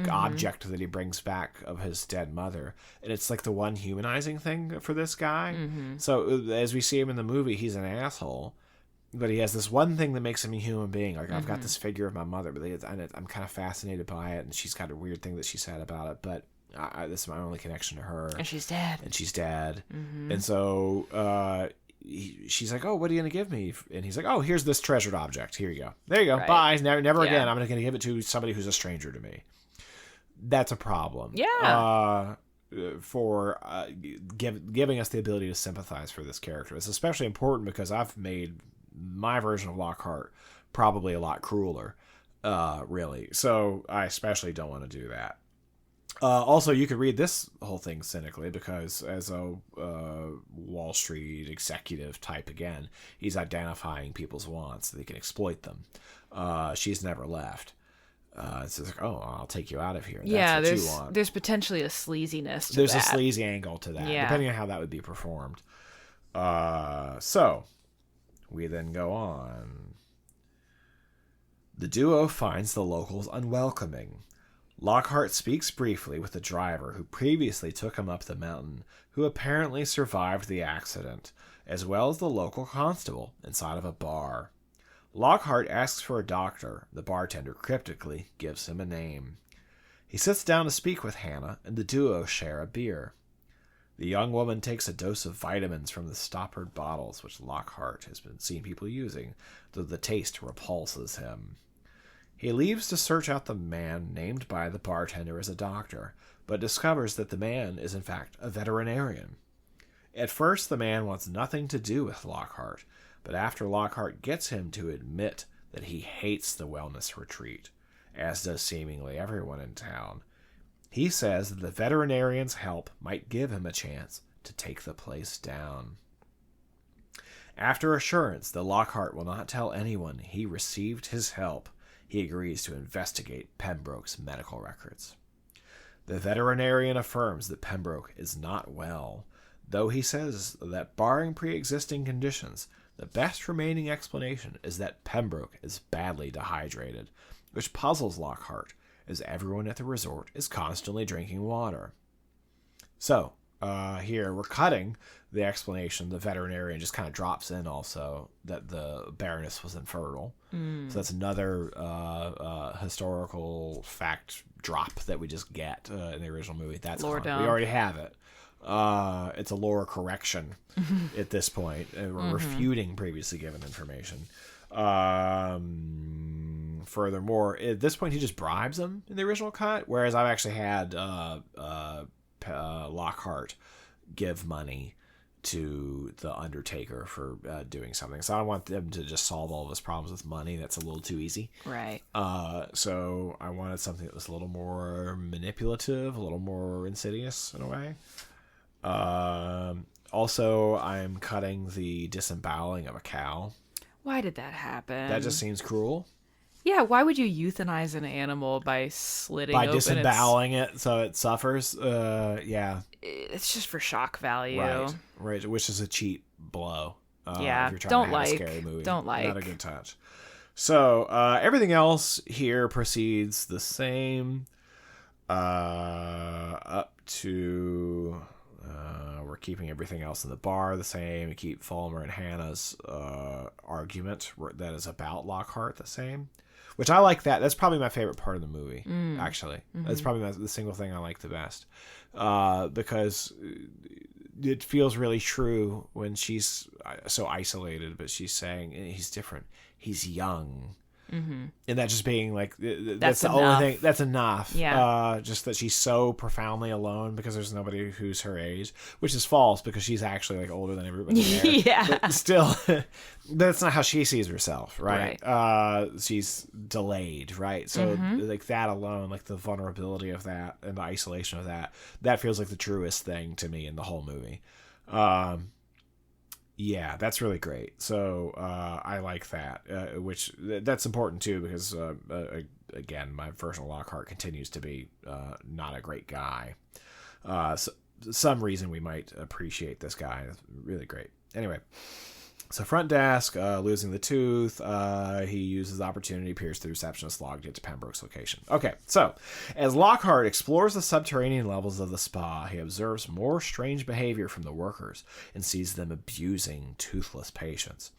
object that he brings back of his dead mother. And it's like the one humanizing thing for this guy. So, as we see him in the movie, he's an asshole. But he has this one thing that makes him a human being. Like, I've got this figure of my mother, but I'm kind of fascinated by it, and she's got a weird thing that she said about it, but this is my only connection to her. And she's dead. And so she's like, oh, what are you going to give me? And he's like, oh, here's this treasured object. Here you go. There you go. Right. Bye. Never again. I'm going to give it to somebody who's a stranger to me. That's a problem. Yeah. For giving us the ability to sympathize for this character. It's especially important because I've made my version of Lockhart probably a lot crueler, really. So I especially don't want to do that. Also, you could read this whole thing cynically because as a Wall Street executive type, again, he's identifying people's wants so they can exploit them. She's never left. It's just like, oh, I'll take you out of here. That's what you want. There's potentially a sleaziness to There's that. a sleazy angle to that, depending on how that would be performed. So, we then go on. The duo finds the locals unwelcoming. Lockhart speaks briefly with the driver who previously took him up the mountain, who apparently survived the accident, as well as the local constable inside of a bar. Lockhart asks for a doctor. The bartender cryptically gives him a name. He sits down to speak with Hannah, and the duo share a beer. The young woman takes a dose of vitamins from the stoppered bottles, which Lockhart has been seeing people using, though the taste repulses him. He leaves to search out the man named by the bartender as a doctor, but discovers that the man is in fact a veterinarian. At first, the man wants nothing to do with Lockhart, but after Lockhart gets him to admit that he hates the wellness retreat, as does seemingly everyone in town, he says that the veterinarian's help might give him a chance to take the place down. After assurance that Lockhart will not tell anyone he received his help, he agrees to investigate Pembroke's medical records. The veterinarian affirms that Pembroke is not well, though he says that barring pre-existing conditions, the best remaining explanation is that Pembroke is badly dehydrated, which puzzles Lockhart, as everyone at the resort is constantly drinking water. So, here we're cutting the explanation. The veterinarian just kind of drops in also that the Baroness was infertile. So that's another historical fact drop that we just get in the original movie. That's lore we already have it. It's a lore correction at this point. We're refuting previously given information. Furthermore, at this point, he just bribes him in the original cut, whereas I've actually had Lockhart give money to the Undertaker for doing something. So I don't want them to just solve all of his problems with money. That's a little too easy. Right. So I wanted something that was a little more manipulative, a little more insidious in a way. Also, I'm cutting the disemboweling of a cow. Why did that happen? That just seems cruel. Yeah, why would you euthanize an animal by slitting By open disemboweling it so it suffers? Yeah. It's just for shock value. Right, which is a cheap blow. Yeah, if you're trying don't to have like. a scary movie. Don't like. Not a good touch. So, everything else here proceeds the same up to... we're keeping everything else in the bar the same. We keep Fulmer and Hannah's argument that is about Lockhart the same, which I like that. That's probably my favorite part of the movie, actually. That's probably the single thing I like the best because it feels really true when she's so isolated, but she's saying he's different. He's young. And that just being like that's the only thing that's enough. Just that she's so profoundly alone because there's nobody who's her age, which is false because she's actually like older than everybody there. But still, that's not how she sees herself, right? She's delayed, right? So like that alone, like the vulnerability of that and the isolation of that feels like the truest thing to me in the whole movie. Yeah, that's really great. So I like that, which that's important too because, again, my version of Lockhart continues to be not a great guy. So some reason we might appreciate this guy. It's really great. Anyway, so front desk, losing the tooth. He uses the opportunity, peers the receptionist log to get to Pembroke's location. Okay, so as Lockhart explores the subterranean levels of the spa, he observes more strange behavior from the workers and sees them abusing toothless patients.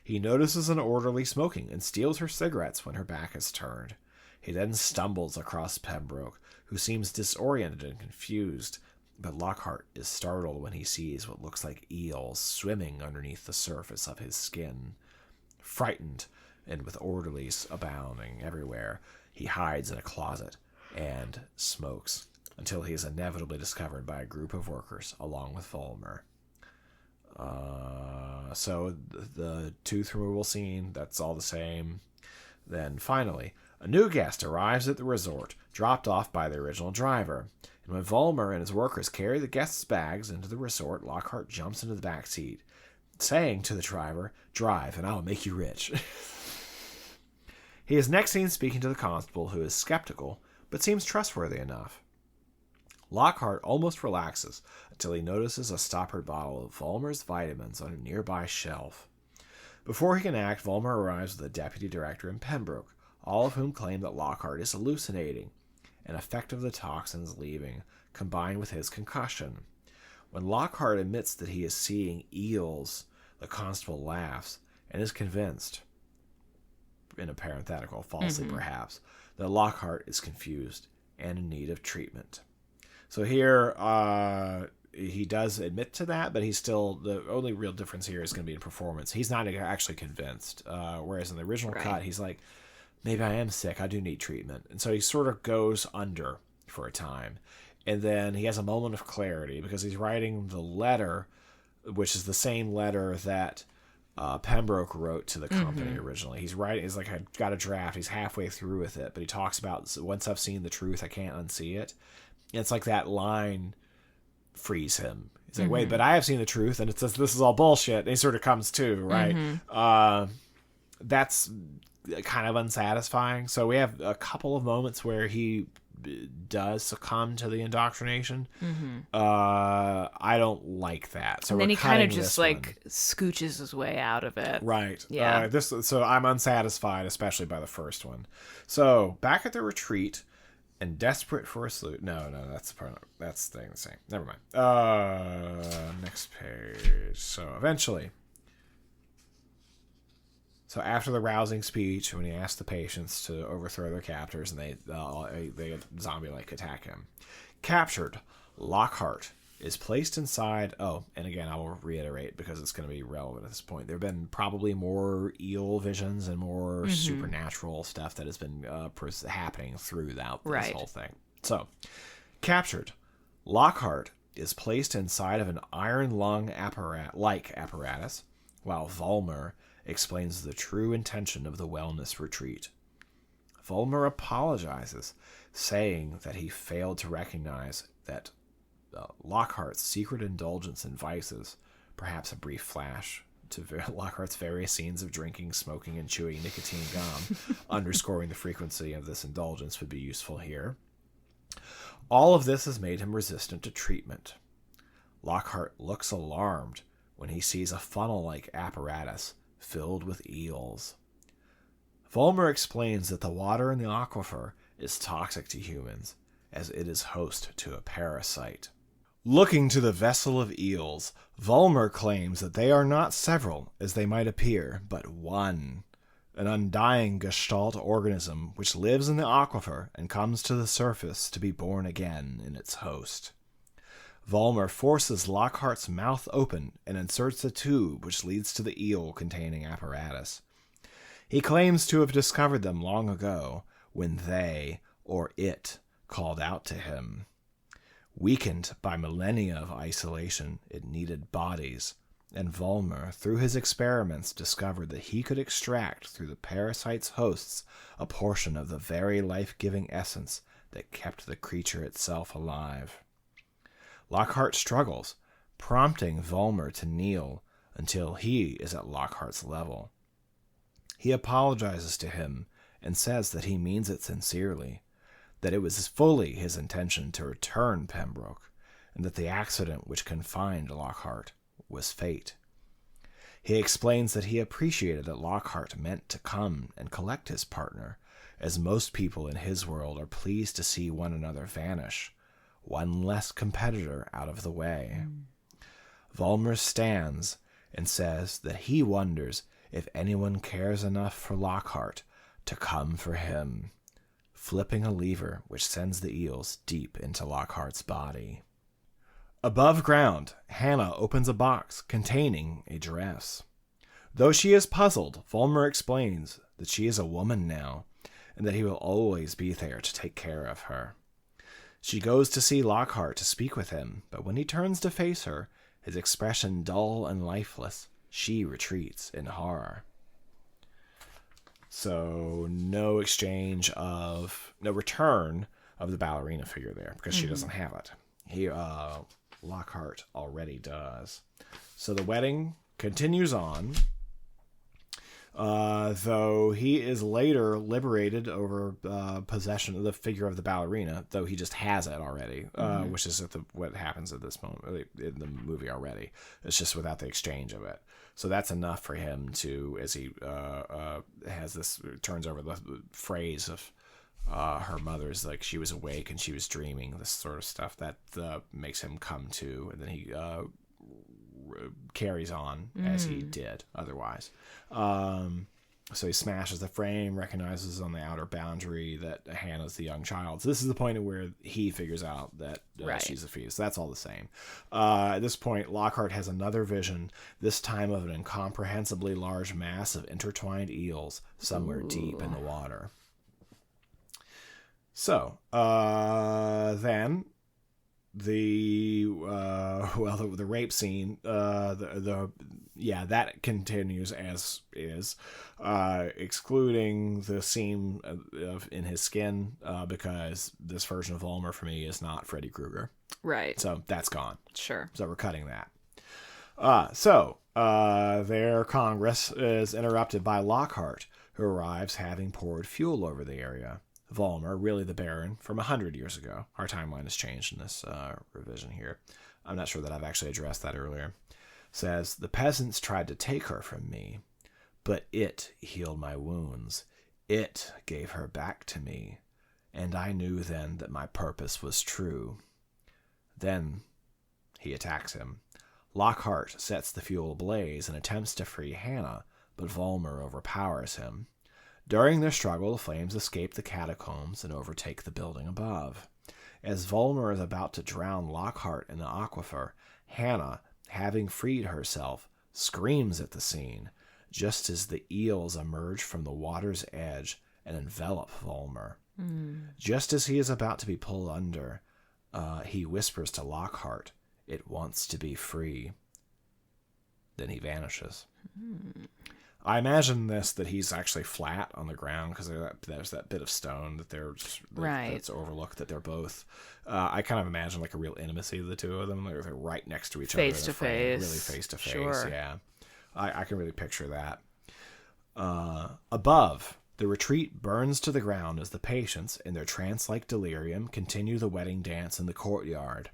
He notices an orderly smoking and steals her cigarettes when her back is turned. He then stumbles across Pembroke, who seems disoriented and confused. But Lockhart is startled when he sees what looks like eels swimming underneath the surface of his skin. Frightened, and with orderlies abounding everywhere, he hides in a closet and smokes until he is inevitably discovered by a group of workers along with Fulmer. So the tooth removal scene, that's all the same. Then finally, A new guest arrives at the resort, dropped off by the original driver. And when Volmer and his workers carry the guest's bags into the resort, Lockhart jumps into the back seat, saying to the driver, "Drive, and I will make you rich." He is next seen speaking to the constable, who is skeptical, but seems trustworthy enough. Lockhart almost relaxes until he notices a stoppered bottle of Volmer's vitamins on a nearby shelf. Before he can act, Volmer arrives with the deputy director and Pembroke, all of whom claim that Lockhart is hallucinating, an effect of the toxins leaving, combined with his concussion. When Lockhart admits that he is seeing eels, the constable laughs and is convinced, in a parenthetical, falsely perhaps, that Lockhart is confused and in need of treatment. So here, he does admit to that, but he's still, the only real difference here is going to be in performance. He's not actually convinced, whereas in the original cut, he's like, maybe I am sick, I do need treatment. And so he sort of goes under for a time. And then he has a moment of clarity because he's writing the letter, which is the same letter that Pembroke wrote to the company originally. He's like, I got a draft. He's halfway through with it, but he talks about, once I've seen the truth, I can't unsee it. And it's like that line frees him. He's like, wait, but I have seen the truth, and it says this is all bullshit. And he sort of comes to, right? That's kind of unsatisfying. So we have a couple of moments where he does succumb to the indoctrination. I don't like that. So and then he kind of just like scooches his way out of it. Right. Yeah. So I'm unsatisfied, especially by the first one. So back at the retreat and desperate for a salute. No, that's staying the same. Never mind. Next page. So eventually. So after the rousing speech, when he asks the patients to overthrow their captors and they zombie-like attack him. Captured, Lockhart is placed inside... Oh, and again, I will reiterate because it's going to be relevant at this point. There have been probably more eel visions and more supernatural stuff that has been happening throughout this whole thing. So, captured, Lockhart is placed inside of an iron lung apparatus, while Volmer explains the true intention of the wellness retreat. Volmer apologizes, saying that he failed to recognize that Lockhart's secret indulgence in vices, perhaps a brief flash to Lockhart's various scenes of drinking, smoking, and chewing nicotine gum, underscoring the frequency of this indulgence, would be useful here. All of this has made him resistant to treatment. Lockhart looks alarmed when he sees a funnel-like apparatus filled with eels. Volmer explains that the water in the aquifer is toxic to humans, as it is host to a parasite. Looking to the vessel of eels, Volmer claims that they are not several, as they might appear, but one, an undying gestalt organism which lives in the aquifer and comes to the surface to be born again in its host. Volmer forces Lockhart's mouth open and inserts a tube which leads to the eel-containing apparatus. He claims to have discovered them long ago, when they, or it, called out to him. Weakened by millennia of isolation, it needed bodies, and Volmer, through his experiments, discovered that he could extract through the parasite's hosts a portion of the very life-giving essence that kept the creature itself alive. Lockhart struggles, prompting Volmer to kneel until he is at Lockhart's level. He apologizes to him and says that he means it sincerely, that it was fully his intention to return Pembroke, and that the accident which confined Lockhart was fate. He explains that he appreciated that Lockhart meant to come and collect his partner, as most people in his world are pleased to see one another vanish, one less competitor out of the way. Volmer stands and says that he wonders if anyone cares enough for Lockhart to come for him, flipping a lever which sends the eels deep into Lockhart's body. Above ground, Hannah opens a box containing a dress. Though she is puzzled, Volmer explains that she is a woman now, and that he will always be there to take care of her. She goes to see Lockhart to speak with him, but when he turns to face her, his expression dull and lifeless, she retreats in horror. So no return of the ballerina figure there because she doesn't have it. Lockhart already does. So the wedding continues on, though he is later liberated over possession of the figure of the ballerina, though he just has it already, which is what happens at this moment in the movie already. It's just without the exchange of it. So that's enough for him to, as he turns over the phrase of her mother's, like, she was awake and she was dreaming, this sort of stuff that makes him come to, and then he carries on as he did otherwise. So he smashes the frame, recognizes on the outer boundary that Hannah's the young child. So this is the point of where he figures out that she's a fetus. That's all the same. At this point, Lockhart has another vision, this time of an incomprehensibly large mass of intertwined eels somewhere deep in the water. So, then the rape scene, that continues as is, excluding the scene in his skin, because this version of Volmer for me is not Freddy Krueger. Right. So that's gone. Sure. So we're cutting that. Their Congress is interrupted by Lockhart, who arrives having poured fuel over the area. Volmer, really the Baron, from 100 years ago. Our timeline has changed in this revision here. I'm not sure that I've actually addressed that earlier. Says, the peasants tried to take her from me, but it healed my wounds. It gave her back to me, and I knew then that my purpose was true. Then he attacks him. Lockhart sets the fuel ablaze and attempts to free Hannah, but Volmer overpowers him. During their struggle, the flames escape the catacombs and overtake the building above. As Volmer is about to drown Lockhart in the aquifer, Hannah, having freed herself, screams at the scene, just as the eels emerge from the water's edge and envelop Volmer. Just as he is about to be pulled under, he whispers to Lockhart, "It wants to be free." Then he vanishes. I imagine that he's actually flat on the ground because there's that bit of stone that's overlooked, that they're both. I kind of imagine like a real intimacy of the two of them. They're right next to each other. Face to face. Really face to face. Sure. Yeah. I can really picture that. Above, the retreat burns to the ground as the patients, in their trance-like delirium, continue the wedding dance in the courtyard.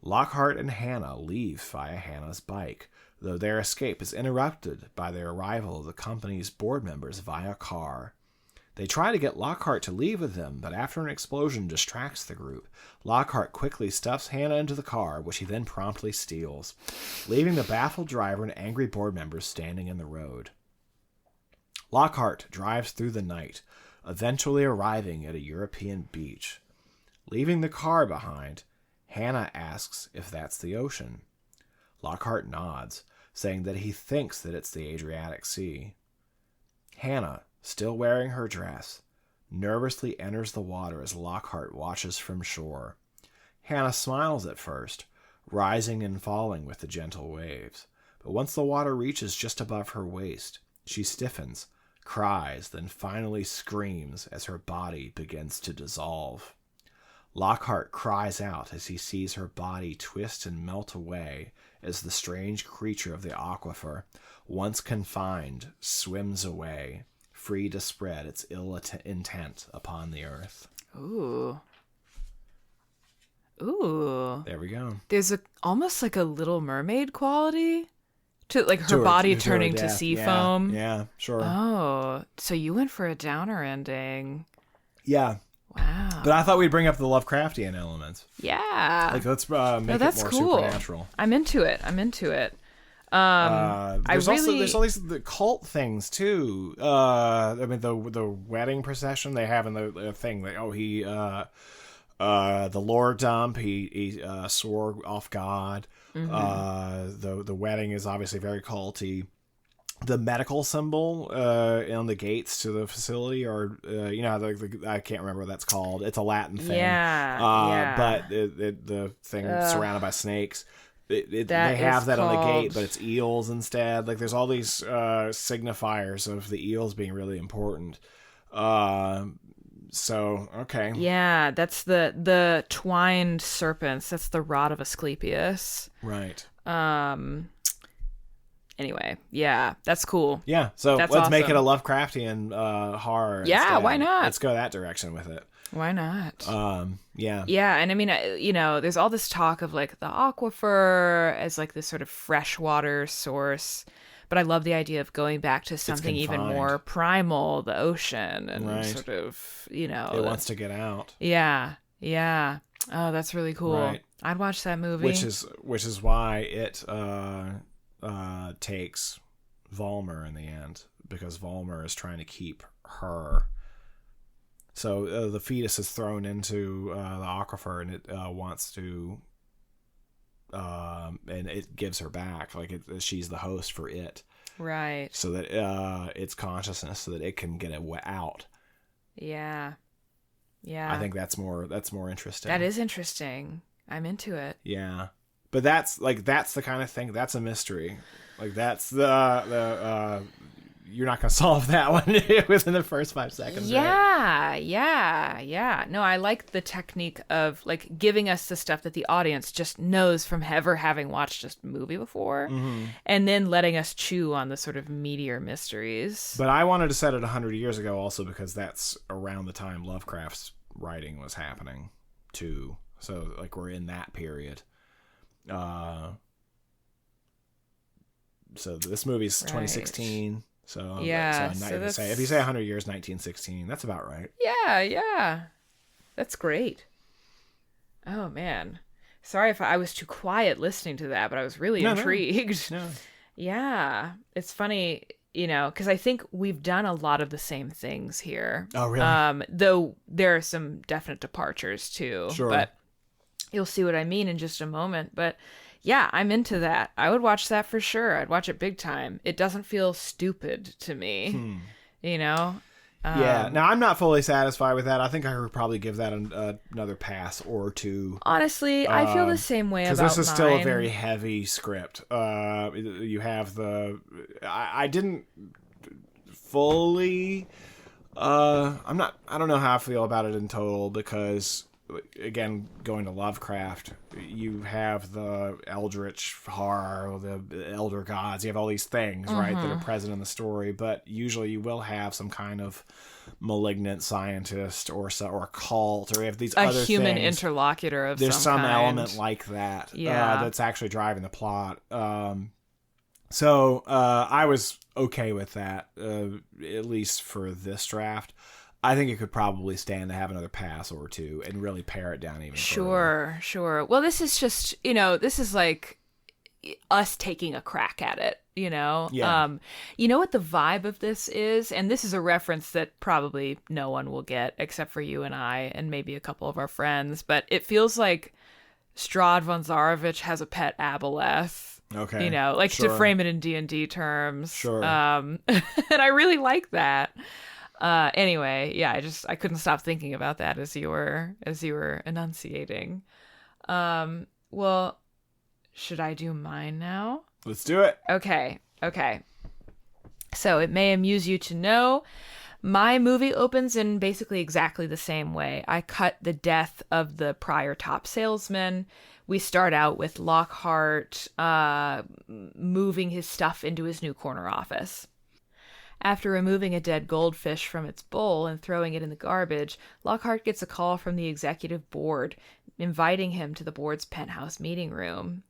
Lockhart and Hannah leave via Hannah's bike, though their escape is interrupted by the arrival of the company's board members via car. They try to get Lockhart to leave with them, but after an explosion distracts the group, Lockhart quickly stuffs Hannah into the car, which he then promptly steals, leaving the baffled driver and angry board members standing in the road. Lockhart drives through the night, eventually arriving at a European beach. Leaving the car behind, Hannah asks if that's the ocean. Lockhart nods, saying that he thinks that it's the Adriatic Sea. Hannah, still wearing her dress, nervously enters the water as Lockhart watches from shore. Hannah smiles at first, rising and falling with the gentle waves. But once the water reaches just above her waist, she stiffens, cries, then finally screams as her body begins to dissolve. Lockhart cries out as he sees her body twist and melt away as the strange creature of the aquifer, once confined, swims away, free to spread its ill intent upon the earth. Ooh. There we go. There's almost like a Little Mermaid quality to like her body turning to sea foam. Yeah, sure. Oh, so you went for a downer ending. Yeah. Wow. But I thought we'd bring up the Lovecraftian elements. Yeah. Like, let's make it more supernatural. I'm into it. There's all these cult things too. I mean, the wedding procession they have in the thing. Like, the lore dump. He swore off God. Mm-hmm. The wedding is obviously very culty. The medical symbol on the gates to the facility, or I can't remember what that's called. It's a Latin thing. Yeah. But the thing surrounded by snakes. they That have is that on the gate, called- but it's eels instead. Like there's all these signifiers of the eels being really important. So okay. Yeah, that's the twined serpents. That's the rod of Asclepius. Right. Anyway, yeah, that's cool. Yeah. So That's let's make it awesome. a Lovecraftian horror. Yeah, instead. why not? Let's go that direction with it. Why not? Yeah. Yeah, and I mean, there's all this talk of like the aquifer as like this sort of freshwater source, but I love the idea of going back to something even confined. more primal, the ocean, and Right. sort of, It wants to get out. Yeah, yeah. Oh, that's really cool. Right. I'd watch that movie. Which is why it takes Volmer in the end, because Volmer is trying to keep her. So the fetus is thrown into the aquifer, and it wants to, and it gives her back, like she's the host for it, Right. so that its consciousness, so that it can get it out. Yeah. Yeah. I think that's more interesting. that is interesting. I'm into it. Yeah, but that's the kind of thing. That's a mystery. Like that's the you're not gonna solve that one within the first 5 seconds. Right? Yeah. No, I like the technique of like giving us the stuff that the audience just knows from ever having watched this movie before, and then letting us chew on the sort of meatier mysteries. But I wanted to set it 100 years ago, also because that's around the time Lovecraft's writing was happening, too. So like we're in that period. So this movie's 2016. So Yeah, so so that's- if you say 100 years, 1916, that's about right. Yeah. That's great. Oh, man. Sorry if I was too quiet listening to that, but I was really No. intrigued. No. Yeah. It's funny, because I think we've done a lot of the same things here. Oh, really? Though there are some definite departures, too. Sure. But you'll see what I mean in just a moment. But yeah, I'm into that. I would watch that for sure. I'd watch it big time. It doesn't feel stupid to me, Yeah. Now I'm not fully satisfied with that. I think I would probably give that another pass or two. Honestly, I feel the same way about Because this is still a mine. very heavy script. You have I didn't fully. I don't know how I feel about it in total, because again, going to Lovecraft, you have the eldritch horror, the elder gods. You have all these things, right, that are present in the story. But usually, you will have some kind of malignant scientist or a cult, or you have these a other human things. interlocutor of There's some kind. element like that Yeah. that's actually driving the plot. So I was okay with that, at least for this draft. I think it could probably stand to have another pass or two and really pare it down even further. Sure. Well, this is just, this is like us taking a crack at it, Yeah. You know what the vibe of this is? And this is a reference that probably no one will get except for you and I and maybe a couple of our friends. But it feels like Strahd von Zarovich has a pet aboleth. Okay. Like Sure. to frame it in D&D terms. Sure. And I really like that. Anyway, yeah, I couldn't stop thinking about that as you were enunciating. Well, should I do mine now? Let's do it. Okay. So it may amuse you to know, my movie opens in basically exactly the same way. I cut the death of the prior top salesman. We start out with Lockhart moving his stuff into his new corner office. After removing a dead goldfish from its bowl and throwing it in the garbage, Lockhart gets a call from the executive board, inviting him to the board's penthouse meeting room.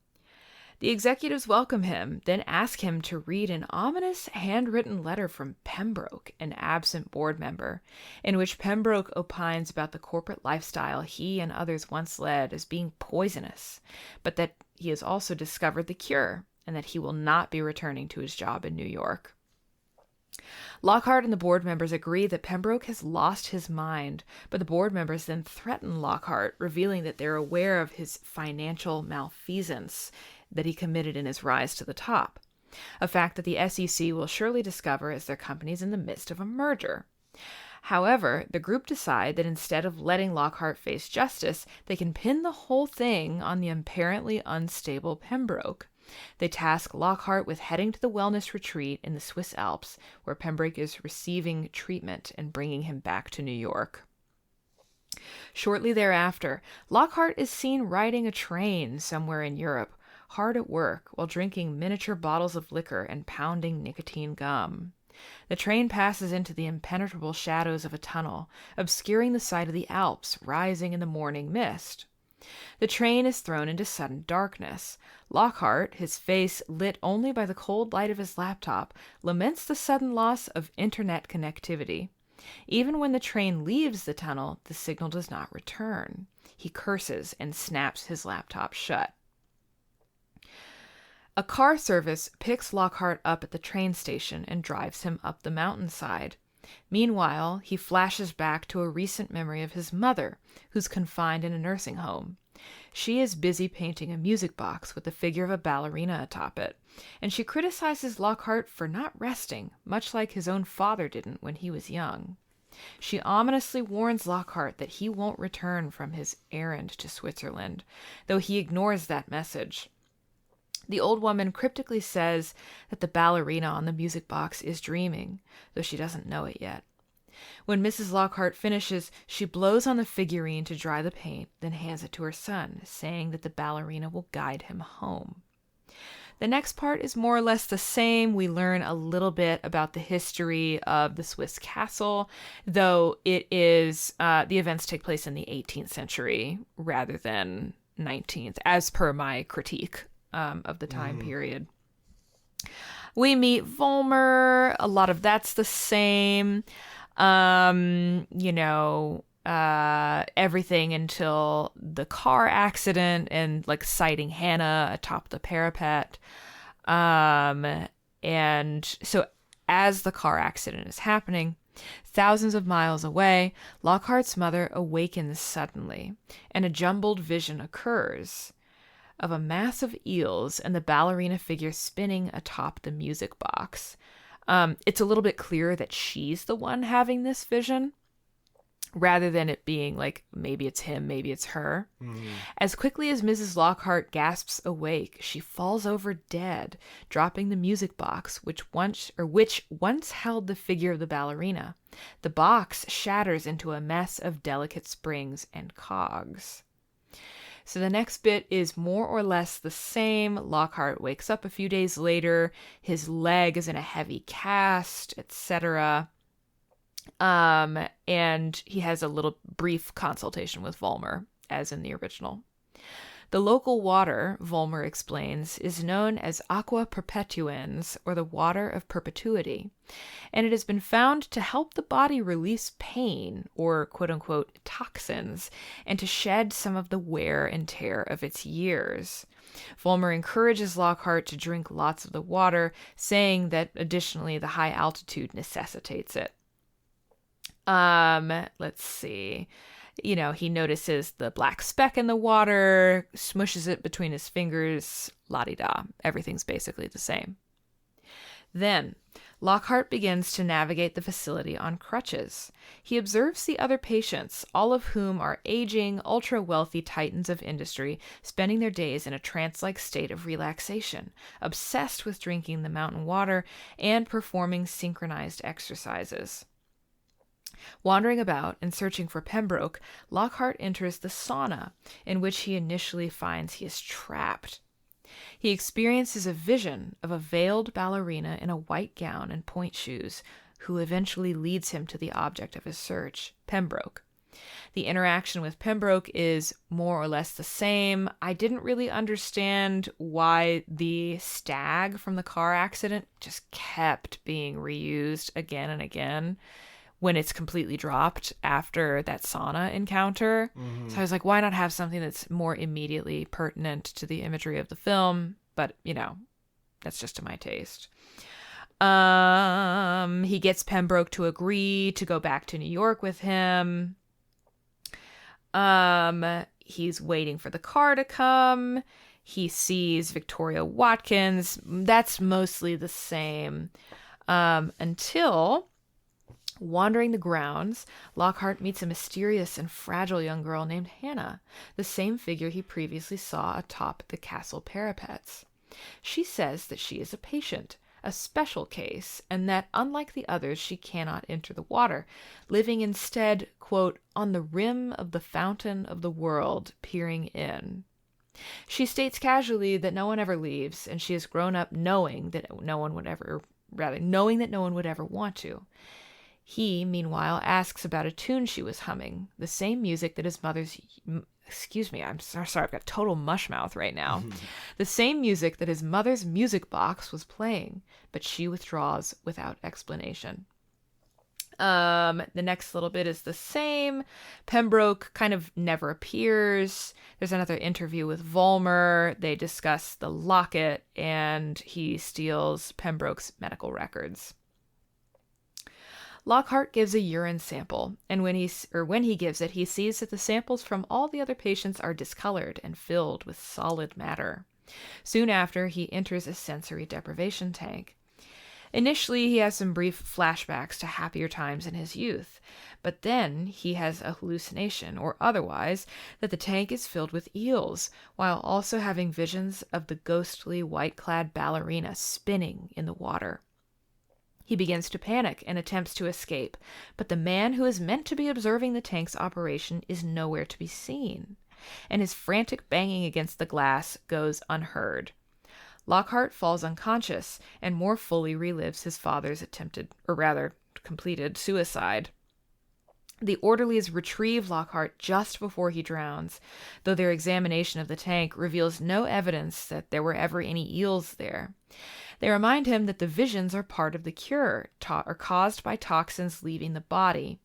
The executives welcome him, then ask him to read an ominous handwritten letter from Pembroke, an absent board member, in which Pembroke opines about the corporate lifestyle he and others once led as being poisonous, but that he has also discovered the cure, and that he will not be returning to his job in New York. Lockhart and the board members agree that Pembroke has lost his mind, but the board members then threaten Lockhart, revealing that they're aware of his financial malfeasance that he committed in his rise to the top, a fact that the SEC will surely discover as their company's in the midst of a merger. However, the group decide that instead of letting Lockhart face justice, they can pin the whole thing on the apparently unstable Pembroke. They task Lockhart with heading to the wellness retreat in the Swiss Alps, where Pembroke is receiving treatment, and bringing him back to New York. Shortly thereafter, Lockhart is seen riding a train somewhere in Europe, hard at work while drinking miniature bottles of liquor and pounding nicotine gum. The train passes into the impenetrable shadows of a tunnel, obscuring the sight of the Alps rising in the morning mist. The train is thrown into sudden darkness. Lockhart, his face lit only by the cold light of his laptop, laments the sudden loss of internet connectivity. Even when the train leaves the tunnel, the signal does not return. He curses and snaps his laptop shut. A car service picks Lockhart up at the train station and drives him up the mountainside. Meanwhile, he flashes back to a recent memory of his mother, who's confined in a nursing home. She is busy painting a music box with the figure of a ballerina atop it, and she criticizes Lockhart for not resting, much like his own father didn't when he was young. She ominously warns Lockhart that he won't return from his errand to Switzerland, though he ignores that message. The old woman cryptically says that the ballerina on the music box is dreaming, though she doesn't know it yet. When Mrs. Lockhart finishes, she blows on the figurine to dry the paint, then hands it to her son, saying that the ballerina will guide him home. The next part is more or less the same. We learn a little bit about the history of the Swiss castle, though it is the events take place in the 18th century rather than 19th, as per my critique of the time period. We meet Volmer. A lot of that's the same. Everything until the car accident and like sighting Hannah atop the parapet. And so as the car accident is happening, thousands of miles away, Lockhart's mother awakens suddenly, and a jumbled vision occurs of a mass of eels and the ballerina figure spinning atop the music box. It's a little bit clearer that she's the one having this vision, rather than it being like, maybe it's him, maybe it's her. As quickly as Mrs. Lockhart gasps awake, she falls over dead, dropping the music box, which once held the figure of the ballerina. The box shatters into a mess of delicate springs and cogs. So the next bit is more or less the same. Lockhart wakes up a few days later. His leg is in a heavy cast, etc. And he has a little brief consultation with Volmer, as in the original. The local water, Volmer explains, is known as aqua perpetuans, or the water of perpetuity, and it has been found to help the body release pain, or quote-unquote toxins, and to shed some of the wear and tear of its years. Volmer encourages Lockhart to drink lots of the water, saying that additionally the high altitude necessitates it. Let's see. He notices the black speck in the water, smushes it between his fingers, la-di-da. Everything's basically the same. Then, Lockhart begins to navigate the facility on crutches. He observes the other patients, all of whom are aging, ultra-wealthy titans of industry, spending their days in a trance-like state of relaxation, obsessed with drinking the mountain water and performing synchronized exercises. Wandering about and searching for Pembroke, Lockhart enters the sauna, in which he initially finds he is trapped. He experiences a vision of a veiled ballerina in a white gown and point shoes, who eventually leads him to the object of his search, Pembroke. The interaction with Pembroke is more or less the same. I didn't really understand why the stag from the car accident just kept being reused again and again when it's completely dropped after that sauna encounter. So I was like, why not have something that's more immediately pertinent to the imagery of the film? But, that's just to my taste. He gets Pembroke to agree to go back to New York with him. He's waiting for the car to come. He sees Victoria Watkins. That's mostly the same. Until Wandering the grounds, Lockhart meets a mysterious and fragile young girl named Hannah, the same figure he previously saw atop the castle parapets. She says that she is a patient, a special case, and that, unlike the others, she cannot enter the water, living instead, quote, on the rim of the fountain of the world, peering in. She states casually that no one ever leaves, and she has grown up knowing that no one would ever want to. He, meanwhile, asks about a tune she was humming, the same music that his mother's... Excuse me, I'm sorry, I've got total mush mouth right now. The same music that his mother's music box was playing, but she withdraws without explanation. The next little bit is the same. Pembroke kind of never appears. There's another interview with Vollmer. They discuss the locket, and he steals Pembroke's medical records. Lockhart gives a urine sample, and when he gives it, he sees that the samples from all the other patients are discolored and filled with solid matter. Soon after, he enters a sensory deprivation tank. Initially, he has some brief flashbacks to happier times in his youth, but then he has a hallucination, or otherwise, that the tank is filled with eels, while also having visions of the ghostly white-clad ballerina spinning in the water. He begins to panic and attempts to escape, but the man who is meant to be observing the tank's operation is nowhere to be seen, and his frantic banging against the glass goes unheard. Lockhart falls unconscious and more fully relives his father's completed suicide. The orderlies retrieve Lockhart just before he drowns, though their examination of the tank reveals no evidence that there were ever any eels there. They remind him that the visions are part of the cure, or caused by toxins leaving the body.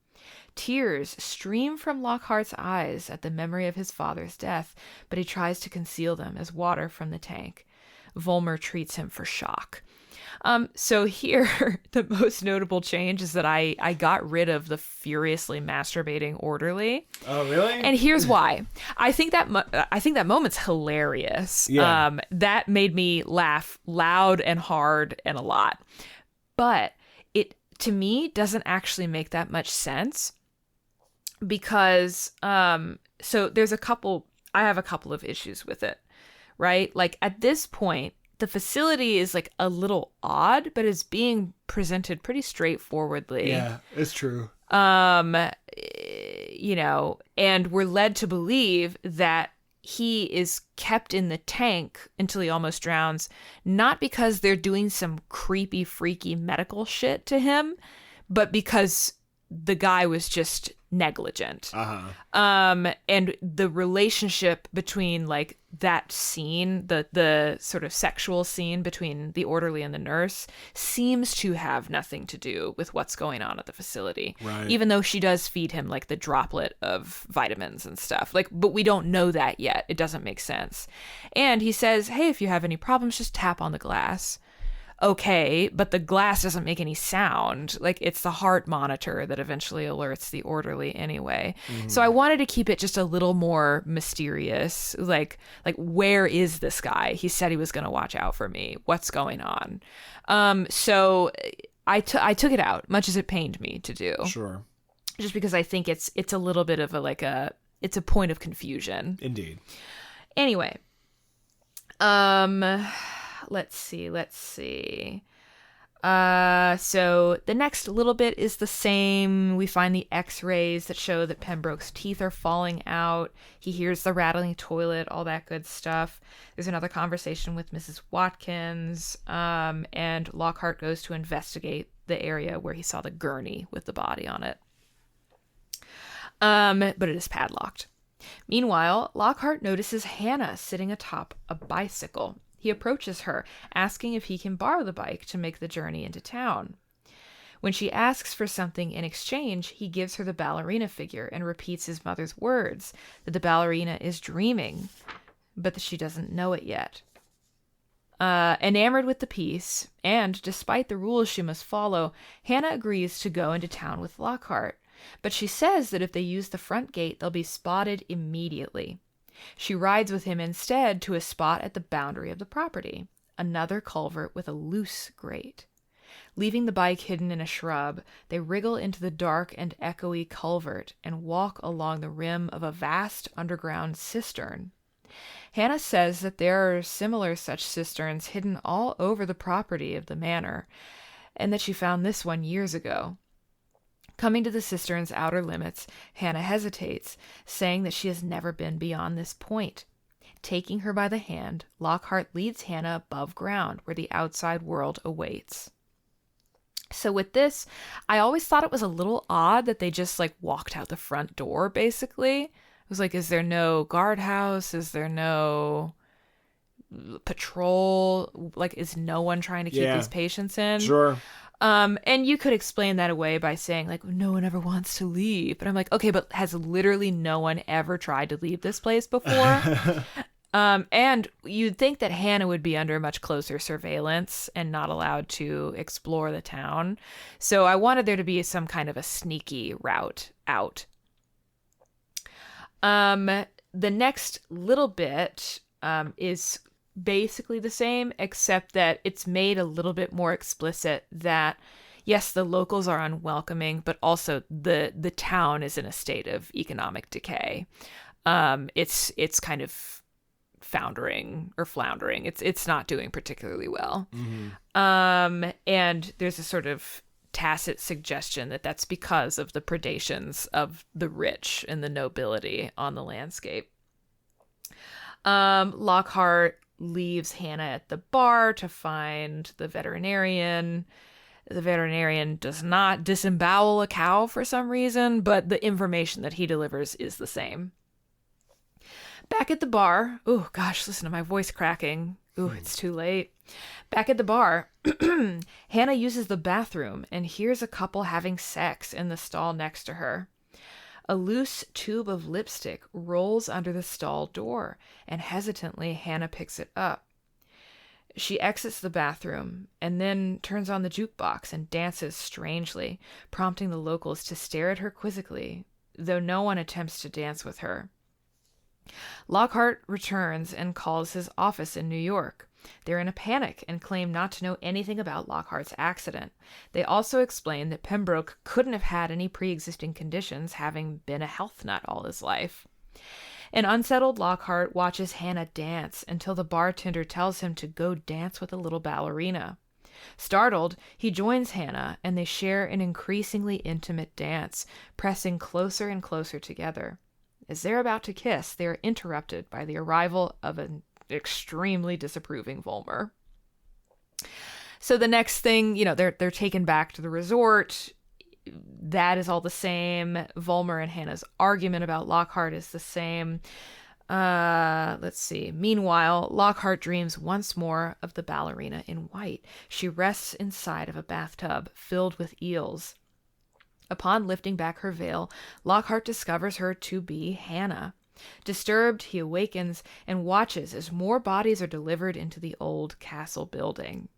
Tears stream from Lockhart's eyes at the memory of his father's death, but he tries to conceal them as water from the tank. Vollmer treats him for shock. So here, the most notable change is that I got rid of the furiously masturbating orderly. Oh, really? And here's why. I think that moment's hilarious. Yeah. That made me laugh loud and hard and a lot. But it, to me, doesn't actually make that much sense because, so I have a couple of issues with it, right? Like at this point, the facility is like a little odd, but is being presented pretty straightforwardly. Yeah, it's true. And we're led to believe that he is kept in the tank until he almost drowns, not because they're doing some creepy, freaky medical shit to him, but because the guy was just negligent. And the relationship between like that scene, the sort of sexual scene between the orderly and the nurse, seems to have nothing to do with what's going on at the facility. Right. Even though she does feed him like the droplet of vitamins and stuff. Like, but we don't know that yet. It doesn't make sense. And he says, hey, if you have any problems, just tap on the glass. Okay, but the glass doesn't make any sound. Like, it's the heart monitor that eventually alerts the orderly anyway. Mm-hmm. So I wanted to keep it just a little more mysterious. Like where is this guy? He said he was going to watch out for me. What's going on? So I took it out, much as it pained me to do. Sure. Just because I think it's a little bit of it's a point of confusion. Indeed. Anyway, Let's see. So the next little bit is the same. We find the x-rays that show that Pembroke's teeth are falling out. He hears the rattling toilet, all that good stuff. There's another conversation with Mrs. Watkins, and Lockhart goes to investigate the area where he saw the gurney with the body on it. But it is padlocked. Meanwhile, Lockhart notices Hannah sitting atop a bicycle. He approaches her, asking if he can borrow the bike to make the journey into town. When she asks for something in exchange, he gives her the ballerina figure and repeats his mother's words that the ballerina is dreaming, but that she doesn't know it yet. Enamored with the piece, and despite the rules she must follow, Hannah agrees to go into town with Lockhart, but she says that if they use the front gate, they'll be spotted immediately. She rides with him instead to a spot at the boundary of the property, another culvert with a loose grate. Leaving the bike hidden in a shrub, they wriggle into the dark and echoey culvert and walk along the rim of a vast underground cistern. Hannah says that there are similar such cisterns hidden all over the property of the manor, and that she found this one years ago. Coming to the cistern's outer limits, Hannah hesitates, saying that she has never been beyond this point. Taking her by the hand, Lockhart leads Hannah above ground where the outside world awaits. So with this, I always thought it was a little odd that they just walked out the front door, basically. It was like, is there no guardhouse? Is there no patrol? Is no one trying to keep these patients in? Sure. And you could explain that away by saying, no one ever wants to leave. But I'm like, okay, but has literally no one ever tried to leave this place before? And you'd think that Hannah would be under much closer surveillance and not allowed to explore the town. So I wanted there to be some kind of a sneaky route out. The next little bit is basically the same, except that it's made a little bit more explicit that, yes, the locals are unwelcoming, but also the town is in a state of economic decay. It's kind of floundering. It's not doing particularly well. Mm-hmm. And there's a sort of tacit suggestion that that's because of the predations of the rich and the nobility on the landscape. Lockhart leaves Hannah at the bar to find the veterinarian. The veterinarian does not disembowel a cow for some reason, but the information that he delivers is the same. Back at the bar, oh gosh, listen to my voice cracking. Ooh, it's too late. Back at the bar, Hannah uses the bathroom and hears a couple having sex in the stall next to her. A loose tube of lipstick rolls under the stall door, and hesitantly Hannah picks it up. She exits the bathroom and then turns on the jukebox and dances strangely, prompting the locals to stare at her quizzically, though no one attempts to dance with her. Lockhart returns and calls his office in New York. They're in a panic and claim not to know anything about Lockhart's accident. They also explain that Pembroke couldn't have had any pre-existing conditions, having been a health nut all his life. An unsettled Lockhart watches Hannah dance until the bartender tells him to go dance with a little ballerina. Startled, he joins Hannah, and they share an increasingly intimate dance, pressing closer and closer together. As they're about to kiss, they are interrupted by the arrival of an extremely disapproving Volmer. So the next thing, they're taken back to the resort. That is all the same. Volmer and Hannah's argument about Lockhart is the same. Let's see. Meanwhile, Lockhart dreams once more of the ballerina in white. She rests inside of a bathtub filled with eels. Upon lifting back her veil, Lockhart discovers her to be Hannah. Disturbed, he awakens and watches as more bodies are delivered into the old castle building.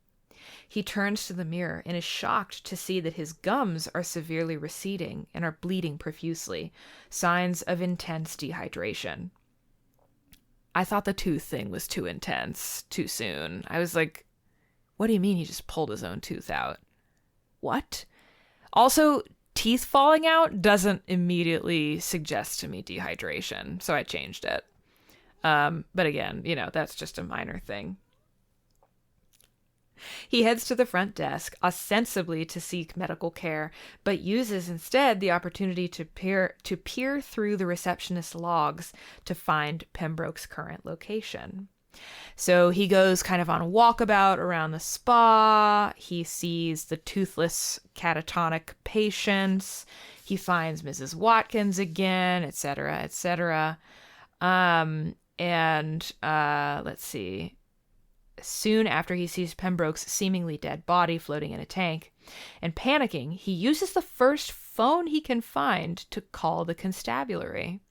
He turns to the mirror and is shocked to see that his gums are severely receding and are bleeding profusely, signs of intense dehydration. I thought the tooth thing was too intense, too soon. I was like, what do you mean he just pulled his own tooth out? What? Also, teeth falling out doesn't immediately suggest to me dehydration, so I changed it. But again, that's just a minor thing. He heads to the front desk, ostensibly to seek medical care, but uses instead the opportunity to peer through the receptionist's logs to find Pembroke's current location. So he goes kind of on a walkabout around the spa. He sees the toothless catatonic patients. He finds Mrs. Watkins again, etc., etc. Let's see. Soon after he sees Pembroke's seemingly dead body floating in a tank, and panicking, he uses the first phone he can find to call the constabulary.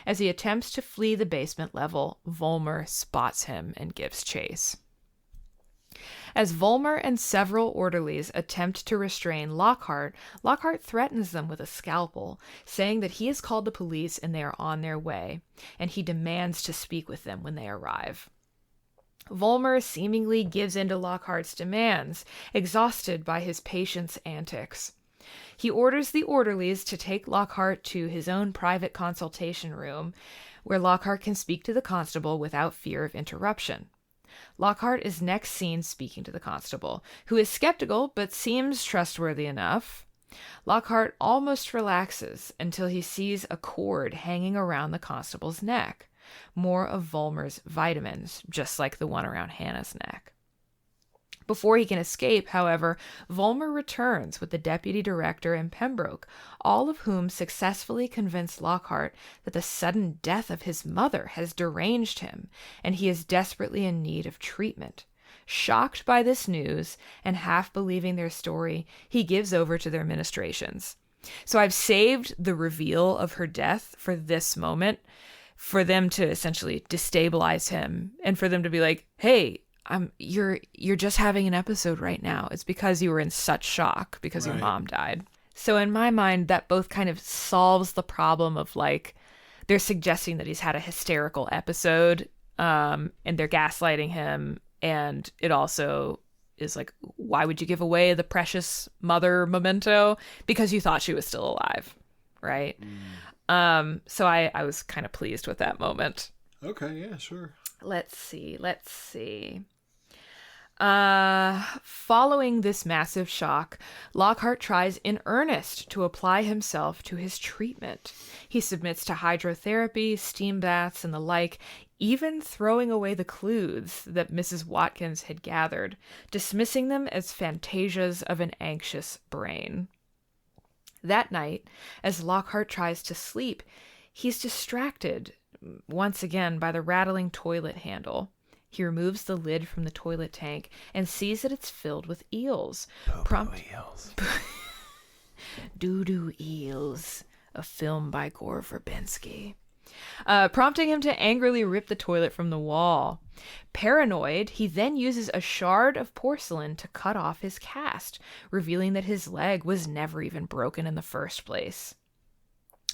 As he attempts to flee the basement level, Volmer spots him and gives chase. As Volmer and several orderlies attempt to restrain Lockhart, Lockhart threatens them with a scalpel, saying that he has called the police and they are on their way, and he demands to speak with them when they arrive. Volmer seemingly gives in to Lockhart's demands, exhausted by his patient's antics. He orders the orderlies to take Lockhart to his own private consultation room, where Lockhart can speak to the constable without fear of interruption. Lockhart is next seen speaking to the constable, who is skeptical but seems trustworthy enough. Lockhart almost relaxes until he sees a cord hanging around the constable's neck. More of Volmer's vitamins, just like the one around Hannah's neck. Before he can escape, however, Volmer returns with the deputy director and Pembroke, all of whom successfully convince Lockhart that the sudden death of his mother has deranged him, and he is desperately in need of treatment. Shocked by this news, and half believing their story, he gives over to their ministrations. So I've saved the reveal of her death for this moment, for them to essentially destabilize him, and for them to be like, hey, you're just having an episode right now. It's because you were in such shock because your mom died. So in my mind, that both kind of solves the problem of like, they're suggesting that he's had a hysterical episode, and they're gaslighting him. And it also is like, why would you give away the precious mother memento? Because you thought she was still alive, right? So I was kind of pleased with that moment. Okay, yeah, sure. Let's see. Following this massive shock, Lockhart tries in earnest to apply himself to his treatment. He submits to hydrotherapy, steam baths, and the like, even throwing away the clues that Mrs. Watkins had gathered, dismissing them as fantasias of an anxious brain. That night, as Lockhart tries to sleep, he's distracted once again by the rattling toilet handle. He removes the lid from the toilet tank and sees that it's filled with eels. Eels. Doo-doo eels, a film by Gore Verbinski. Prompting him to angrily rip the toilet from the wall. Paranoid, he then uses a shard of porcelain to cut off his cast, revealing that his leg was never even broken in the first place.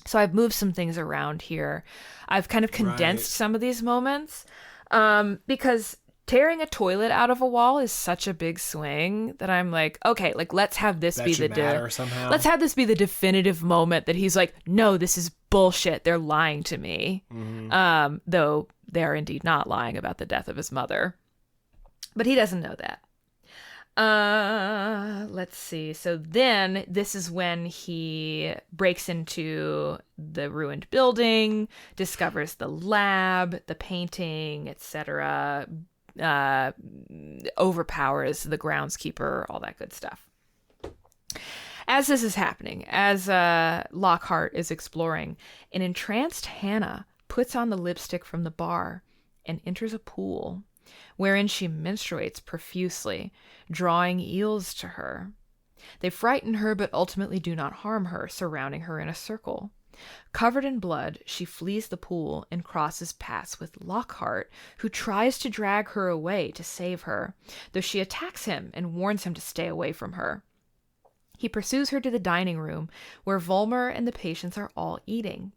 So I've moved some things around here. I've kind of condensed some of these moments. Because tearing a toilet out of a wall is such a big swing that I'm like, okay, like let's have this be the let's have this be the definitive moment that he's like, no, this is bullshit. They're lying to me. Though they're indeed not lying about the death of his mother, but he doesn't know that. Let's see. So then this is when he breaks into the ruined building, discovers the lab, the painting, etc., overpowers the groundskeeper, all that good stuff. As this is happening, as Lockhart is exploring, an entranced Hannah puts on the lipstick from the bar and enters a pool, wherein she menstruates profusely, drawing eels to her. They frighten her but ultimately do not harm her, surrounding her in a circle. Covered in blood, she flees the pool and crosses paths with Lockhart, who tries to drag her away to save her, though she attacks him and warns him to stay away from her. He pursues her to the dining room, where Volmer and the patients are all eating.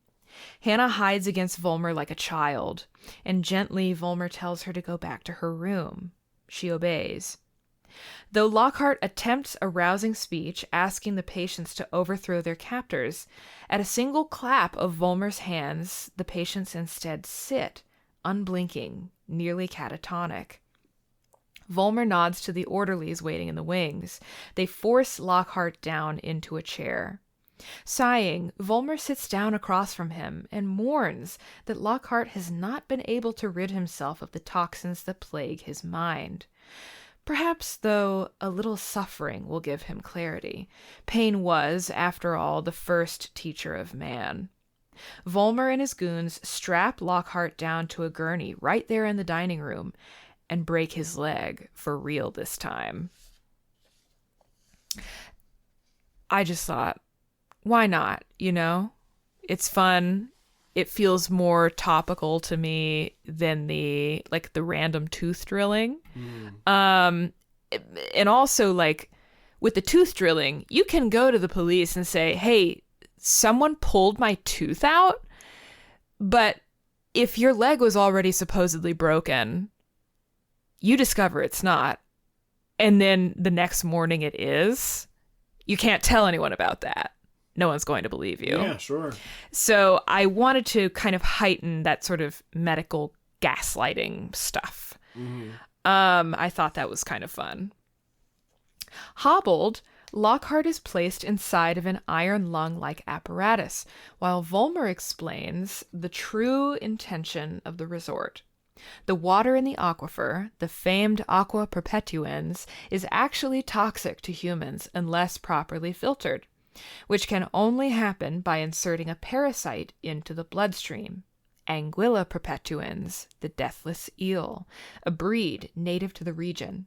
Hannah hides against Volmer like a child, and gently Volmer tells her to go back to her room. She obeys. Though Lockhart attempts a rousing speech asking the patients to overthrow their captors, at a single clap of Volmer's hands, the patients instead sit, unblinking, nearly catatonic. Volmer nods to the orderlies waiting in the wings. They force Lockhart down into a chair. Sighing, Volmer sits down across from him and mourns that Lockhart has not been able to rid himself of the toxins that plague his mind. Perhaps, though, a little suffering will give him clarity. Pain was, after all, the first teacher of man. Volmer and his goons strap Lockhart down to a gurney right there in the dining room and break his leg, for real this time. I just thought, why not? You know, it's fun. It feels more topical to me than the random tooth drilling. And also, like, with the tooth drilling, you can go to the police and say, hey, someone pulled my tooth out. But if your leg was already supposedly broken, you discover it's not, and then the next morning it is, you can't tell anyone about that. No one's going to believe you. Yeah, sure. So I wanted to kind of heighten that sort of medical gaslighting stuff. I thought that was kind of fun. Hobbled, Lockhart is placed inside of an iron lung-like apparatus, while Volmer explains the true intention of the resort. The water in the aquifer, the famed aqua perpetuans, is actually toxic to humans unless properly filtered, which can only happen by inserting a parasite into the bloodstream. Anguilla perpetuans, the deathless eel, a breed native to the region.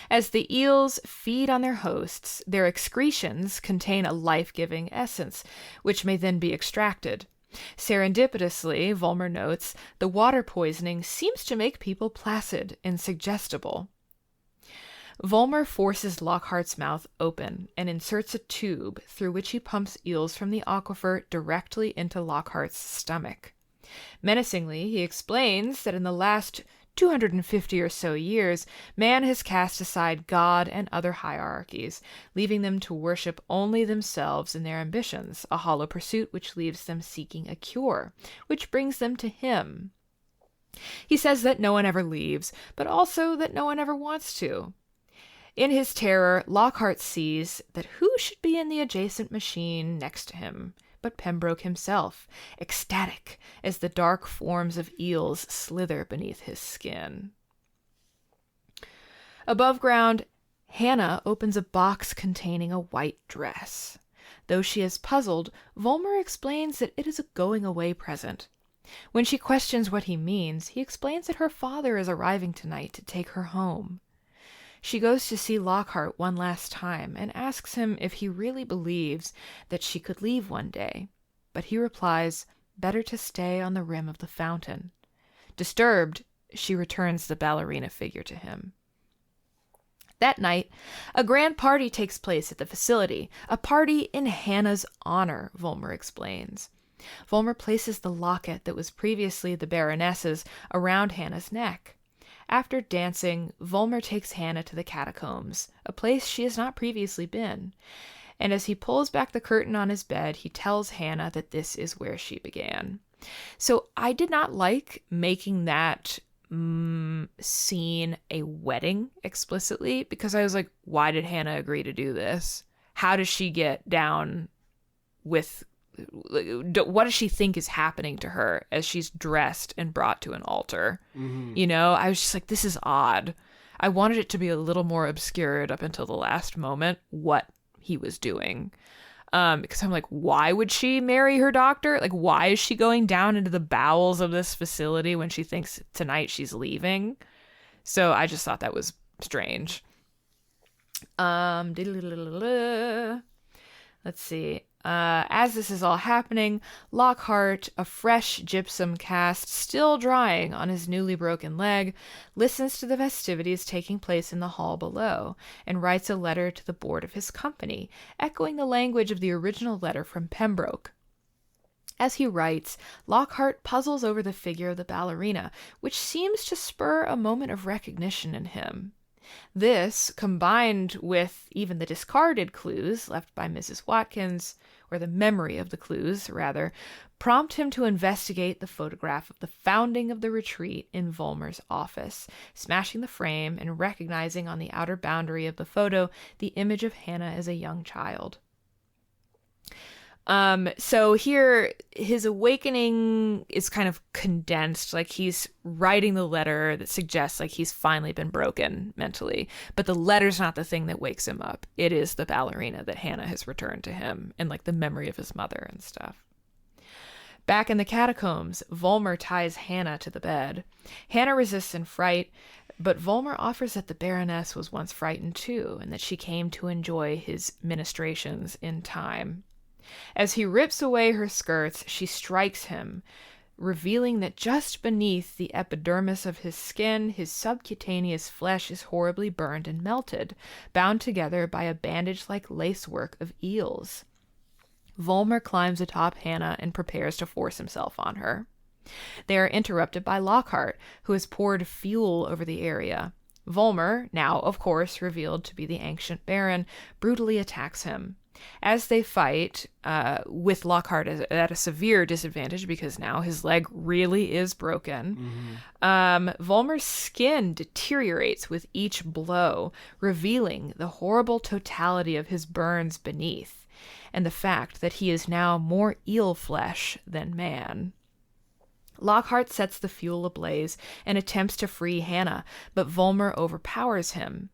As the eels feed on their hosts, their excretions contain a life-giving essence, which may then be extracted. Serendipitously, Volmer notes, the water poisoning seems to make people placid and suggestible. Volmer forces Lockhart's mouth open and inserts a tube through which he pumps eels from the aquifer directly into Lockhart's stomach. Menacingly, he explains that in the last 250 or so years, man has cast aside God and other hierarchies, leaving them to worship only themselves and their ambitions, a hollow pursuit which leaves them seeking a cure, which brings them to him. He says that no one ever leaves, but also that no one ever wants to. In his terror, Lockhart sees that who should be in the adjacent machine next to him but Pembroke himself, ecstatic as the dark forms of eels slither beneath his skin. Above ground, Hannah opens a box containing a white dress. Though she is puzzled, Volmer explains that it is a going-away present. When she questions what he means, he explains that her father is arriving tonight to take her home. She goes to see Lockhart one last time and asks him if he really believes that she could leave one day, but he replies, better to stay on the rim of the fountain. Disturbed, she returns the ballerina figure to him. That night, a grand party takes place at the facility, a party in Hannah's honor, Volmer explains. Volmer places the locket that was previously the Baroness's around Hannah's neck. After dancing, Volmer takes Hannah to the catacombs, a place she has not previously been, and as he pulls back the curtain on his bed, he tells Hannah that this is where she began. So I did not like making that scene a wedding explicitly, because I was like, why did Hannah agree to do this? How does she get down with... what does she think is happening to her as she's dressed and brought to an altar? You know, I was just like, this is odd. I wanted it to be a little more obscured up until the last moment what he was doing. Because I'm like, why would she marry her doctor? Like, why is she going down into the bowels of this facility when she thinks tonight she's leaving? So I just thought that was strange. Let's see. As this is all happening, Lockhart, a fresh gypsum cast still drying on his newly broken leg, listens to the festivities taking place in the hall below and writes a letter to the board of his company, echoing the language of the original letter from Pembroke. As he writes, Lockhart puzzles over the figure of the ballerina, which seems to spur a moment of recognition in him. This, combined with even the discarded clues left by Mrs. Watkins, or the memory of the clues, rather, prompt him to investigate the photograph of the founding of the retreat in Volmer's office, smashing the frame and recognizing on the outer boundary of the photo the image of Hannah as a young child. So here, his awakening is kind of condensed, like he's writing the letter that suggests like he's finally been broken mentally, but the letter's not the thing that wakes him up. It is the ballerina that Hannah has returned to him and like the memory of his mother and stuff. Back in the catacombs, Volmer ties Hannah to the bed. Hannah resists in fright, but Volmer offers that the Baroness was once frightened too, and that she came to enjoy his ministrations in time. As he rips away her skirts, she strikes him, revealing that just beneath the epidermis of his skin, his subcutaneous flesh is horribly burned and melted, bound together by a bandage-like lacework of eels. Volmer climbs atop Hannah and prepares to force himself on her. They are interrupted by Lockhart, who has poured fuel over the area. Volmer, now, of course, revealed to be the ancient Baron, brutally attacks him. As they fight, with Lockhart at a severe disadvantage because now his leg really is broken, Volmer's skin deteriorates with each blow, revealing the horrible totality of his burns beneath, and the fact that he is now more eel flesh than man. Lockhart sets the fuel ablaze and attempts to free Hannah, but Volmer overpowers him.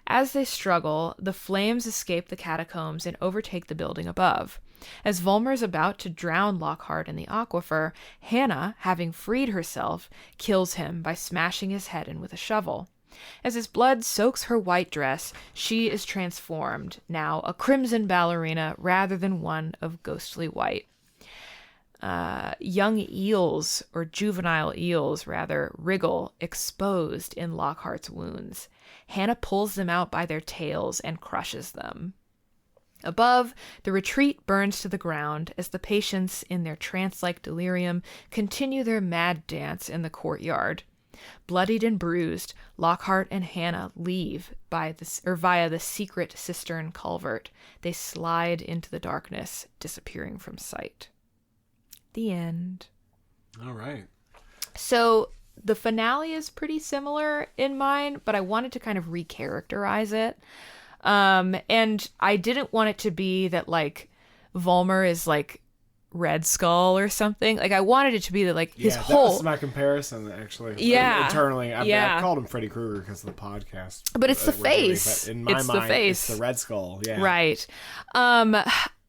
As they struggle, the flames escape the catacombs and overtake the building above. As Volmer is about to drown Lockhart in the aquifer, Hannah, having freed herself, kills him by smashing his head in with a shovel. As his blood soaks her white dress, she is transformed, now a crimson ballerina rather than one of ghostly white. Young eels, or juvenile eels rather, wriggle, exposed in Lockhart's wounds. Hannah pulls them out by their tails and crushes them. Above, the retreat burns to the ground as the patients, in their trance-like delirium, continue their mad dance in the courtyard. Bloodied and bruised, Lockhart and Hannah leave via the secret cistern culvert. They slide into the darkness, disappearing from sight. The end. All right. So the finale is pretty similar in mine, but I wanted to kind of recharacterize it. And I didn't want it to be that, like, Volmer is, like, Red Skull or something. Like, I wanted it to be that, like, his whole... that was my comparison, actually. Yeah. Internally. I called him Freddy Krueger because of the podcast. But it's the face. But in my mind, it's the Red Skull. Yeah. Right.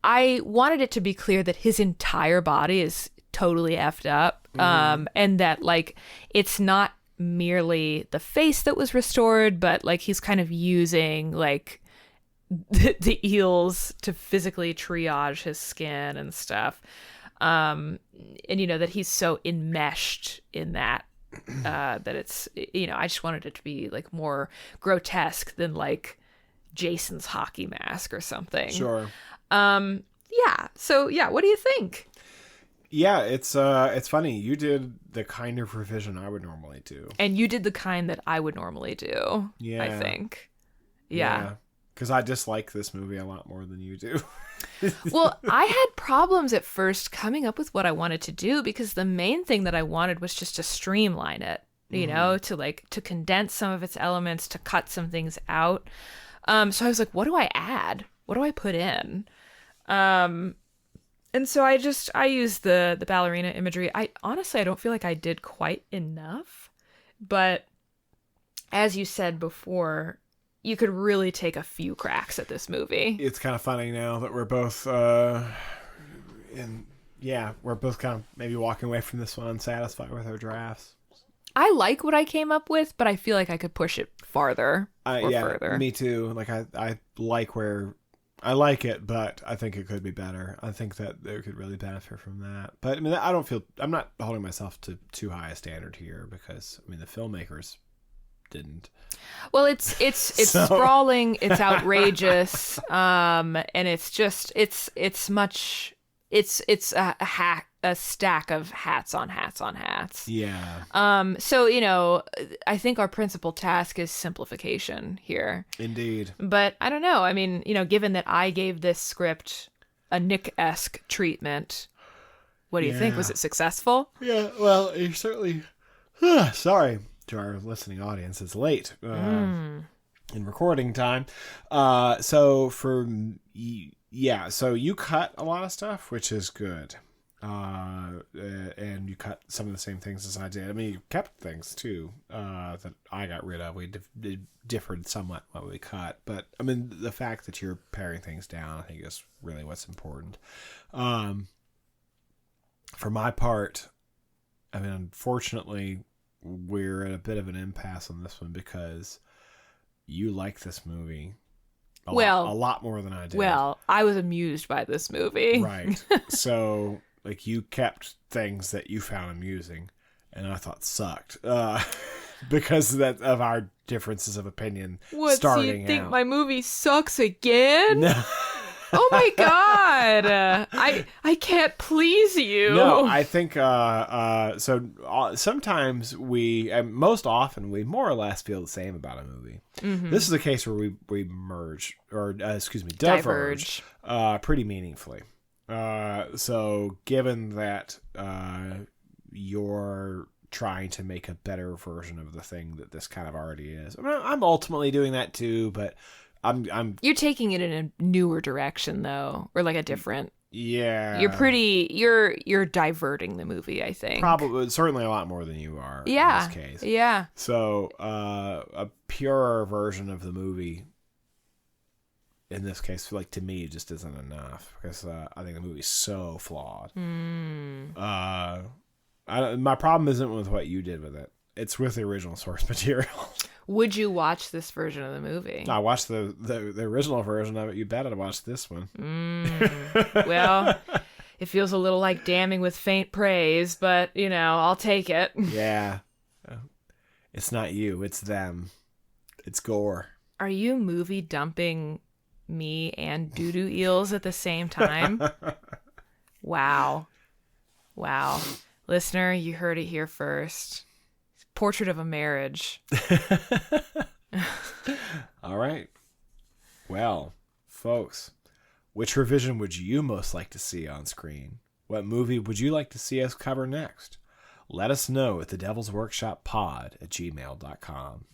I wanted it to be clear that his entire body is totally effed up, and that, like, it's not merely the face that was restored, but, like, he's kind of using, like, the eels to physically triage his skin and stuff, and, you know, that he's so enmeshed in that, that it's, you know, I just wanted it to be, like, more grotesque than, like, Jason's hockey mask or something. Sure. Yeah. So yeah, what do you think? Yeah, it's funny. You did the kind of revision I would normally do, and you did the kind that I would normally do. Yeah, I think. Yeah. Because I dislike this movie a lot more than you do. Well, I had problems at first coming up with what I wanted to do because the main thing that I wanted was just to streamline it. You know, to condense some of its elements, to cut some things out. So I was like, what do I add? What do I put in? And so I used the ballerina imagery. I don't feel like I did quite enough, but as you said before, you could really take a few cracks at this movie. It's kind of funny now that we're both, we're both kind of maybe walking away from this one unsatisfied with our drafts. I like what I came up with, but I feel like I could push it farther further. Me too. Like I like where I like it, but I think it could be better. I think that they could really benefit from that. But I mean, I'm not holding myself to too high a standard here because I mean the filmmakers didn't. Well, it's so... sprawling, it's outrageous, and it's just it's a stack of hats on hats on hats. Yeah. So, you know, I think our principal task is simplification here. Indeed. But I don't know. I mean, you know, given that I gave this script a Nick-esque treatment, what do you think? Was it successful? Yeah. Well, you certainly. Sorry to our listening audience. It's late in recording time. So you cut a lot of stuff, which is good. And you cut some of the same things as I did. I mean, you kept things too that I got rid of. We differed somewhat what we cut, but I mean, the fact that you're paring things down, I think, is really what's important. For my part, I mean, unfortunately, we're at a bit of an impasse on this one because you like this movie a lot more than I did. Well, I was amused by this movie. Right. So, like, you kept things that you found amusing and I thought sucked because of our differences of opinion. What, starting so you think out. my movie sucks again? No. Oh my god! I can't please you. No, I think sometimes most often we more or less feel the same about a movie. Mm-hmm. This is a case where we merge, or diverge. Pretty meaningfully. So given that you're trying to make a better version of the thing that this kind of already is, I'm ultimately doing that too, but You're taking it in a newer direction though, or like a different. Yeah. You're diverting the movie, I think. Probably, certainly a lot more than you are in this case. Yeah. So, a purer version of the movie, in this case, like to me, just isn't enough because I think the movie's so flawed. My problem isn't with what you did with it. It's with the original source material. Would you watch this version of the movie? I watched the original version of it. You bet I'd watch this one. Well, it feels a little like damning with faint praise, but, I'll take it. Yeah. It's not you. It's them. It's Gore. Are you movie dumping me and doo-doo eels at the same time? Wow. Listener, you heard it here first. Portrait of a Marriage. All right. Well, folks, which revision would you most like to see on screen? What movie would you like to see us cover next? Let us know at thedevilsworkshoppod@gmail.com.